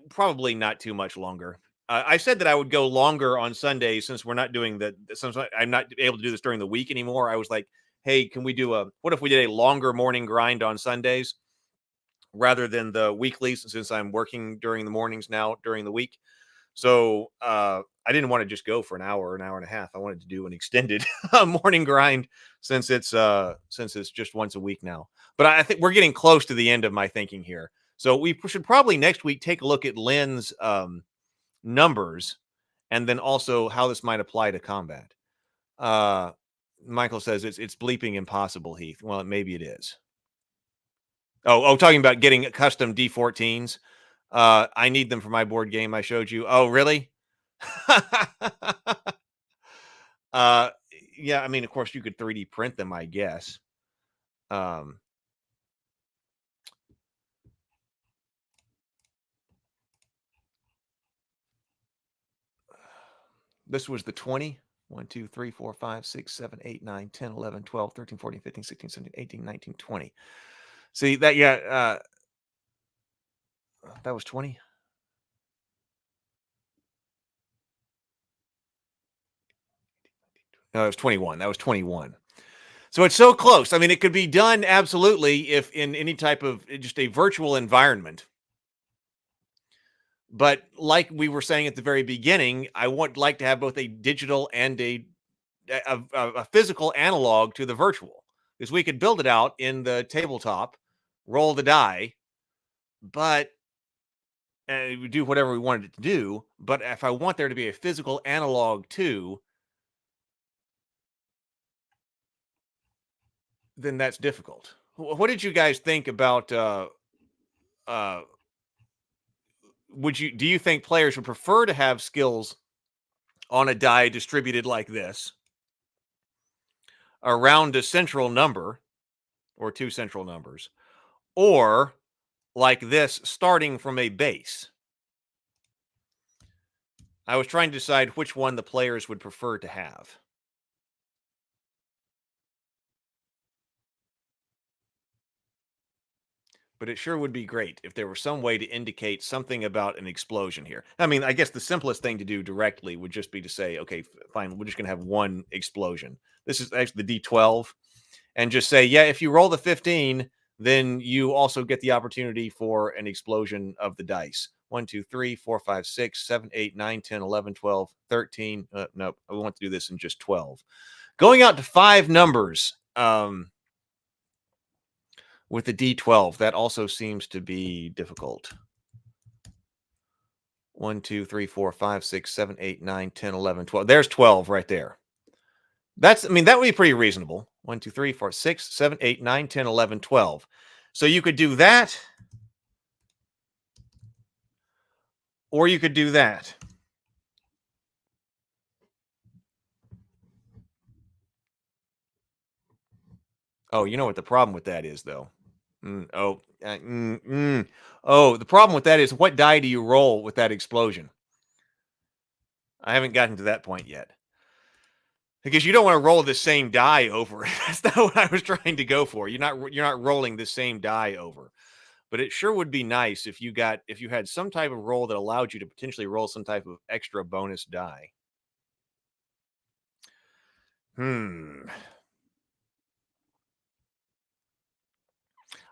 Probably not too much longer. I said that I would go longer on Sundays since we're not doing since I'm not able to do this during the week anymore. I was like, hey, can we what if we did a longer morning grind on Sundays rather than the weeklies, since I'm working during the mornings now during the week? So I didn't want to just go for an hour and a half. I wanted to do an extended morning grind since it's just once a week now. But I think we're getting close to the end of my thinking here. So we should probably next week take a look at Lynn's numbers and then also how this might apply to combat. Michael says it's bleeping impossible, Heath. Well, maybe it is. Oh, talking about getting custom D14s. I need them for my board game I showed you. Oh, really? Yeah, I mean, of course you could 3D print them, I guess. This was the 20. 1, 2, 3, 4, 5, 6, 7, 8, 9, 10, 11, 12, 13, 14, 15, 16, 17, 18, 19, 20. See that? Yeah. That was 20. No, it was 21. That was 21. So it's so close. I mean, it could be done absolutely if in any type of just a virtual environment. But like we were saying at the very beginning, I would like to have both a digital and a physical analog to the virtual, because we could build it out in the tabletop, roll the die, but we do whatever we wanted it to do. But if I want there to be a physical analog too, then that's difficult. What did you guys think about? Do you think players would prefer to have skills on a die distributed like this around a central number or two central numbers, or like this starting from a base? I was trying to decide which one the players would prefer to have. But it sure would be great if there were some way to indicate something about an explosion here. I mean, I guess the simplest thing to do directly would just be to say, okay, fine, we're just going to have one explosion. This is actually the D12. And just say, yeah, if you roll the 15, then you also get the opportunity for an explosion of the dice. 1, 2, 3, 4, 5, 6, 7, 8, 9, 10, 11, 12, 13. Nope, I want to do this in just 12. Going out to 5 numbers with the D12, that also seems to be difficult. 1, 2, 3, 4, 5, 6, 7, 8, 9, 10, 11, 12. There's 12 right there. That would be pretty reasonable. 1, 2, 3, 4, 6, 7, 8, 9, 10, 11, 12. So you could do that, or you could do that. Oh, you know what the problem with that is, though? Oh, the problem with that is, what die do you roll with that explosion? I haven't gotten to that point yet. Because you don't want to roll the same die over. That's not what I was trying to go for. You're not rolling the same die over. But it sure would be nice if you had some type of roll that allowed you to potentially roll some type of extra bonus die.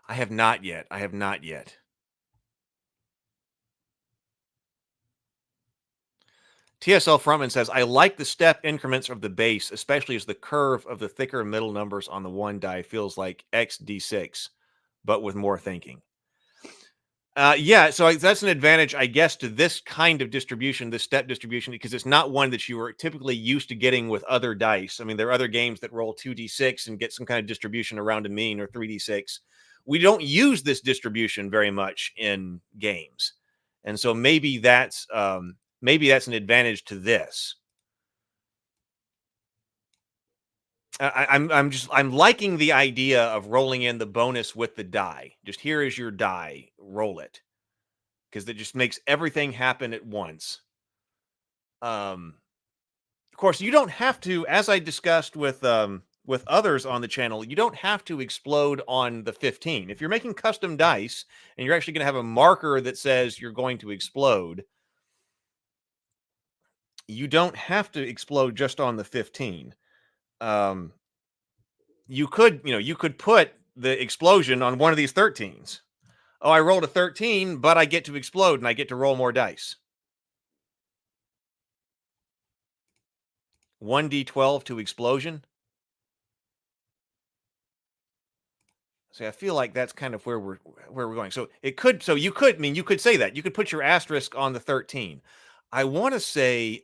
I have not yet. TSL Frontman says, I like the step increments of the base, especially as the curve of the thicker middle numbers on the one die feels like XD6, but with more thinking. Yeah, so that's an advantage, I guess, to this kind of distribution, this step distribution, because it's not one that you were typically used to getting with other dice. I mean, there are other games that roll 2d6 and get some kind of distribution around a mean, or 3d6. We don't use this distribution very much in games. And so maybe that's an advantage to this. I'm liking the idea of rolling in the bonus with the die. Just, here is your die, roll it, because that just makes everything happen at once. Of course, you don't have to, as I discussed with others on the channel, you don't have to explode on the 15. If you're making custom dice and you're actually going to have a marker that says you're going to explode, you don't have to explode just on the 15. You could put the explosion on one of these 13s. Oh, I rolled a 13, but I get to explode and I get to roll more dice. 1d12 to explosion. See, I feel like that's kind of where we're going. So you could say that. You could put your asterisk on the 13. I want to say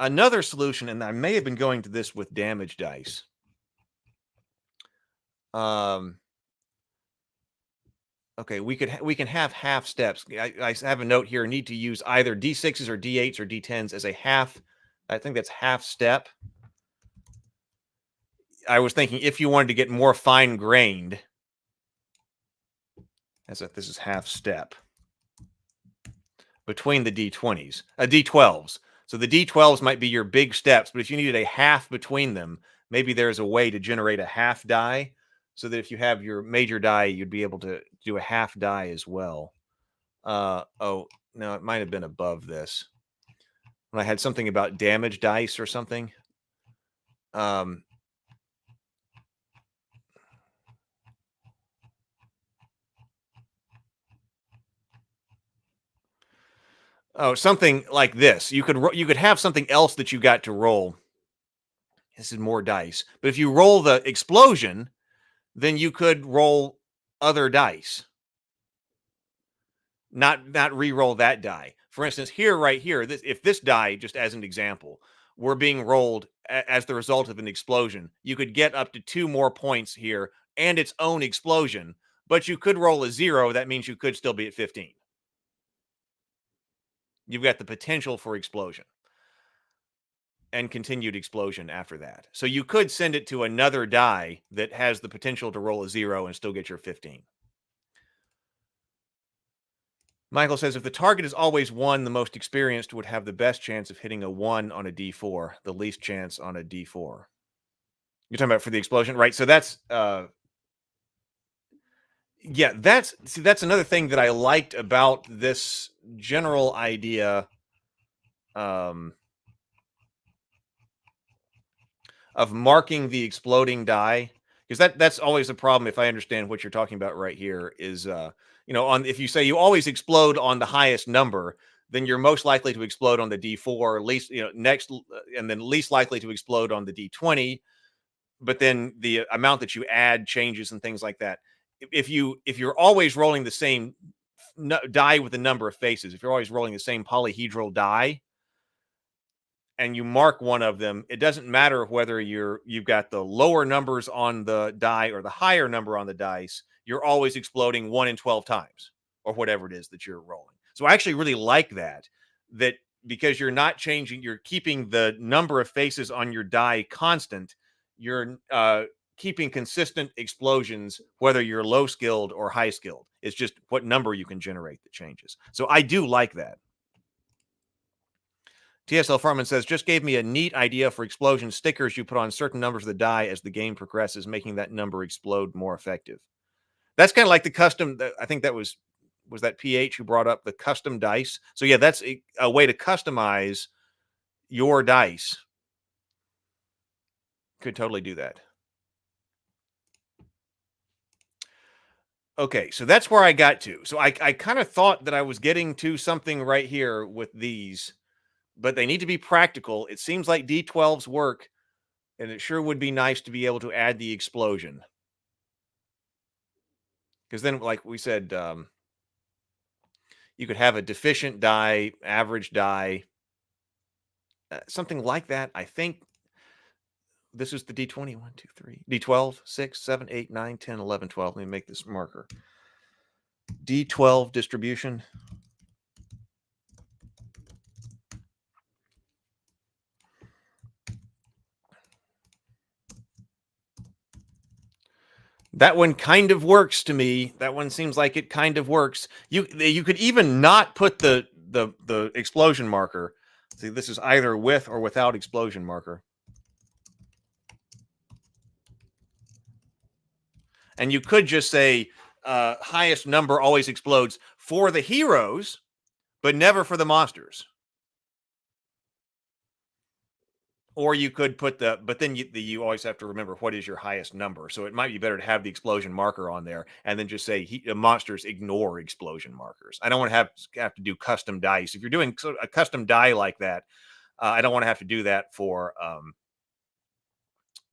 another solution, and I may have been going to this with damage dice. Okay, we can have half steps. I have a note here: need to use either D6s or D8s or D10s as a half. I think that's half step. I was thinking if you wanted to get more fine grained, this is half step between the D20s, D12s. So the D12s might be your big steps, but if you needed a half between them, maybe there's a way to generate a half die, so that if you have your major die, you'd be able to do a half die as well. Oh, no, it might have been above this. When I had something about damage dice or something. Oh, something like this. You could have something else that you got to roll. This is more dice. But if you roll the explosion, then you could roll other dice. not re-roll that die. For instance, here, right here, if this die, just as an example, were being rolled as the result of an explosion, you could get up to 2 more points here and its own explosion, but you could roll a 0. That means you could still be at 15. You've got the potential for explosion and continued explosion after that. So you could send it to another die that has the potential to roll a 0 and still get your 15. Michael says, if the target is always 1, the most experienced would have the best chance of hitting a 1 on a d4, the least chance on a d4. You're talking about for the explosion, right? So that's yeah, that's another thing that I liked about this general idea of marking the exploding die, because that's always a problem. If I understand what you're talking about right here, is if you say you always explode on the highest number, then you're most likely to explode on the d4, least next, and then least likely to explode on the d20. But then the amount that you add changes and things like that. If you're always rolling the same die with a number of faces, if you're always rolling the same polyhedral die, and you mark one of them, it doesn't matter whether you've got the lower numbers on the die or the higher number on the dice. You're always exploding 1 in 12 times, or whatever it is that you're rolling. So I actually really like that because you're not changing, you're keeping the number of faces on your die constant. You're keeping consistent explosions, whether you're low skilled or high skilled. It's just what number you can generate that changes. So I do like that. TSL Farman says, just gave me a neat idea for explosion stickers you put on certain numbers of the die as the game progresses, making that number explode more effective. That's kind of like the custom. I think that was that PH who brought up the custom dice. So yeah, that's a way to customize your dice. Could totally do that. Okay, so that's where I got to. So I kind of thought that I was getting to something right here with these, but they need to be practical. It seems like D12s work, and it sure would be nice to be able to add the explosion. Because then, like we said, you could have a deficient die, average die, something like that. I think this is the D20, 1, 2, 3, D12, 6, 7, 8, 9, 10, 11, 12. Let me make this marker. D12 distribution. That one kind of works to me. That one seems like it kind of works. You could even not put the explosion marker. See, this is either with or without explosion marker. And you could just say highest number always explodes for the heroes, but never for the monsters. Or you could put but then you always have to remember what is your highest number. So it might be better to have the explosion marker on there and then just say monsters ignore explosion markers. I don't want to have to do custom dice. If you're doing a custom die like that, I don't want to have to do that for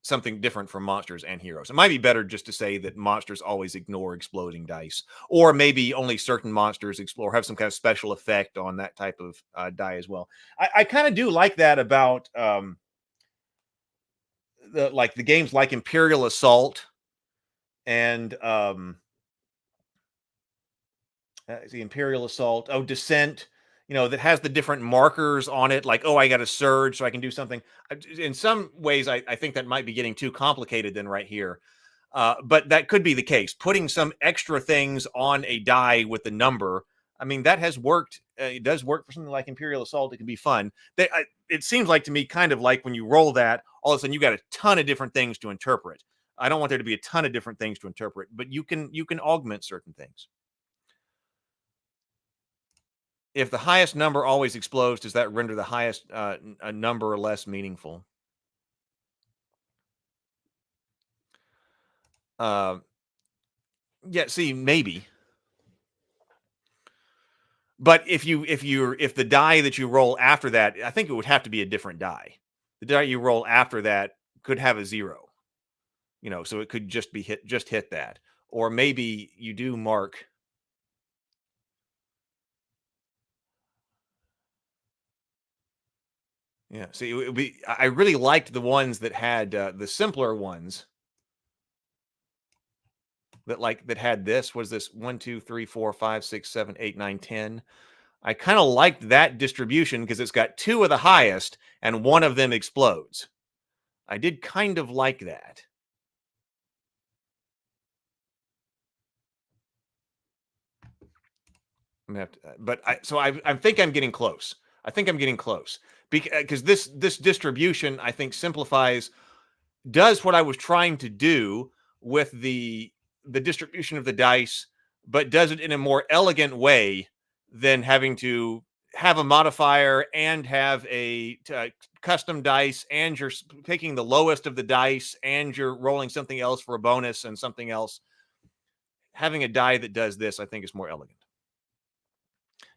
something different from monsters and heroes. It might be better just to say that monsters always ignore exploding dice, or maybe only certain monsters explore, have some kind of special effect on that type of die as well. I kind of do like that about the games like Imperial Assault and the Imperial Assault, Descent, that has the different markers on it, like, I got a surge, so I can do something. In some ways, I think that might be getting too complicated then right here. But that could be the case. Putting some extra things on a die with the number, I mean, that has worked. It does work for something like Imperial Assault. It can be fun. It seems like to me kind of like when you roll that, all of a sudden you got a ton of different things to interpret. I don't want there to be a ton of different things to interpret, but you can augment certain things. If the highest number always explodes, does that render the highest a number less meaningful? Yeah, see, maybe. But if the die that you roll after that, I think it would have to be a different die. The die you roll after that could have a 0. So it could just be hit that. Or maybe you do mark Yeah. See, I really liked the ones that had the simpler ones that had this. Was this 1, 2, 3, 4, 5, 6, 7, 8, 9, 10? I kind of liked that distribution because it's got 2 of the highest and one of them explodes. I did kind of like that. I'm gonna have to, but I think I'm getting close. I think I'm getting close because this distribution I think simplifies, does what I was trying to do with the distribution of the dice, but does it in a more elegant way than having to have a modifier and have a custom dice, and you're picking the lowest of the dice, and you're rolling something else for a bonus and something else. Having a die that does this, I think, is more elegant.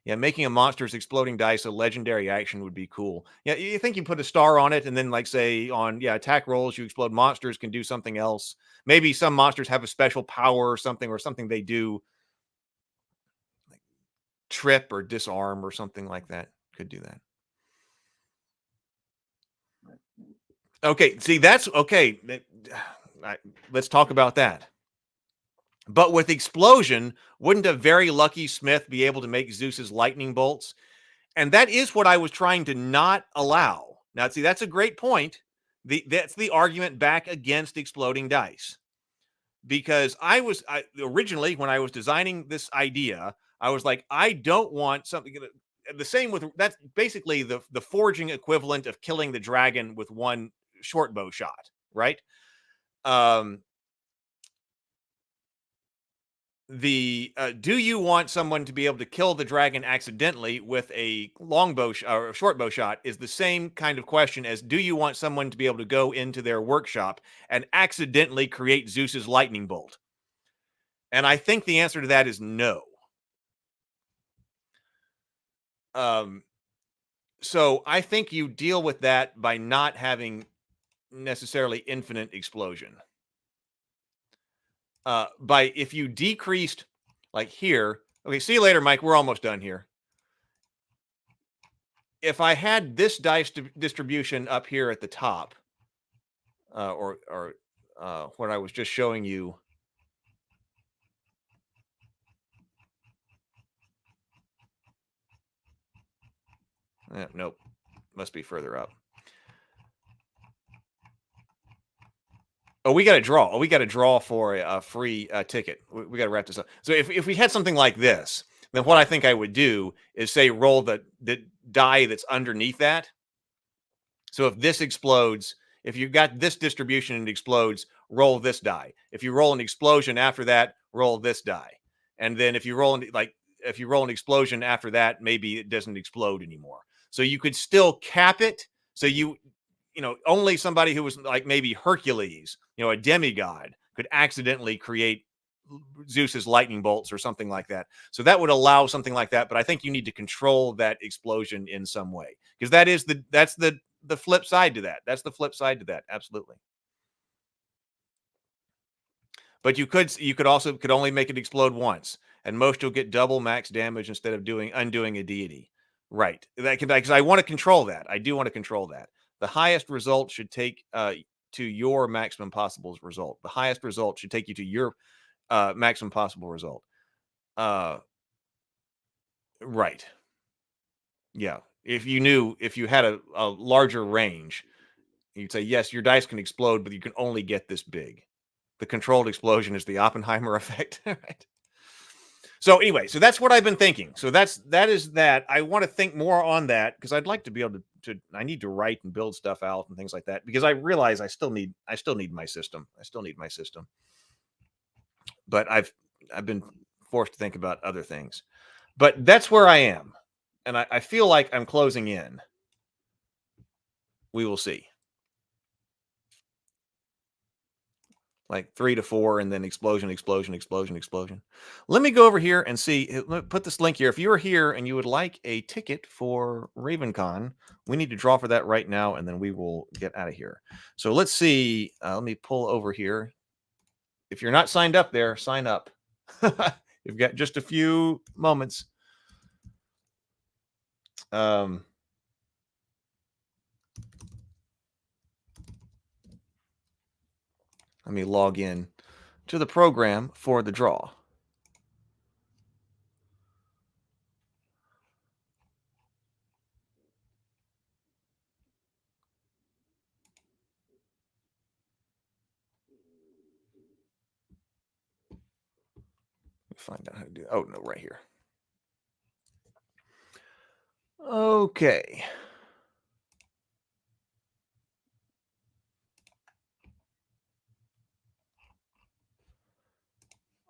Yeah, making a monster's exploding dice a legendary action would be cool. Yeah, you think you put a star on it, and then, like, say on attack rolls, you explode monsters can do something else. Maybe some monsters have a special power or something they do, like trip or disarm or something like that. Could do that. Okay, see, that's okay. Let's talk about that. But with explosion, wouldn't a very lucky smith be able to make Zeus's lightning bolts? And that is what I was trying to not allow. Now, see, that's a great point. That's the argument back against exploding dice. Because originally, when I was designing this idea, I was like, I don't want something the same with, that's basically the forging equivalent of killing the dragon with one short bow shot, right? Do you want someone to be able to kill the dragon accidentally with a longbow or a short bow shot is the same kind of question as, do you want someone to be able to go into their workshop and accidentally create Zeus's lightning bolt? And I think the answer to that is no. So I think you deal with that by not having necessarily infinite explosion. If you decreased, like here, okay, see you later, Mike. We're almost done here. If I had this dice distribution up here at the top, or what I was just showing you, nope, must be further up. Oh, we got to draw. Oh, we got to draw for a free ticket. We got to wrap this up. So if we had something like this, then what I think I would do is say roll the die that's underneath that. So if this explodes, if you got this distribution and it explodes, roll this die. If you roll an explosion after that, roll this die. And then if you roll an explosion after that, maybe it doesn't explode anymore. So you could still cap it. So only somebody who was like maybe Hercules, a demigod, could accidentally create Zeus's lightning bolts or something like that. So that would allow something like that. But I think you need to control that explosion in some way, because that's the flip side to that. That's the flip side to that. Absolutely. But you could only make it explode once, and most you'll get double max damage instead of undoing a deity. Right. Because I want to control that. I do want to control that. The highest result should take to your maximum possible result. The highest result should take you to your maximum possible result. Right. Yeah. If you had a larger range, you'd say, yes, your dice can explode, but you can only get this big. The controlled explosion is the Oppenheimer effect. Right. So anyway, so that's what I've been thinking. So that is that. I want to think more on that because I'd like to be able to I need to write and build stuff out and things like that, because I realize I still need my system. But I've been forced to think about other things. But that's where I am. And I feel like I'm closing in. We will see. Like 3 to 4, and then explosion. Let me go over here and see. Put this link here. If you are here and you would like a ticket for RavenCon, we need to draw for that right now, and then we will get out of here. So let's see. Let me pull over here. If you're not signed up there, sign up. You've got just a few moments. Let me log in to the program for the draw. Find out how to do. Oh no, right here. Okay.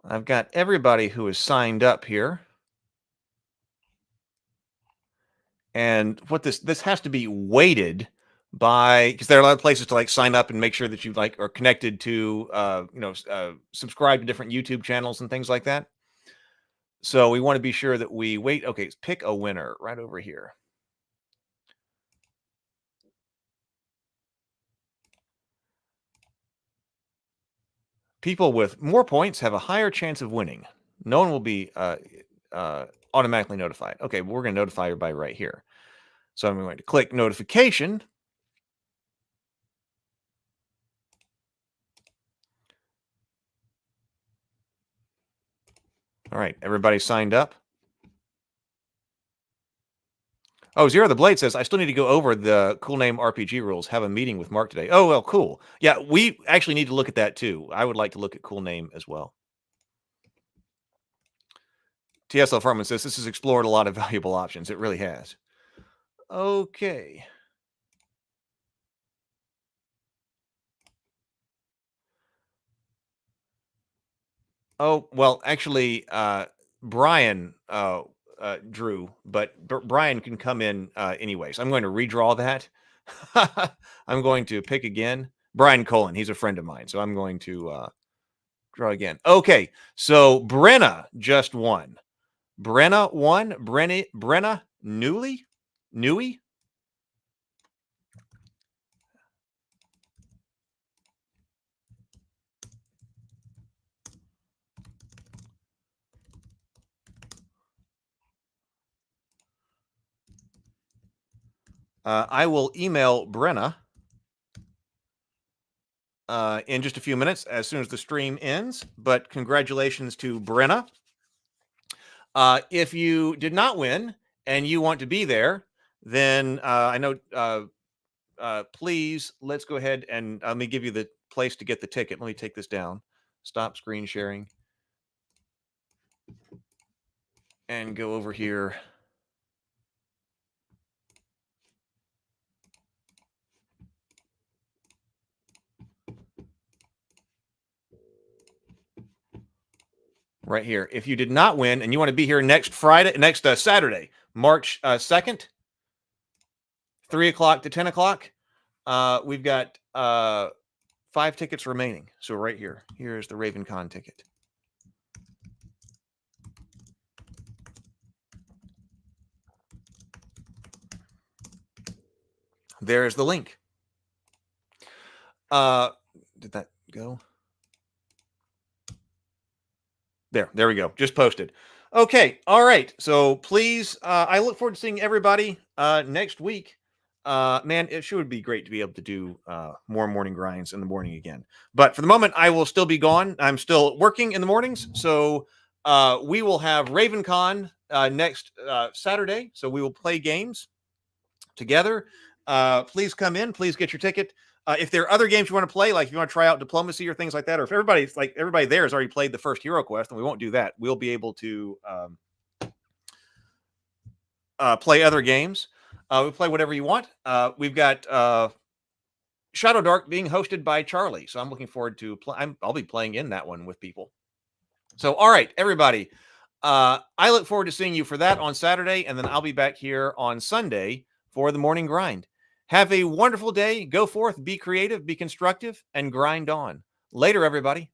I've got everybody who is signed up here. And what this has to be weighted by, because there are a lot of places to like sign up and make sure that you like are connected to subscribe to different YouTube channels and things like that. So we want to be sure that we wait. Okay, pick a winner right over here. People with more points have a higher chance of winning. No one will be automatically notified. Okay, well, we're going to notify everybody right here. So I'm going to click notification. All right, everybody signed up. Oh, Zero the Blade says, I still need to go over the Cool Name RPG rules. Have a meeting with Mark today. Oh, well, cool. Yeah, we actually need to look at that too. I would like to look at Cool Name as well. TSL Farman says, this has explored a lot of valuable options. It really has. Okay. Oh, well, actually, Brian drew, but Brian can come in anyways. I'm going to redraw that. I'm going to pick again. Brian Colin, he's a friend of mine, so I'm going to draw again. Okay, so Brenna just won. Brenna won. Brenna Newey? I will email Brenna in just a few minutes as soon as the stream ends. But congratulations to Brenna. If you did not win and you want to be there, then I know, please, let's go ahead and let me give you the place to get the ticket. Let me take this down. Stop screen sharing. And go over here. Right here. If you did not win and you want to be here next Saturday, March 2nd, 3 o'clock to 10 o'clock, we've got 5 tickets remaining. So right here, here's the RavenCon ticket. There's the link. Did that go? There we go. Just posted. Okay. All right. So please, I look forward to seeing everybody next week. Man, it sure would be great to be able to do more morning grinds in the morning again. But for the moment, I will still be gone. I'm still working in the mornings. So we will have RavenCon next Saturday. So we will play games together. Please come in. Please get your ticket. If there are other games you want to play, like if you want to try out diplomacy or things like that, or if everybody there has already played the first Hero Quest, then we won't do that. We'll be able to play other games. We play whatever you want. We've got Shadow Dark being hosted by Charlie, so I'm looking forward to I'll be playing in that one with people. So, all right, everybody. I look forward to seeing you for that on Saturday, and then I'll be back here on Sunday for the morning grind. Have a wonderful day. Go forth, be creative, be constructive, and grind on. Later, everybody.